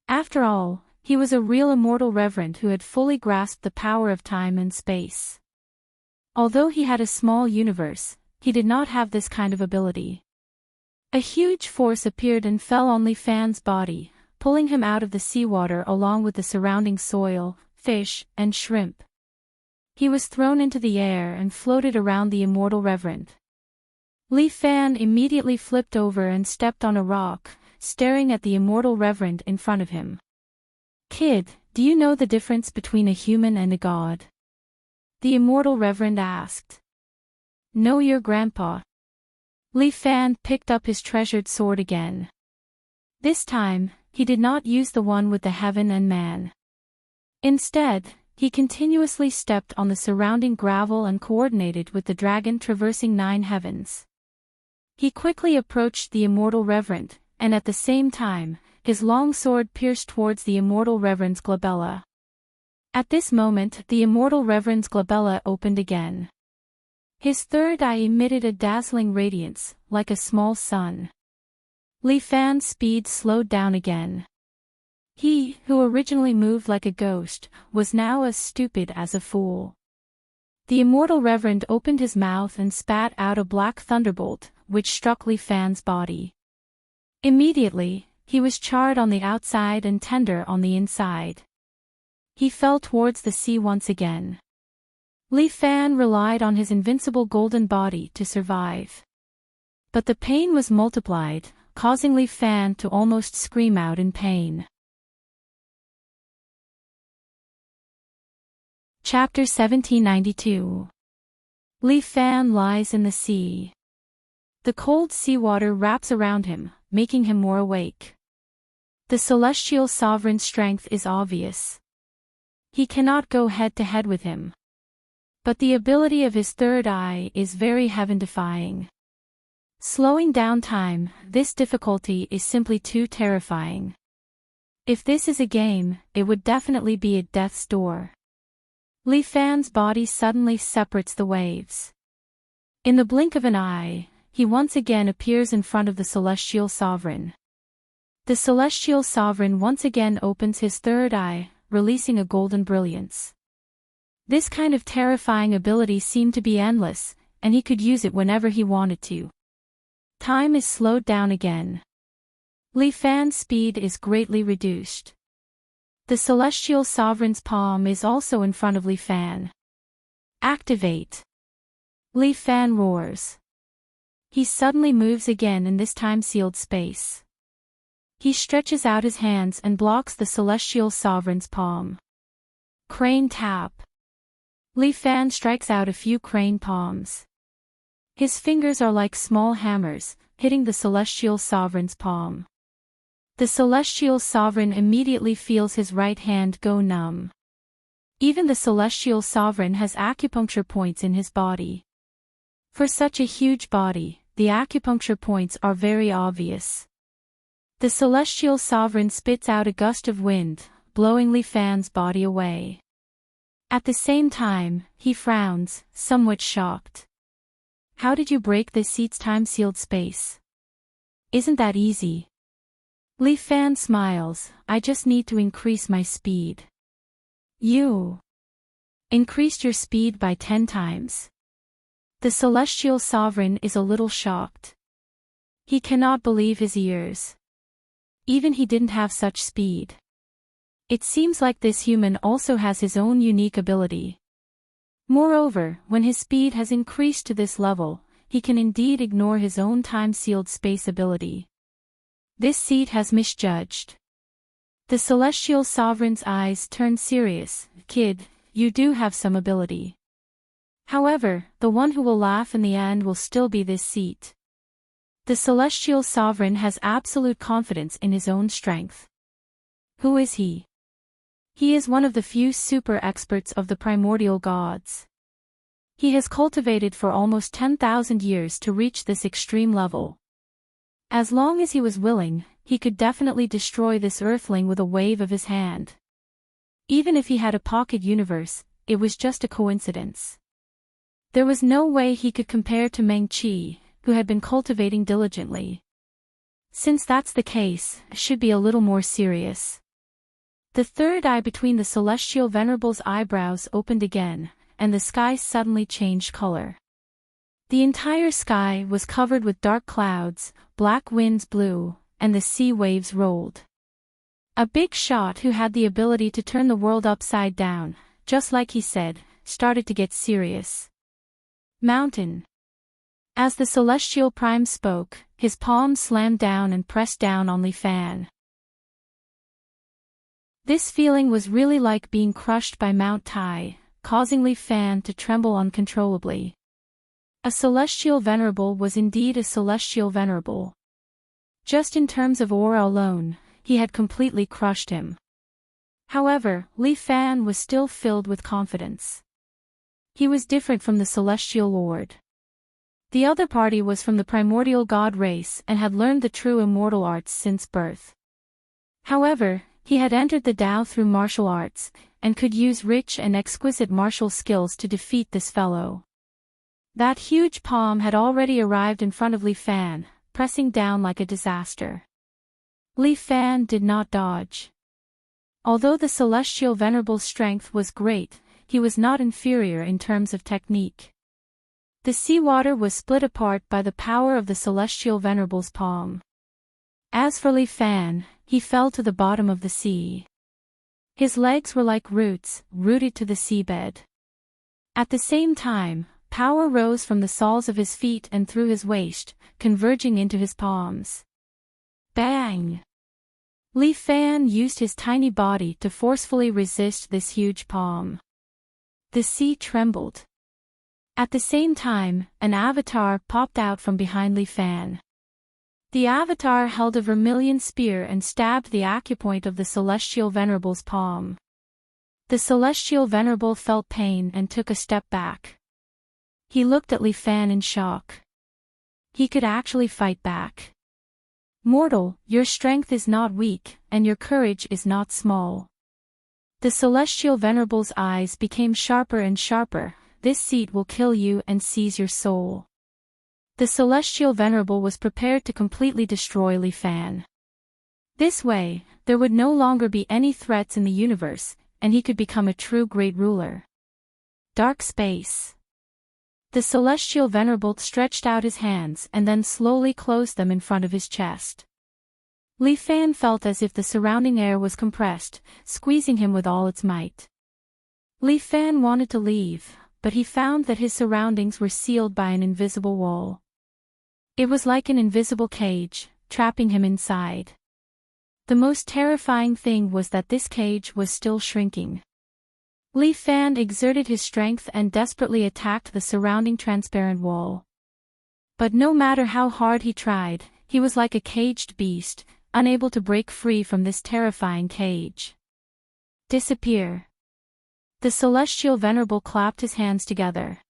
After all, he was a real immortal Reverend who had fully grasped the power of time and space. Although he had a small universe, he did not have this kind of ability. A huge force appeared and fell on Li Fan's body, pulling him out of the seawater along with the surrounding soil, fish, and shrimp. He was thrown into the air and floated around the immortal Reverend. Li Fan immediately flipped over and stepped on a rock, staring at the immortal Reverend in front of him. "Kid, do you know the difference between a human and a god?" the immortal Reverend asked. "Know your grandpa." Li Fan picked up his treasured sword again. This time, he did not use the one with the heaven and man. Instead, he continuously stepped on the surrounding gravel and coordinated with the dragon traversing 9 heavens. He quickly approached the immortal Reverend, and at the same time, his long sword pierced towards the immortal Reverend's glabella. At this moment, the immortal Reverend's glabella opened again. His third eye emitted a dazzling radiance, like a small sun. Li Fan's speed slowed down again. He, who originally moved like a ghost, was now as stupid as a fool. The immortal Reverend opened his mouth and spat out a black thunderbolt, which struck Li Fan's body. Immediately, he was charred on the outside and tender on the inside. He fell towards the sea once again. Li Fan relied on his invincible golden body to survive. But the pain was multiplied, causing Li Fan to almost scream out in pain. Chapter 1792. Li Fan lies in the sea. The cold seawater wraps around him, making him more awake. The celestial sovereign's strength is obvious. He cannot go head-to-head with him. But the ability of his third eye is very heaven-defying. Slowing down time, this difficulty is simply too terrifying. If this is a game, it would definitely be at death's door. Li Fan's body suddenly separates the waves. In the blink of an eye, he once again appears in front of the celestial sovereign. The celestial sovereign once again opens his third eye, releasing a golden brilliance. This kind of terrifying ability seemed to be endless, and he could use it whenever he wanted to. Time is slowed down again. Li Fan's speed is greatly reduced. The celestial sovereign's palm is also in front of Li Fan. Activate! Li Fan roars. He suddenly moves again in this time-sealed space. He stretches out his hands and blocks the celestial sovereign's palm. Crane tap. Li Fan strikes out a few crane palms. His fingers are like small hammers, hitting the celestial sovereign's palm. The celestial sovereign immediately feels his right hand go numb. Even the celestial sovereign has acupuncture points in his body. For such a huge body, the acupuncture points are very obvious. The celestial sovereign spits out a gust of wind, blowing Li Fan's body away. At the same time, he frowns, somewhat shocked. How did you break this seat's time-sealed space? Isn't that easy? Li Fan smiles, I just need to increase my speed. You increased your speed by 10 times. The celestial sovereign is a little shocked. He cannot believe his ears. Even he didn't have such speed. It seems like this human also has his own unique ability. Moreover, when his speed has increased to this level, he can indeed ignore his own time-sealed space ability. This seat has misjudged. The celestial sovereign's eyes turn serious. Kid, you do have some ability. However, the one who will laugh in the end will still be this seat. The celestial sovereign has absolute confidence in his own strength. Who is he? He is one of the few super experts of the primordial gods. He has cultivated for almost 10,000 years to reach this extreme level. As long as he was willing, he could definitely destroy this earthling with a wave of his hand. Even if he had a pocket universe, it was just a coincidence. There was no way he could compare to Meng Qi, who had been cultivating diligently. Since that's the case, it should be a little more serious. The third eye between the celestial venerable's eyebrows opened again, and the sky suddenly changed color. The entire sky was covered with dark clouds, black winds blew, and the sea waves rolled. A big shot who had the ability to turn the world upside down, just like he said, started to get serious. Mountain. As the celestial prime spoke, his palm slammed down and pressed down on Li Fan. This feeling was really like being crushed by Mount Tai, causing Li Fan to tremble uncontrollably. A celestial venerable was indeed a celestial venerable. Just in terms of aura alone, he had completely crushed him. However, Li Fan was still filled with confidence. He was different from the celestial lord. The other party was from the primordial god race and had learned the true immortal arts since birth. However, he had entered the Tao through martial arts, and could use rich and exquisite martial skills to defeat this fellow. That huge palm had already arrived in front of Li Fan, pressing down like a disaster. Li Fan did not dodge. Although the celestial venerable's strength was great, he was not inferior in terms of technique. The seawater was split apart by the power of the celestial venerable's palm. As for Li Fan, he fell to the bottom of the sea. His legs were like roots, rooted to the seabed. At the same time, power rose from the soles of his feet and through his waist, converging into his palms. Bang! Li Fan used his tiny body to forcefully resist this huge palm. The sea trembled. At the same time, an avatar popped out from behind Li Fan. The avatar held a vermilion spear and stabbed the acupoint of the celestial venerable's palm. The celestial venerable felt pain and took a step back. He looked at Li Fan in shock. He could actually fight back. Mortal, your strength is not weak, and your courage is not small. The celestial venerable's eyes became sharper and sharper. This seat will kill you and seize your soul. The celestial venerable was prepared to completely destroy Li Fan. This way, there would no longer be any threats in the universe, and he could become a true great ruler. Dark space. The celestial venerable stretched out his hands and then slowly closed them in front of his chest. Li Fan felt as if the surrounding air was compressed, squeezing him with all its might. Li Fan wanted to leave, but he found that his surroundings were sealed by an invisible wall. It was like an invisible cage, trapping him inside. The most terrifying thing was that this cage was still shrinking. Li Fan exerted his strength and desperately attacked the surrounding transparent wall. But no matter how hard he tried, he was like a caged beast, unable to break free from this terrifying cage. Disappear. The celestial venerable clapped his hands together.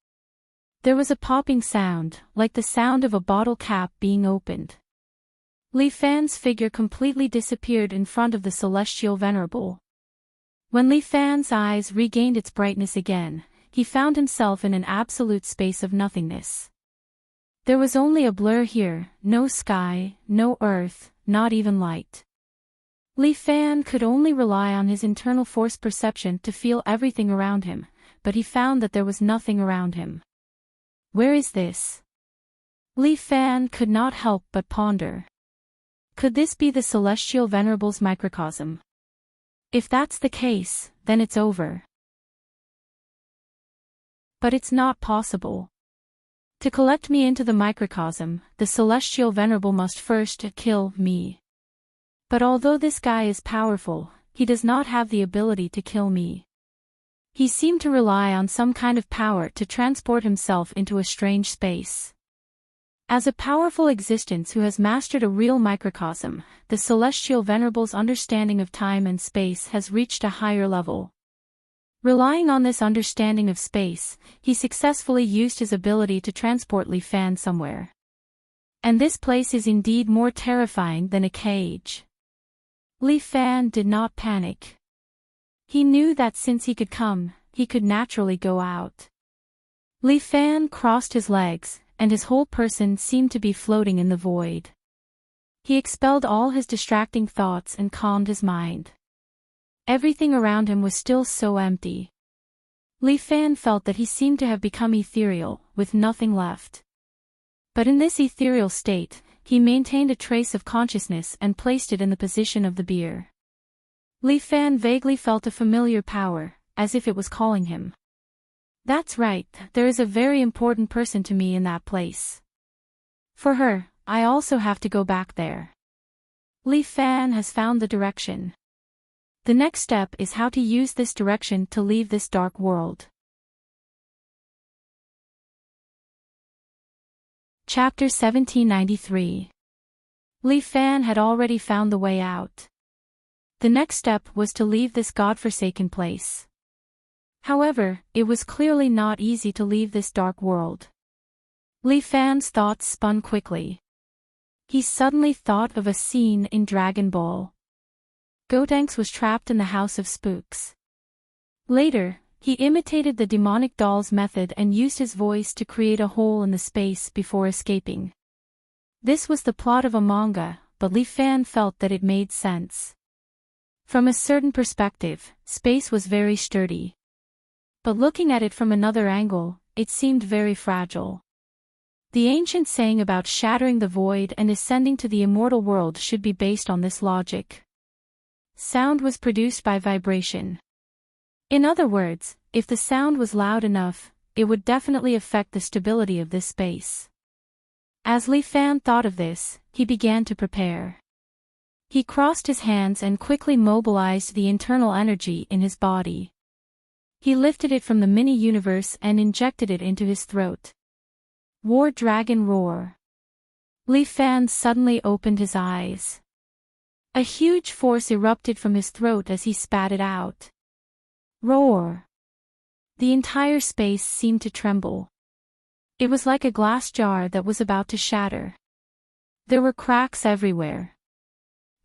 There was a popping sound, like the sound of a bottle cap being opened. Li Fan's figure completely disappeared in front of the celestial venerable. When Li Fan's eyes regained its brightness again, he found himself in an absolute space of nothingness. There was only a blur here, no sky, no earth, not even light. Li Fan could only rely on his internal force perception to feel everything around him, but he found that there was nothing around him. Where is this? Li Fan could not help but ponder. Could this be the celestial venerable's microcosm? If that's the case, then it's over. But it's not possible. To collect me into the microcosm, the celestial venerable must first kill me. But although this guy is powerful, he does not have the ability to kill me. He seemed to rely on some kind of power to transport himself into a strange space. As a powerful existence who has mastered a real microcosm, the celestial venerable's understanding of time and space has reached a higher level. Relying on this understanding of space, he successfully used his ability to transport Li Fan somewhere. And this place is indeed more terrifying than a cage. Li Fan did not panic. He knew that since he could come, he could naturally go out. Li Fan crossed his legs, and his whole person seemed to be floating in the void. He expelled all his distracting thoughts and calmed his mind. Everything around him was still so empty. Li Fan felt that he seemed to have become ethereal, with nothing left. But in this ethereal state, he maintained a trace of consciousness and placed it in the position of the beer. Li Fan vaguely felt a familiar power, as if it was calling him. That's right, there is a very important person to me in that place. For her, I also have to go back there. Li Fan has found the direction. The next step is how to use this direction to leave this dark world. Chapter 1793. Li Fan had already found the way out. The next step was to leave this godforsaken place. However, it was clearly not easy to leave this dark world. Li Fan's thoughts spun quickly. He suddenly thought of a scene in Dragon Ball. Gotenks was trapped in the House of Spooks. Later, he imitated the demonic doll's method and used his voice to create a hole in the space before escaping. This was the plot of a manga, but Li Fan felt that it made sense. From a certain perspective, space was very sturdy. But looking at it from another angle, it seemed very fragile. The ancient saying about shattering the void and ascending to the immortal world should be based on this logic. Sound was produced by vibration. In other words, if the sound was loud enough, it would definitely affect the stability of this space. As Li Fan thought of this, he began to prepare. He crossed his hands and quickly mobilized the internal energy in his body. He lifted it from the mini-universe and injected it into his throat. War Dragon Roar. Li Fan suddenly opened his eyes. A huge force erupted from his throat as he spat it out. Roar. The entire space seemed to tremble. It was like a glass jar that was about to shatter. There were cracks everywhere.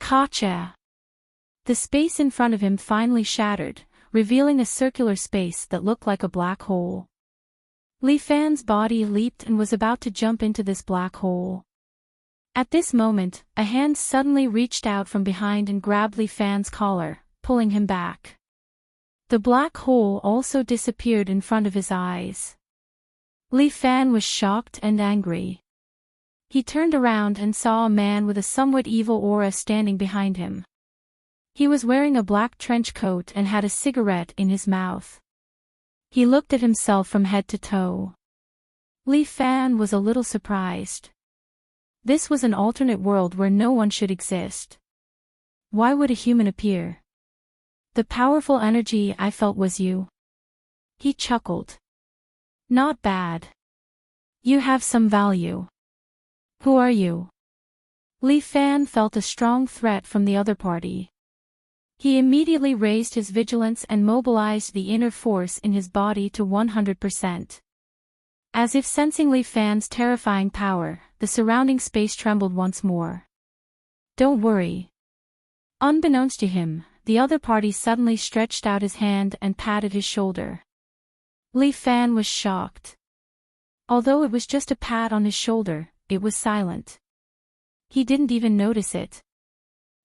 Kacha! The space in front of him finally shattered, revealing a circular space that looked like a black hole. Li Fan's body leaped and was about to jump into this black hole. At this moment, a hand suddenly reached out from behind and grabbed Li Fan's collar, pulling him back. The black hole also disappeared in front of his eyes. Li Fan was shocked and angry. He turned around and saw a man with a somewhat evil aura standing behind him. He was wearing a black trench coat and had a cigarette in his mouth. He looked at himself from head to toe. Li Fan was a little surprised. This was an alternate world where no one should exist. Why would a human appear? The powerful energy I felt was you. He chuckled. Not bad. You have some value. Who are you? Li Fan felt a strong threat from the other party. He immediately raised his vigilance and mobilized the inner force in his body to 100%. As if sensing Li Fan's terrifying power, the surrounding space trembled once more. Don't worry. Unbeknownst to him, the other party suddenly stretched out his hand and patted his shoulder. Li Fan was shocked. Although it was just a pat on his shoulder, it was silent. He didn't even notice it.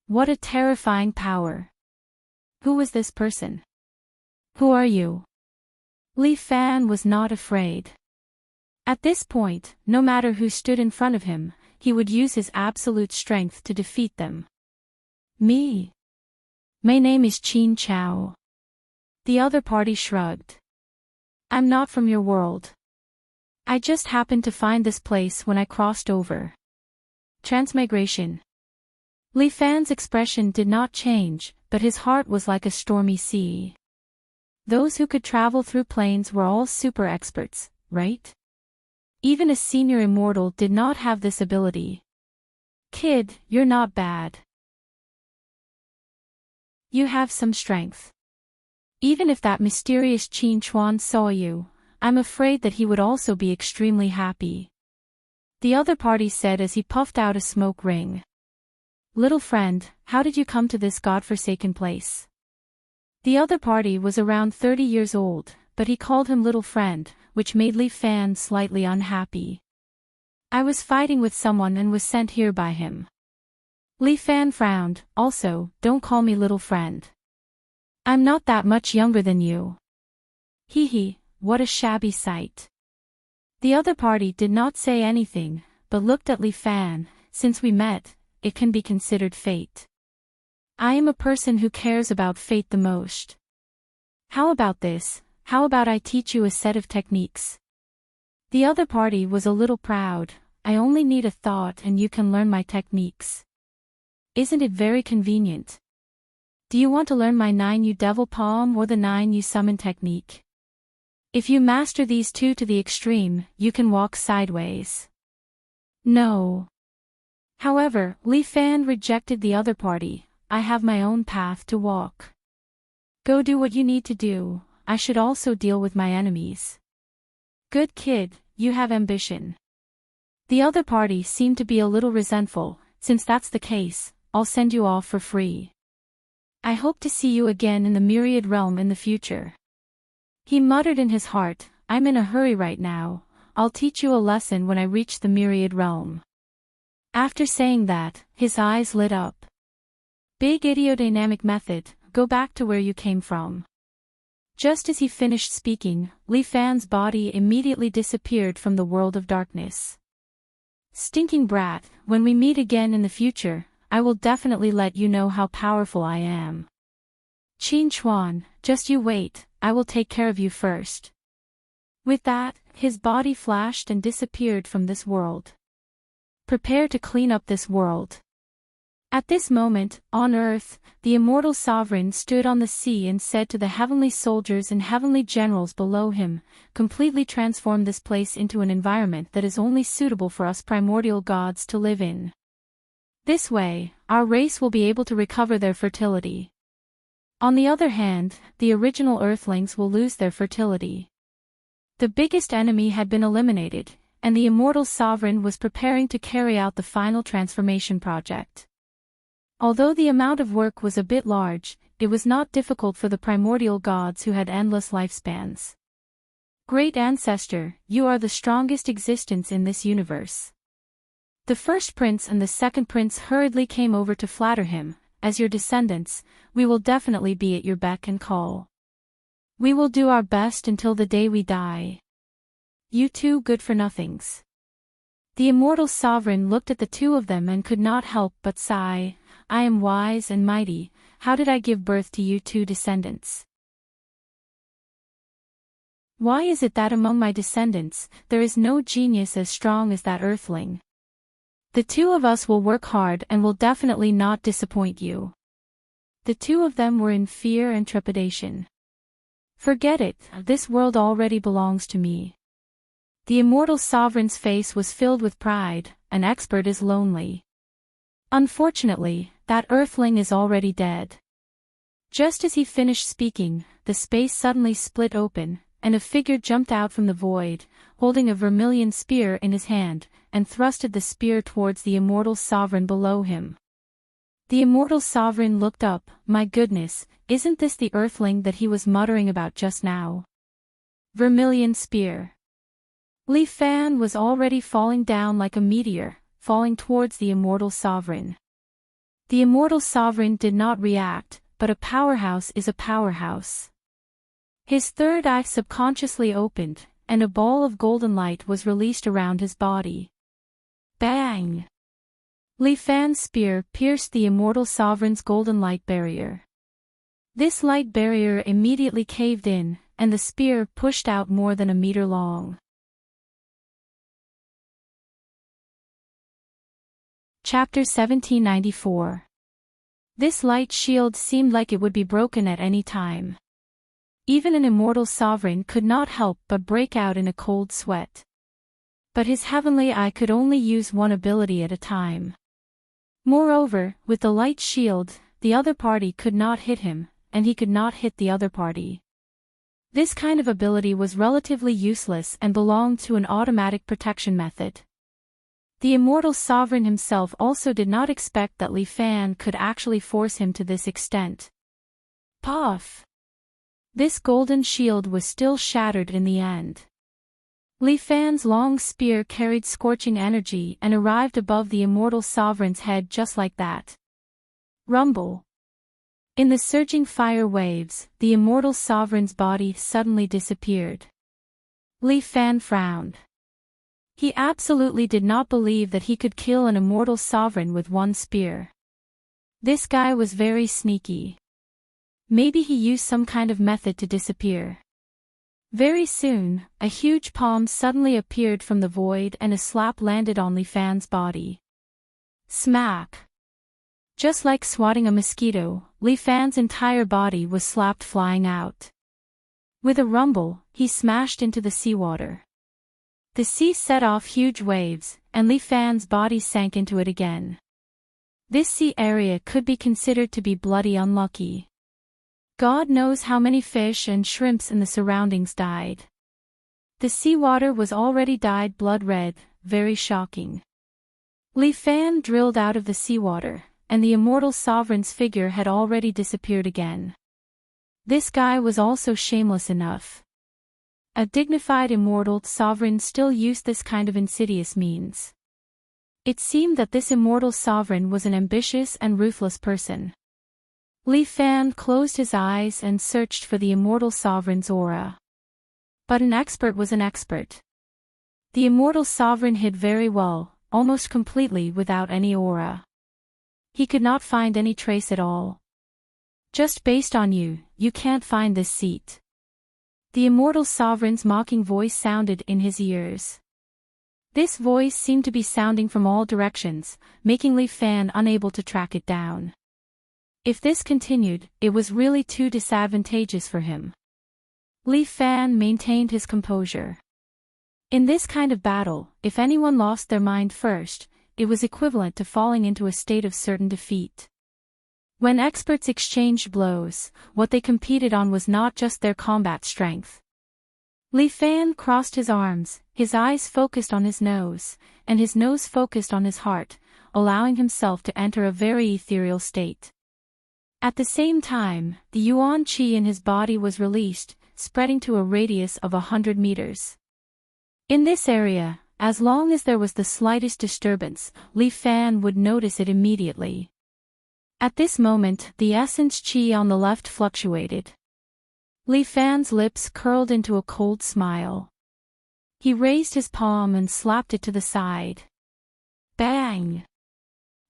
What a terrifying power. Who was this person? Who are you? Li Fan was not afraid. At this point, no matter who stood in front of him, he would use his absolute strength to defeat them. Me? My name is Qin Chao. The other party shrugged. I'm not from your world. I just happened to find this place when I crossed over. Transmigration. Li Fan's expression did not change, but his heart was like a stormy sea. Those who could travel through planes were all super experts, right? Even a senior immortal did not have this ability. Kid, you're not bad. You have some strength. Even if that mysterious Qin Chuan saw you, I'm afraid that he would also be extremely happy. The other party said as he puffed out a smoke ring. Little friend, how did you come to this godforsaken place? The other party was around 30 years old, but he called him little friend, which made Li Fan slightly unhappy. I was fighting with someone and was sent here by him. Li Fan frowned. Also, don't call me little friend. I'm not that much younger than you. Hee hee, what a shabby sight. The other party did not say anything, but looked at Li Fan. Since we met, it can be considered fate. I am a person who cares about fate the most. How about this? How about I teach you a set of techniques? The other party was a little proud. I only need a thought and you can learn my techniques. Isn't it very convenient? Do you want to learn my 9 you devil palm or the 9 you summon technique? If you master these two to the extreme, you can walk sideways. No. However, Li Fan rejected the other party. I have my own path to walk. Go do what you need to do. I should also deal with my enemies. Good kid, you have ambition. The other party seemed to be a little resentful. Since that's the case, I'll send you off for free. I hope to see you again in the Myriad Realm in the future. He muttered in his heart, I'm in a hurry right now. I'll teach you a lesson when I reach the Myriad Realm. After saying that, his eyes lit up. Big idiodynamic method, go back to where you came from. Just as he finished speaking, Li Fan's body immediately disappeared from the world of darkness. Stinking brat, when we meet again in the future, I will definitely let you know how powerful I am. Qin Chuan, just you wait, I will take care of you first. With that, his body flashed and disappeared from this world. Prepare to clean up this world. At this moment, on earth, the immortal sovereign stood on the sea and said to the heavenly soldiers and heavenly generals below him, completely transform this place into an environment that is only suitable for us primordial gods to live in. This way, our race will be able to recover their fertility. On the other hand, the original earthlings will lose their fertility. The biggest enemy had been eliminated, and the immortal sovereign was preparing to carry out the final transformation project. Although the amount of work was a bit large, it was not difficult for the primordial gods who had endless lifespans. Great Ancestor, you are the strongest existence in this universe. The first prince and the second prince hurriedly came over to flatter him. As your descendants, we will definitely be at your beck and call. We will do our best until the day we die. You two good-for-nothings. The immortal sovereign looked at the two of them and could not help but sigh. I am wise and mighty, how did I give birth to you two descendants? Why is it that among my descendants, there is no genius as strong as that earthling? The two of us will work hard and will definitely not disappoint you. The two of them were in fear and trepidation. Forget it, this world already belongs to me. The immortal sovereign's face was filled with pride. An expert is lonely. Unfortunately, that earthling is already dead. Just as he finished speaking, the space suddenly split open, and a figure jumped out from the void, holding a vermilion spear in his hand, and thrusted the spear towards the immortal sovereign below him. The immortal sovereign looked up. My goodness, isn't this the earthling that he was muttering about just now? Vermilion spear. Li Fan was already falling down like a meteor, falling towards the immortal sovereign. The immortal sovereign did not react, but a powerhouse is a powerhouse. His third eye subconsciously opened, and a ball of golden light was released around his body. Bang! Li Fan's spear pierced the immortal sovereign's golden light barrier. This light barrier immediately caved in, and the spear pushed out more than a meter long. Chapter 1794. This light shield seemed like it would be broken at any time. Even an immortal sovereign could not help but break out in a cold sweat. But his heavenly eye could only use one ability at a time. Moreover, with the light shield, the other party could not hit him, and he could not hit the other party. This kind of ability was relatively useless and belonged to an automatic protection method. The immortal sovereign himself also did not expect that Li Fan could actually force him to this extent. Puff! This golden shield was still shattered in the end. Li Fan's long spear carried scorching energy and arrived above the immortal sovereign's head just like that. Rumble! In the surging fire waves, the immortal sovereign's body suddenly disappeared. Li Fan frowned. He absolutely did not believe that he could kill an immortal sovereign with one spear. This guy was very sneaky. Maybe he used some kind of method to disappear. Very soon, a huge palm suddenly appeared from the void and a slap landed on Li Fan's body. Smack! Just like swatting a mosquito, Li Fan's entire body was slapped flying out. With a rumble, he smashed into the seawater. The sea set off huge waves, and Li Fan's body sank into it again. This sea area could be considered to be bloody unlucky. God knows how many fish and shrimps in the surroundings died. The seawater was already dyed blood red, very shocking. Li Fan drilled out of the seawater, and the immortal sovereign's figure had already disappeared again. This guy was also shameless enough. A dignified immortal sovereign still used this kind of insidious means. It seemed that this immortal sovereign was an ambitious and ruthless person. Li Fan closed his eyes and searched for the immortal sovereign's aura. But an expert was an expert. The immortal sovereign hid very well, almost completely without any aura. He could not find any trace at all. Just based on you, you can't find this seat. The immortal sovereign's mocking voice sounded in his ears. This voice seemed to be sounding from all directions, making Li Fan unable to track it down. If this continued, it was really too disadvantageous for him. Li Fan maintained his composure. In this kind of battle, if anyone lost their mind first, it was equivalent to falling into a state of certain defeat. When experts exchanged blows, what they competed on was not just their combat strength. Li Fan crossed his arms, his eyes focused on his nose, and his nose focused on his heart, allowing himself to enter a very ethereal state. At the same time, the yuan qi in his body was released, spreading to a radius of 100 meters. In this area, as long as there was the slightest disturbance, Li Fan would notice it immediately. At this moment, the essence qi on the left fluctuated. Li Fan's lips curled into a cold smile. He raised his palm and slapped it to the side. Bang!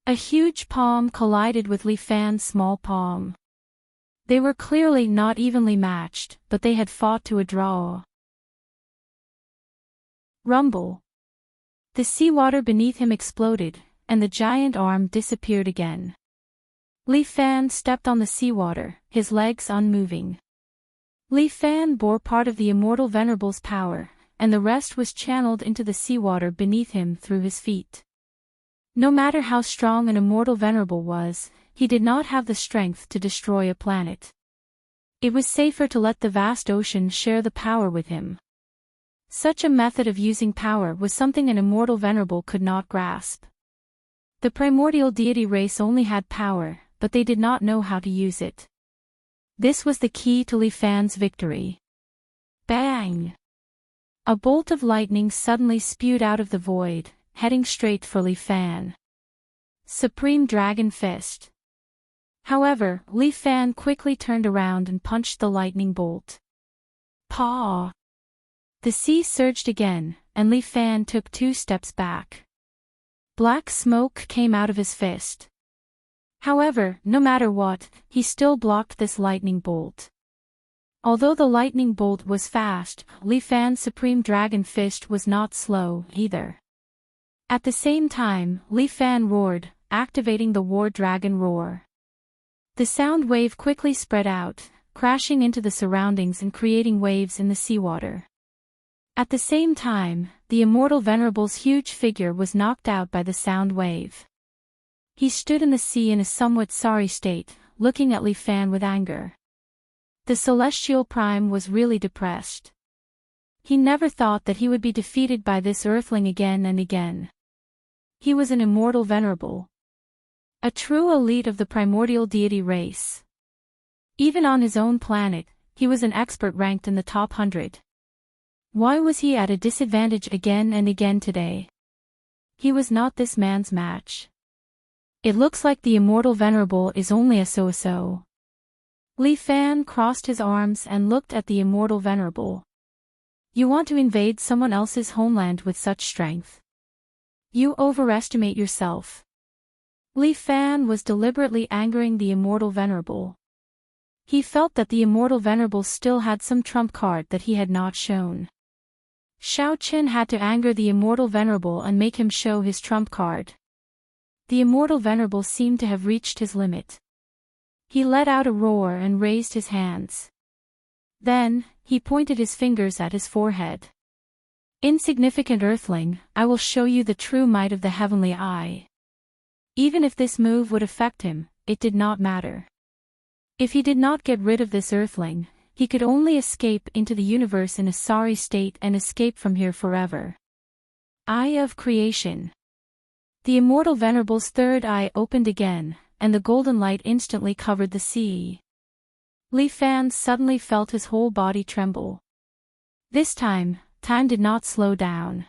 A huge palm collided with Li Fan's small palm. They were clearly not evenly matched, but they had fought to a draw. Rumble! The seawater beneath him exploded, and the giant arm disappeared again. Li Fan stepped on the seawater, his legs unmoving. Li Fan bore part of the immortal venerable's power, and the rest was channeled into the seawater beneath him through his feet. No matter how strong an immortal venerable was, he did not have the strength to destroy a planet. It was safer to let the vast ocean share the power with him. Such a method of using power was something an immortal venerable could not grasp. The primordial deity race only had power, but they did not know how to use it. This was the key to Li Fan's victory. Bang! A bolt of lightning suddenly spewed out of the void, heading straight for Li Fan. Supreme Dragon Fist. However, Li Fan quickly turned around and punched the lightning bolt. Paw! The sea surged again, and Li Fan took 2 steps back. Black smoke came out of his fist. However, no matter what, he still blocked this lightning bolt. Although the lightning bolt was fast, Li Fan's Supreme Dragon Fist was not slow, either. At the same time, Li Fan roared, activating the War Dragon Roar. The sound wave quickly spread out, crashing into the surroundings and creating waves in the seawater. At the same time, the immortal venerable's huge figure was knocked out by the sound wave. He stood in the sea in a somewhat sorry state, looking at Li Fan with anger. The celestial prime was really depressed. He never thought that he would be defeated by this earthling again and again. He was an immortal venerable. A true elite of the primordial deity race. Even on his own planet, he was an expert ranked in the top 100. Why was he at a disadvantage again and again today? He was not this man's match. It looks like the immortal venerable is only a so-so. Li Fan crossed his arms and looked at the immortal venerable. You want to invade someone else's homeland with such strength? You overestimate yourself. Li Fan was deliberately angering the immortal venerable. He felt that the immortal venerable still had some trump card that he had not shown. Shao Qin had to anger the immortal venerable and make him show his trump card. The immortal venerable seemed to have reached his limit. He let out a roar and raised his hands. Then, he pointed his fingers at his forehead. Insignificant earthling, I will show you the true might of the heavenly eye. Even if this move would affect him, it did not matter. If he did not get rid of this earthling, he could only escape into the universe in a sorry state and escape from here forever. Eye of Creation. The immortal venerable's third eye opened again, and the golden light instantly covered the sea. Li Fan suddenly felt his whole body tremble. This time did not slow down.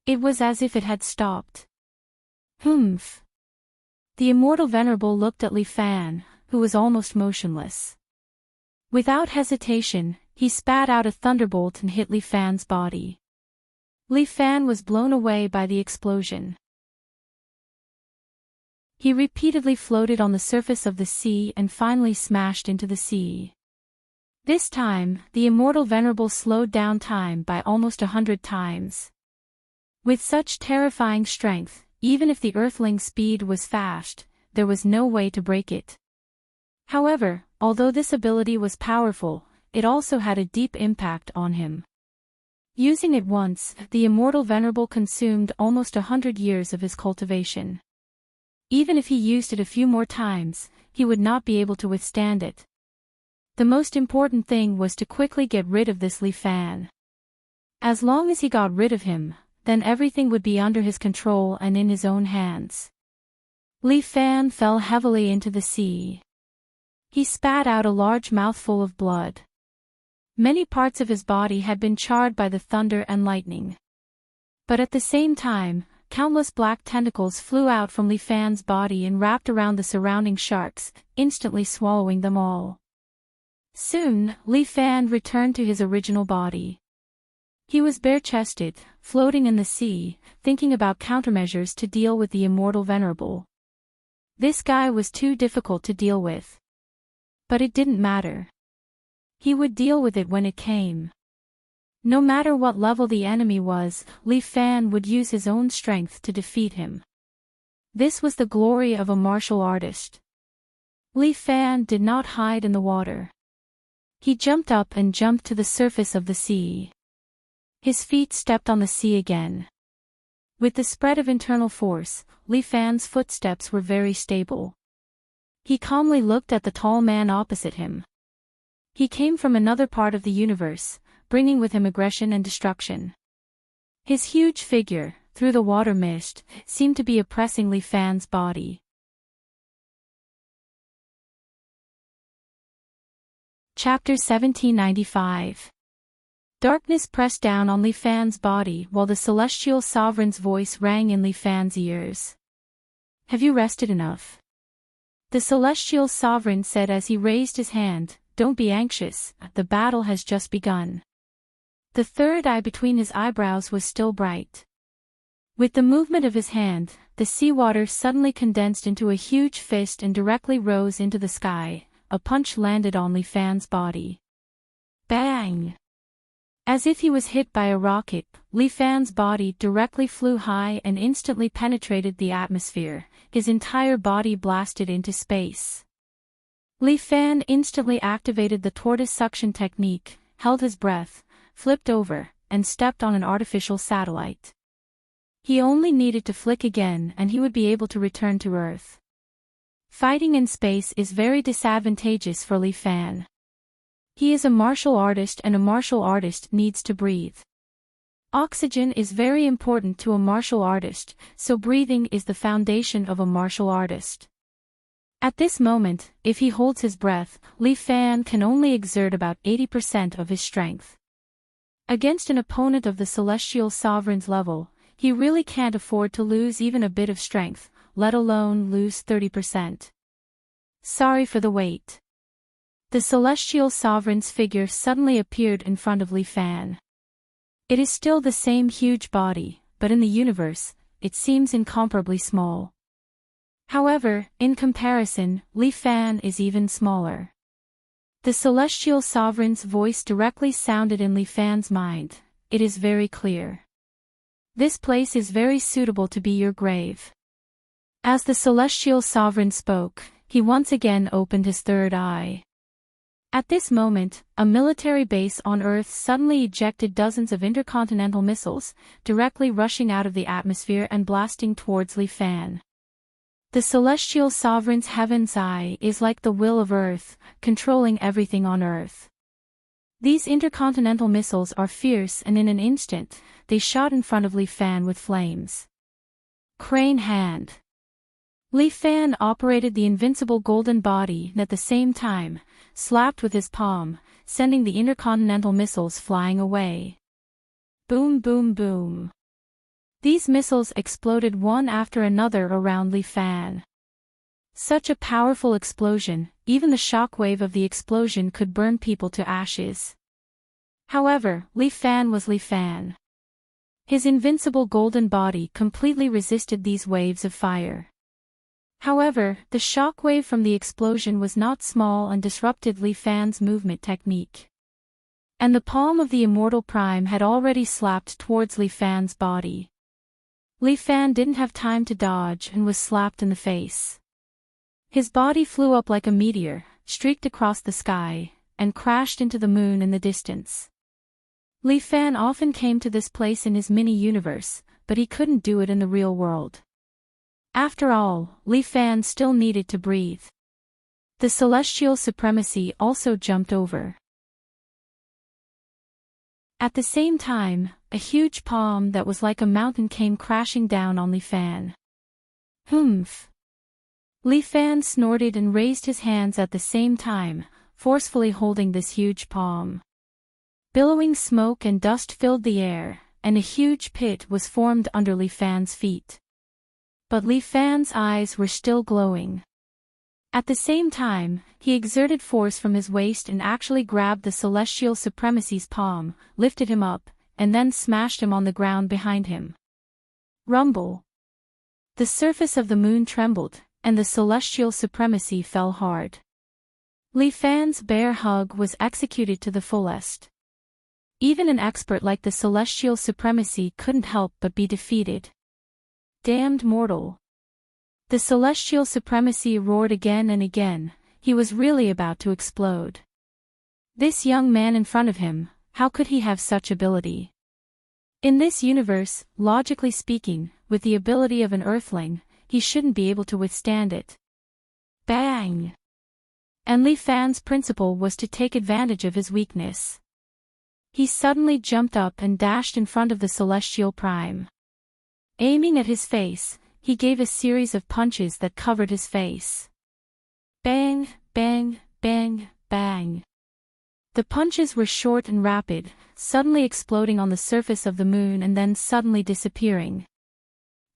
It was as if it had stopped. Humph. The immortal venerable looked at Li Fan, who was almost motionless. Without hesitation, he spat out a thunderbolt and hit Li Fan's body. Li Fan was blown away by the explosion. He repeatedly floated on the surface of the sea and finally smashed into the sea. This time, the immortal venerable slowed down time by almost 100 times. With such terrifying strength, even if the earthling's speed was fast, there was no way to break it. However, although this ability was powerful, it also had a deep impact on him. Using it once, the immortal venerable consumed almost 100 years of his cultivation. Even if he used it a few more times, he would not be able to withstand it. The most important thing was to quickly get rid of this Li Fan. As long as he got rid of him, then everything would be under his control and in his own hands. Li Fan fell heavily into the sea. He spat out a large mouthful of blood. Many parts of his body had been charred by the thunder and lightning. But at the same time, countless black tentacles flew out from Li Fan's body and wrapped around the surrounding sharks, instantly swallowing them all. Soon, Li Fan returned to his original body. He was bare-chested, floating in the sea, thinking about countermeasures to deal with the immortal venerable. This guy was too difficult to deal with. But it didn't matter. He would deal with it when it came. No matter what level the enemy was, Li Fan would use his own strength to defeat him. This was the glory of a martial artist. Li Fan did not hide in the water. He jumped up and jumped to the surface of the sea. His feet stepped on the sea again. With the spread of internal force, Li Fan's footsteps were very stable. He calmly looked at the tall man opposite him. He came from another part of the universe, bringing with him aggression and destruction. His huge figure, through the water mist, seemed to be oppressing Li Fan's body. Chapter 1795. Darkness pressed down on Li Fan's body while the celestial sovereign's voice rang in Li Fan's ears. Have you rested enough? The celestial sovereign said as he raised his hand. Don't be anxious, the battle has just begun. The third eye between his eyebrows was still bright. With the movement of his hand, the seawater suddenly condensed into a huge fist and directly rose into the sky. A punch landed on Li Fan's body. Bang! As if he was hit by a rocket, Li Fan's body directly flew high and instantly penetrated the atmosphere. His entire body blasted into space. Li Fan instantly activated the tortoise suction technique, held his breath, flipped over, and stepped on an artificial satellite. He only needed to flick again and he would be able to return to Earth. Fighting in space is very disadvantageous for Li Fan. He is a martial artist and a martial artist needs to breathe. Oxygen is very important to a martial artist, so breathing is the foundation of a martial artist. At this moment, if he holds his breath, Li Fan can only exert about 80% of his strength. Against an opponent of the celestial sovereign's level, he really can't afford to lose even a bit of strength, let alone lose 30%. Sorry for the wait. The celestial sovereign's figure suddenly appeared in front of Li Fan. It is still the same huge body, but in the universe, it seems incomparably small. However, in comparison, Li Fan is even smaller. The celestial sovereign's voice directly sounded in Li Fan's mind. It is very clear. This place is very suitable to be your grave. As the celestial sovereign spoke, he once again opened his third eye. At this moment, a military base on Earth suddenly ejected dozens of intercontinental missiles, directly rushing out of the atmosphere and blasting towards Li Fan. The celestial sovereign's heaven's eye is like the will of Earth, controlling everything on Earth. These intercontinental missiles are fierce and in an instant, they shot in front of Li Fan with flames. Crane hand. Li Fan operated the invincible golden body and at the same time, slapped with his palm, sending the intercontinental missiles flying away. Boom boom boom. These missiles exploded one after another around Li Fan. Such a powerful explosion, even the shockwave of the explosion could burn people to ashes. However, Li Fan was Li Fan. His invincible golden body completely resisted these waves of fire. However, the shockwave from the explosion was not small and disrupted Li Fan's movement technique. And the palm of the Immortal Prime had already slapped towards Li Fan's body. Li Fan didn't have time to dodge and was slapped in the face. His body flew up like a meteor, streaked across the sky, and crashed into the moon in the distance. Li Fan often came to this place in his mini-universe, but he couldn't do it in the real world. After all, Li Fan still needed to breathe. The celestial supremacy also jumped over. At the same time, a huge palm that was like a mountain came crashing down on Li Fan. Humph! Li Fan snorted and raised his hands at the same time, forcefully holding this huge palm. Billowing smoke and dust filled the air, and a huge pit was formed under Li Fan's feet. But Li Fan's eyes were still glowing. At the same time, he exerted force from his waist and actually grabbed the celestial supremacy's palm, lifted him up, and then smashed him on the ground behind him. Rumble! The surface of the moon trembled, and the celestial supremacy fell hard. Li Fan's bear hug was executed to the fullest. Even an expert like the celestial supremacy couldn't help but be defeated. Damned mortal! The celestial supremacy roared again and again. He was really about to explode. This young man in front of him, how could he have such ability? In this universe, logically speaking, with the ability of an Earthling, he shouldn't be able to withstand it. Bang! And Li Fan's principle was to take advantage of his weakness. He suddenly jumped up and dashed in front of the Celestial Prime. Aiming at his face, he gave a series of punches that covered his face. Bang, bang, bang, bang. The punches were short and rapid, suddenly exploding on the surface of the moon and then suddenly disappearing.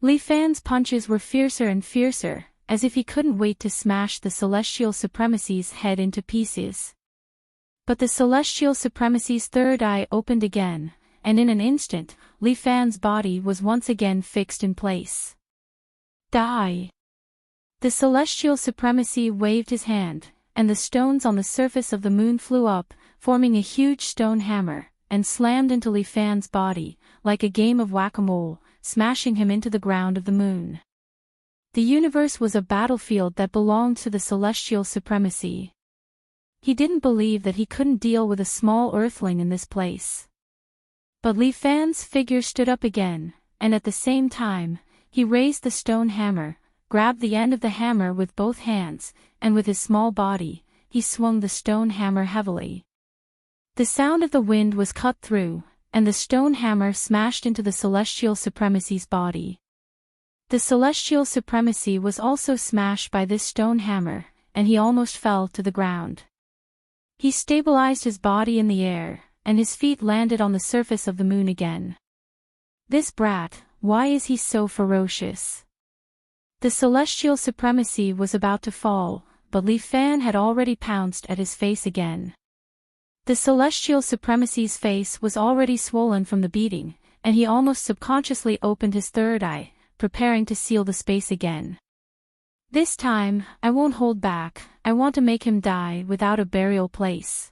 Li Fan's punches were fiercer and fiercer, as if he couldn't wait to smash the Celestial Supremacy's head into pieces. But the Celestial Supremacy's third eye opened again, and in an instant, Li Fan's body was once again fixed in place. Die! The Celestial Supremacy waved his hand, and the stones on the surface of the moon flew up, forming a huge stone hammer, and slammed into Li Fan's body, like a game of whack-a-mole, smashing him into the ground of the moon. The universe was a battlefield that belonged to the Celestial Supremacy. He didn't believe that he couldn't deal with a small Earthling in this place. But Li Fan's figure stood up again, and at the same time, he raised the stone hammer, grabbed the end of the hammer with both hands, and with his small body, he swung the stone hammer heavily. The sound of the wind was cut through, and the stone hammer smashed into the Celestial Supremacy's body. The Celestial Supremacy was also smashed by this stone hammer, and he almost fell to the ground. He stabilized his body in the air, and his feet landed on the surface of the moon again. This brat, why is he so ferocious? The Celestial Supremacy was about to fall, but Li Fan had already pounced at his face again. The Celestial Supremacy's face was already swollen from the beating, and he almost subconsciously opened his third eye, preparing to seal the space again. This time, I won't hold back, I want to make him die without a burial place.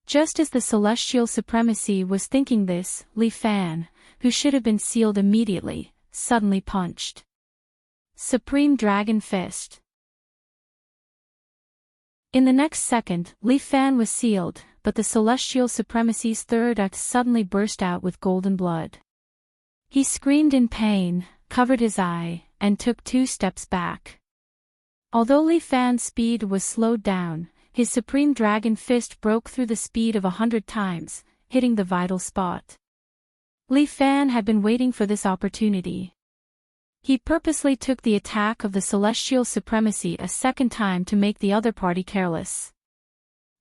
Just as the Celestial Supremacy was thinking this, Li Fan, who should have been sealed immediately, suddenly punched. Supreme Dragon Fist. In the next second, Li Fan was sealed, but the Celestial Supremacy's third eye suddenly burst out with golden blood. He screamed in pain, covered his eye, and took 2 steps back. Although Li Fan's speed was slowed down, his Supreme Dragon Fist broke through the speed of 100 times, hitting the vital spot. Li Fan had been waiting for this opportunity. He purposely took the attack of the Celestial Supremacy a second time to make the other party careless.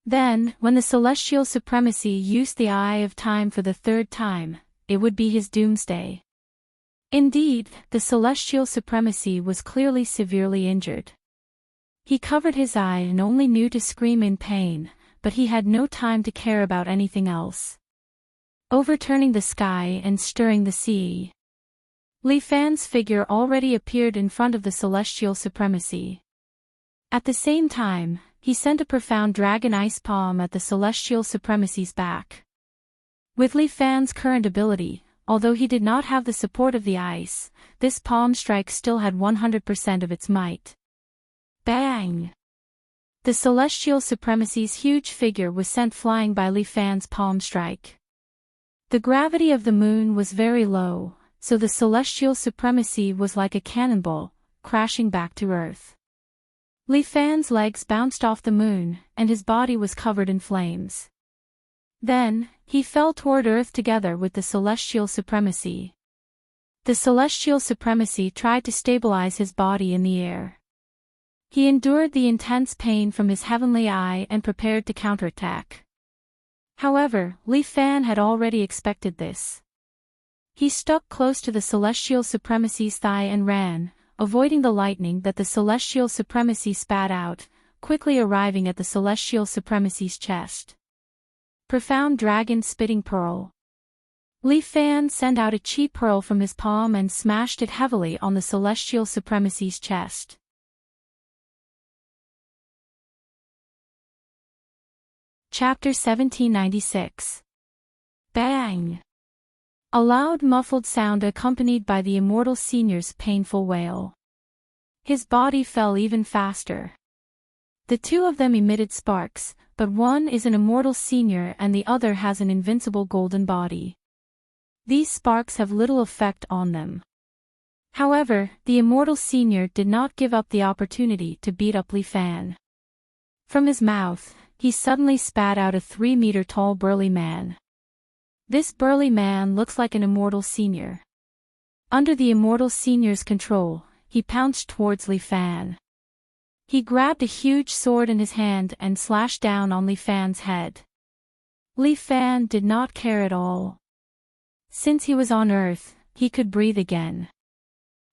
Then, when the Celestial Supremacy used the Eye of Time for the third time, it would be his doomsday. Indeed, the Celestial Supremacy was clearly severely injured. He covered his eye and only knew to scream in pain, but he had no time to care about anything else. Overturning the sky and stirring the sea. Li Fan's figure already appeared in front of the Celestial Supremacy. At the same time, he sent a profound dragon ice palm at the Celestial Supremacy's back. With Li Fan's current ability, although he did not have the support of the ice, this palm strike still had 100% of its might. Bang! The Celestial Supremacy's huge figure was sent flying by Li Fan's palm strike. The gravity of the moon was very low, so the Celestial Supremacy was like a cannonball, crashing back to Earth. Li Fan's legs bounced off the moon, and his body was covered in flames. Then, he fell toward Earth together with the Celestial Supremacy. The Celestial Supremacy tried to stabilize his body in the air. He endured the intense pain from his heavenly eye and prepared to counterattack. However, Li Fan had already expected this. He stuck close to the Celestial Supremacy's thigh and ran, avoiding the lightning that the Celestial Supremacy spat out, quickly arriving at the Celestial Supremacy's chest. Profound Dragon Spitting Pearl. Li Fan sent out a chi pearl from his palm and smashed it heavily on the Celestial Supremacy's chest. Chapter 1796. Bang! A loud muffled sound accompanied by the immortal senior's painful wail. His body fell even faster. The two of them emitted sparks, but one is an immortal senior and the other has an invincible golden body. These sparks have little effect on them. However, the immortal senior did not give up the opportunity to beat up Li Fan. From his mouth, he suddenly spat out a 3-meter-tall burly man. This burly man looks like an immortal senior. Under the immortal senior's control, he pounced towards Li Fan. He grabbed a huge sword in his hand and slashed down on Li Fan's head. Li Fan did not care at all. Since he was on Earth, he could breathe again.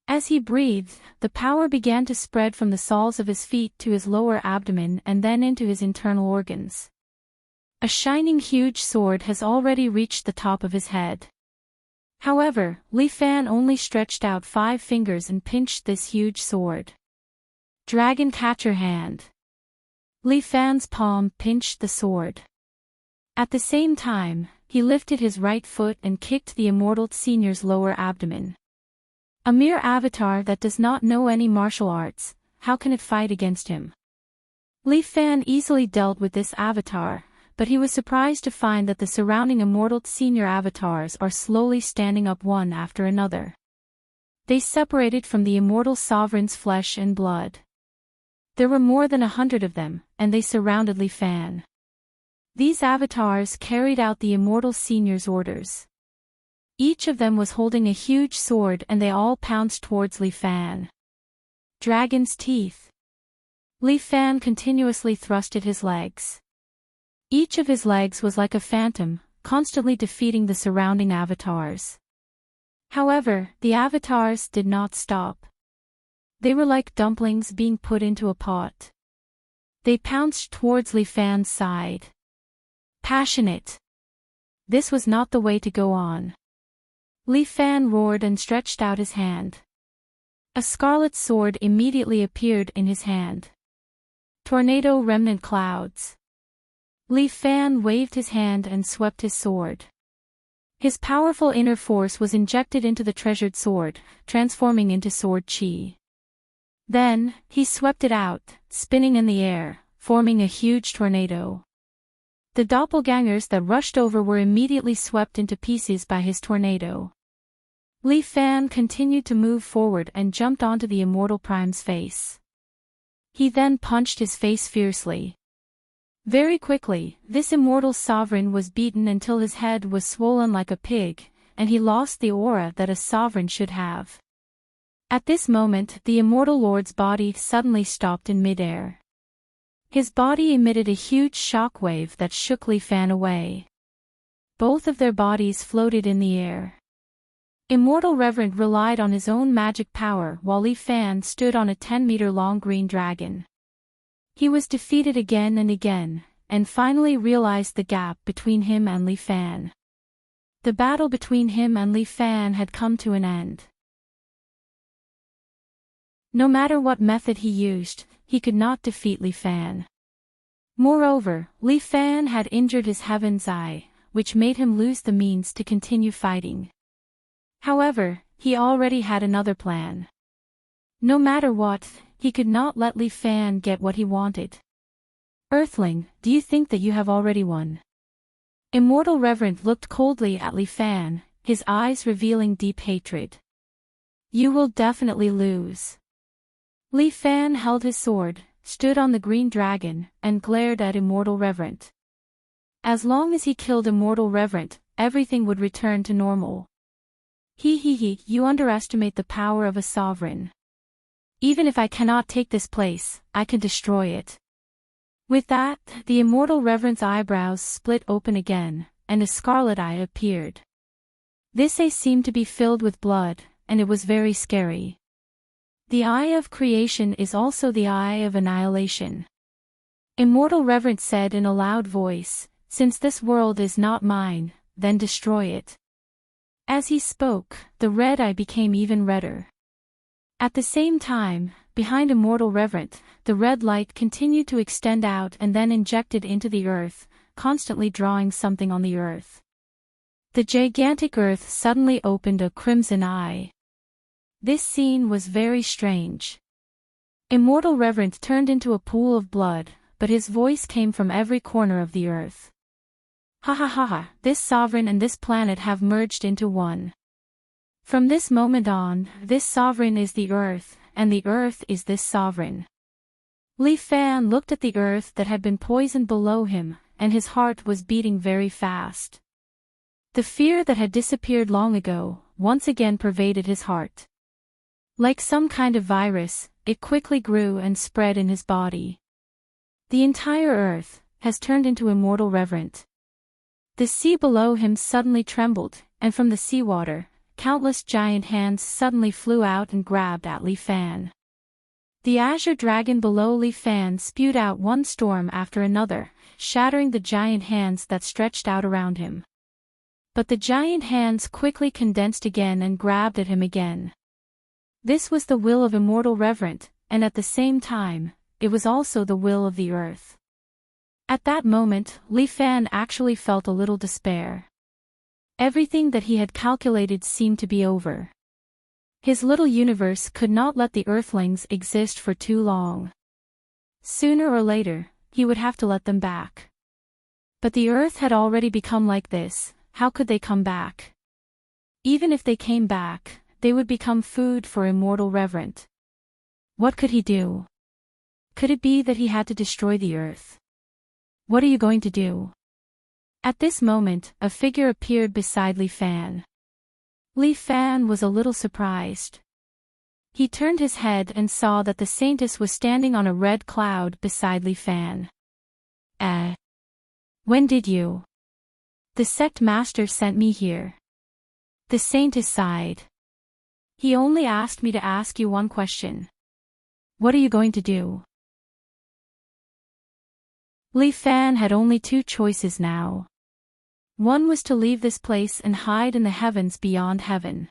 As he breathed, the power began to spread from the soles of his feet to his lower abdomen and then into his internal organs. A shining huge sword has already reached the top of his head. However, Li Fan only stretched out 5 fingers and pinched this huge sword. Dragon Catcher Hand. Li Fan's palm pinched the sword. At the same time, he lifted his right foot and kicked the immortal senior's lower abdomen. A mere avatar that does not know any martial arts, how can it fight against him? Li Fan easily dealt with this avatar, but he was surprised to find that the surrounding immortal senior avatars are slowly standing up one after another. They separated from the immortal sovereign's flesh and blood. There were more than 100 of them, and they surrounded Li Fan. These avatars carried out the immortal senior's orders. Each of them was holding a huge sword and they all pounced towards Li Fan. Dragon's Teeth. Li Fan continuously thrusted his legs. Each of his legs was like a phantom, constantly defeating the surrounding avatars. However, the avatars did not stop. They were like dumplings being put into a pot. They pounced towards Li Fan's side. Passionate. This was not the way to go on. Li Fan roared and stretched out his hand. A scarlet sword immediately appeared in his hand. Tornado remnant clouds. Li Fan waved his hand and swept his sword. His powerful inner force was injected into the treasured sword, transforming into sword chi. Then, he swept it out, spinning in the air, forming a huge tornado. The doppelgangers that rushed over were immediately swept into pieces by his tornado. Li Fan continued to move forward and jumped onto the immortal prime's face. He then punched his face fiercely. Very quickly, this immortal sovereign was beaten until his head was swollen like a pig, and he lost the aura that a sovereign should have. At this moment, the immortal lord's body suddenly stopped in midair. His body emitted a huge shockwave that shook Li Fan away. Both of their bodies floated in the air. Immortal Reverend relied on his own magic power while Li Fan stood on a 10-meter-long green dragon. He was defeated again and finally realized the gap between him and Li Fan. The battle between him and Li Fan had come to an end. No matter what method he used, he could not defeat Li Fan. Moreover, Li Fan had injured his heaven's eye, which made him lose the means to continue fighting. However, he already had another plan. No matter what, he could not let Li Fan get what he wanted. Earthling, do you think that you have already won? Immortal Reverend looked coldly at Li Fan, his eyes revealing deep hatred. You will definitely lose. Li Fan held his sword, stood on the green dragon, and glared at Immortal Reverend. As long as he killed Immortal Reverend, everything would return to normal. You underestimate the power of a sovereign. Even if I cannot take this place, I can destroy it. With that, the Immortal Reverend's eyebrows split open again, and a scarlet eye appeared. This eye seemed to be filled with blood, and it was very scary. The eye of creation is also the eye of annihilation. Immortal Reverend said in a loud voice, "Since this world is not mine, then destroy it." As he spoke, the red eye became even redder. At the same time, behind Immortal Reverend, the red light continued to extend out and then injected into the earth, constantly drawing something on the earth. The gigantic earth suddenly opened a crimson eye. This scene was very strange. Immortal Reverend turned into a pool of blood, but his voice came from every corner of the earth. Ha ha ha ha, this sovereign and this planet have merged into one. From this moment on, this sovereign is the earth, and the earth is this sovereign. Li Fan looked at the earth that had been poisoned below him, and his heart was beating very fast. The fear that had disappeared long ago, once again pervaded his heart. Like some kind of virus, it quickly grew and spread in his body. The entire earth has turned into Immortal Reverend. The sea below him suddenly trembled, and from the seawater, countless giant hands suddenly flew out and grabbed at Li Fan. The azure dragon below Li Fan spewed out one storm after another, shattering the giant hands that stretched out around him. But the giant hands quickly condensed again and grabbed at him again. This was the will of Immortal Reverend, and at the same time, it was also the will of the earth. At that moment, Li Fan actually felt a little despair. Everything that he had calculated seemed to be over. His little universe could not let the Earthlings exist for too long. Sooner or later, he would have to let them back. But the Earth had already become like this, how could they come back? Even if they came back, they would become food for Immortal Reverend. What could he do? Could it be that he had to destroy the Earth? What are you going to do? At this moment, a figure appeared beside Li Fan. Li Fan was a little surprised. He turned his head and saw that the Saintess was standing on a red cloud beside Li Fan. When did you? The sect master sent me here. The Saintess sighed. He only asked me to ask you one question. What are you going to do? Li Fan had only two choices now. One was to leave this place and hide in the heavens beyond heaven.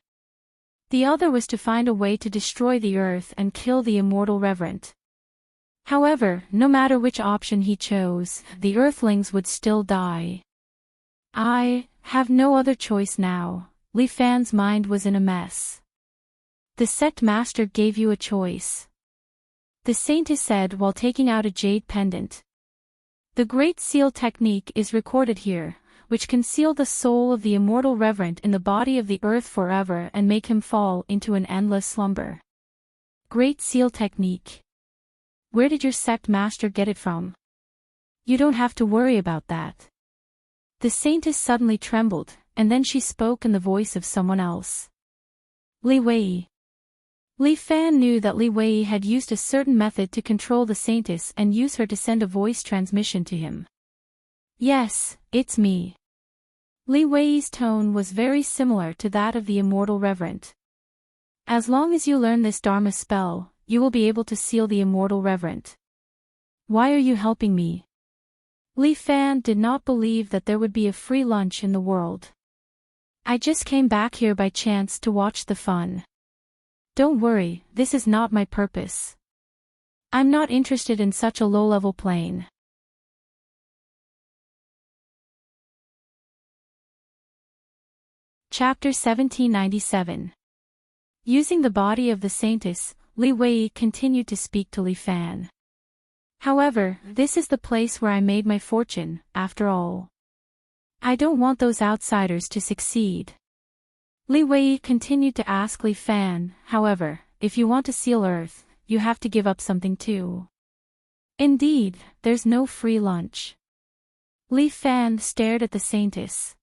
The other was to find a way to destroy the earth and kill the Immortal Reverend. However, no matter which option he chose, the Earthlings would still die. I have no other choice now. Li Fan's mind was in a mess. The sect master gave you a choice. The Saintess said while taking out a jade pendant. The Great Seal technique is recorded here, which can seal the soul of the Immortal Reverend in the body of the earth forever and make him fall into an endless slumber. Great Seal technique. Where did your sect master get it from? You don't have to worry about that. The Saintess suddenly trembled, and then she spoke in the voice of someone else. Li Wei. Li Fan knew that Li Wei had used a certain method to control the Saintess and use her to send a voice transmission to him. Yes, it's me. Li Wei's tone was very similar to that of the Immortal Reverend. As long as you learn this Dharma spell, you will be able to seal the Immortal Reverend. Why are you helping me? Li Fan did not believe that there would be a free lunch in the world. I just came back here by chance to watch the fun. Don't worry, this is not my purpose. I'm not interested in such a low-level plane. Chapter 1797. Using the body of the Saintess, Li Wei continued to speak to Li Fan. However, this is the place where I made my fortune, after all. I don't want those outsiders to succeed. Li Wei continued to ask Li Fan, however, if you want to seal Earth, you have to give up something too. Indeed, there's no free lunch. Li Fan stared at the Saintess.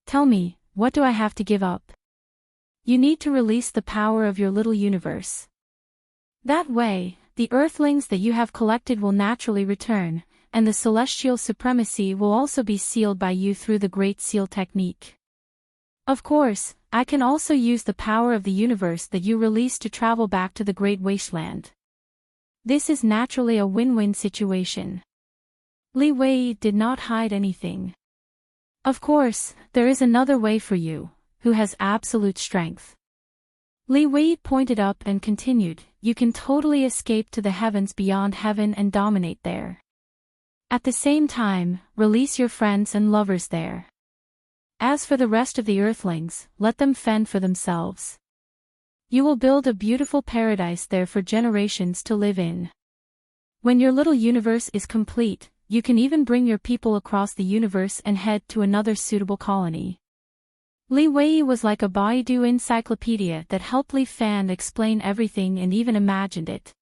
Tell me, what do I have to give up? You need to release the power of your little universe. That way, the Earthlings that you have collected will naturally return, and the celestial supremacy will also be sealed by you through the Great Seal technique. Of course, I can also use the power of the universe that you release to travel back to the Great Wasteland. This is naturally a win-win situation. Li Wei did not hide anything. Of course, there is another way for you, who has absolute strength. Li Wei pointed up and continued, you can totally escape to the heavens beyond heaven and dominate there. At the same time, release your friends and lovers there. As for the rest of the Earthlings, let them fend for themselves. You will build a beautiful paradise there for generations to live in. When your little universe is complete, you can even bring your people across the universe and head to another suitable colony. Li Wei was like a Baidu encyclopedia that helped Li Fan explain everything and even imagined it.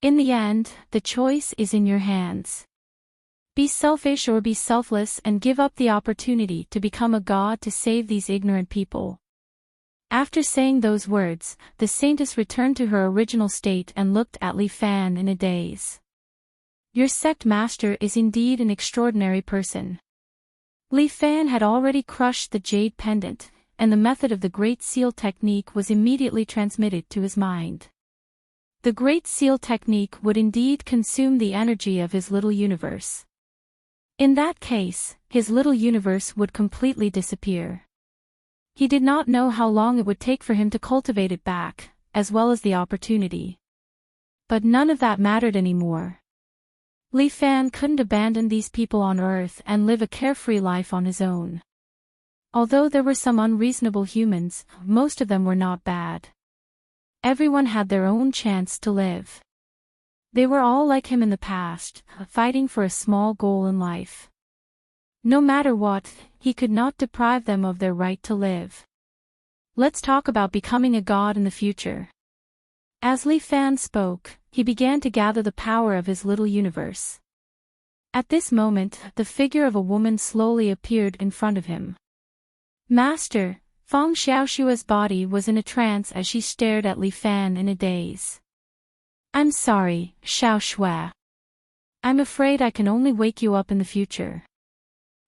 In the end, the choice is in your hands. Be selfish or be selfless and give up the opportunity to become a god to save these ignorant people. After saying those words, the saintess returned to her original state and looked at Li Fan in a daze. Your sect master is indeed an extraordinary person. Li Fan had already crushed the jade pendant, and the method of the Great Seal technique was immediately transmitted to his mind. The Great Seal technique would indeed consume the energy of his little universe. In that case, his little universe would completely disappear. He did not know how long it would take for him to cultivate it back, as well as the opportunity. But none of that mattered anymore. Li Fan couldn't abandon these people on Earth and live a carefree life on his own. Although there were some unreasonable humans, most of them were not bad. Everyone had their own chance to live. They were all like him in the past, fighting for a small goal in life. No matter what, he could not deprive them of their right to live. Let's talk about becoming a god in the future. As Li Fan spoke, he began to gather the power of his little universe. At this moment, the figure of a woman slowly appeared in front of him. Master, Feng Xiaoshua's body was in a trance as she stared at Li Fan in a daze. I'm sorry, Xiaoshua. I'm afraid I can only wake you up in the future.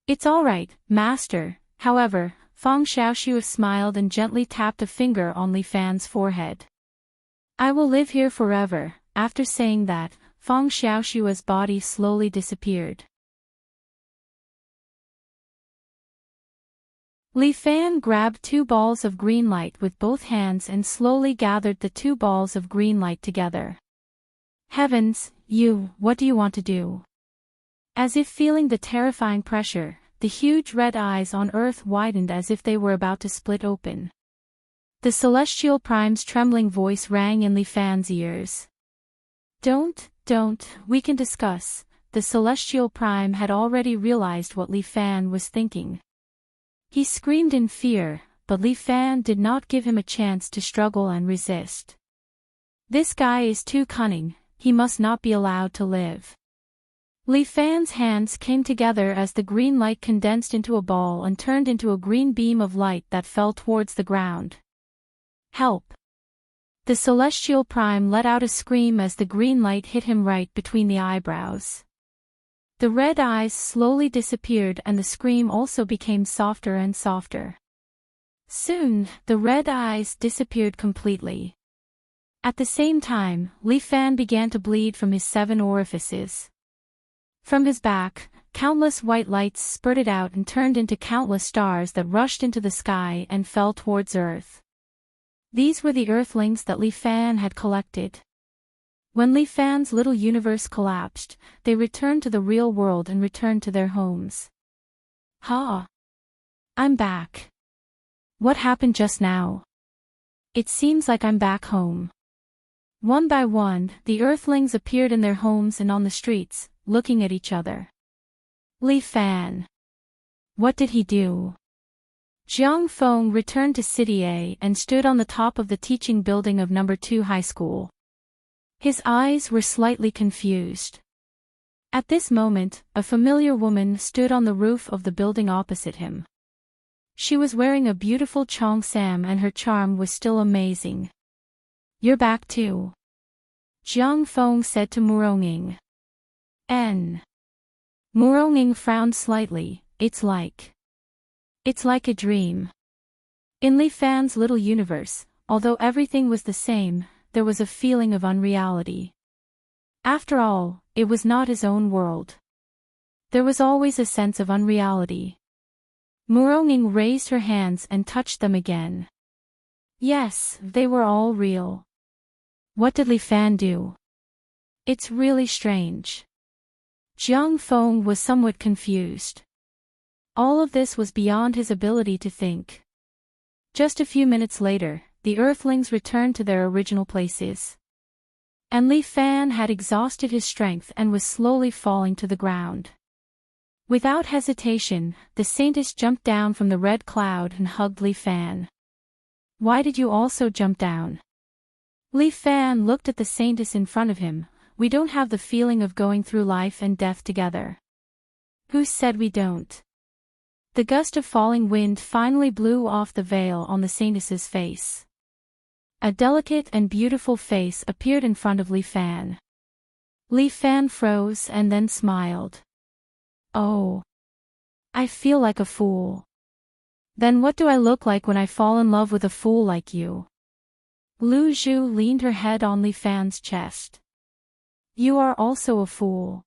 It's all right, Master. However, Feng Xiaoxue smiled and gently tapped a finger on Li Fan's forehead. I will live here forever. After saying that, Feng Xiaoxue's body slowly disappeared. Li Fan grabbed 2 balls of green light with both hands and slowly gathered the 2 balls of green light together. Heavens, what do you want to do? As if feeling the terrifying pressure, the huge red eyes on Earth widened as if they were about to split open. The Celestial Prime's trembling voice rang in Li Fan's ears. Don't, we can discuss. The Celestial Prime had already realized what Li Fan was thinking. He screamed in fear, but Li Fan did not give him a chance to struggle and resist. This guy is too cunning, he must not be allowed to live. Li Fan's hands came together as the green light condensed into a ball and turned into a green beam of light that fell towards the ground. Help! The Celestial Prime let out a scream as the green light hit him right between the eyebrows. The red eyes slowly disappeared and the scream also became softer and softer. Soon, the red eyes disappeared completely. At the same time, Li Fan began to bleed from his 7 orifices. From his back, countless white lights spurted out and turned into countless stars that rushed into the sky and fell towards Earth. These were the Earthlings that Li Fan had collected. When Li Fan's little universe collapsed, they returned to the real world and returned to their homes. Ha! I'm back. What happened just now? It seems like I'm back home. One by one, the Earthlings appeared in their homes and on the streets, looking at each other. Li Fan. What did he do? Jiang Feng returned to City A and stood on the top of the teaching building of No. 2 High School. His eyes were slightly confused. At this moment, a familiar woman stood on the roof of the building opposite him. She was wearing a beautiful cheongsam and her charm was still amazing. You're back too. Jiang Feng said to Muronging. Muronging frowned slightly. It's like a dream. In Li Fan's little universe, although everything was the same, there was a feeling of unreality. After all, it was not his own world. There was always a sense of unreality. Muronging raised her hands and touched them again. Yes, they were all real. What did Li Fan do? It's really strange. Jiang Feng was somewhat confused. All of this was beyond his ability to think. Just a few minutes later, the Earthlings returned to their original places. And Li Fan had exhausted his strength and was slowly falling to the ground. Without hesitation, the Saintess jumped down from the red cloud and hugged Li Fan. "Why did you also jump down?" Li Fan looked at the Saintess in front of him. "We don't have the feeling of going through life and death together." "Who said we don't?" The gust of falling wind finally blew off the veil on the Saintess's face. A delicate and beautiful face appeared in front of Li Fan. Li Fan froze and then smiled. "Oh. I feel like a fool. Then what do I look like when I fall in love with a fool like you?" Lu Zhu leaned her head on Li Fan's chest. "You are also a fool."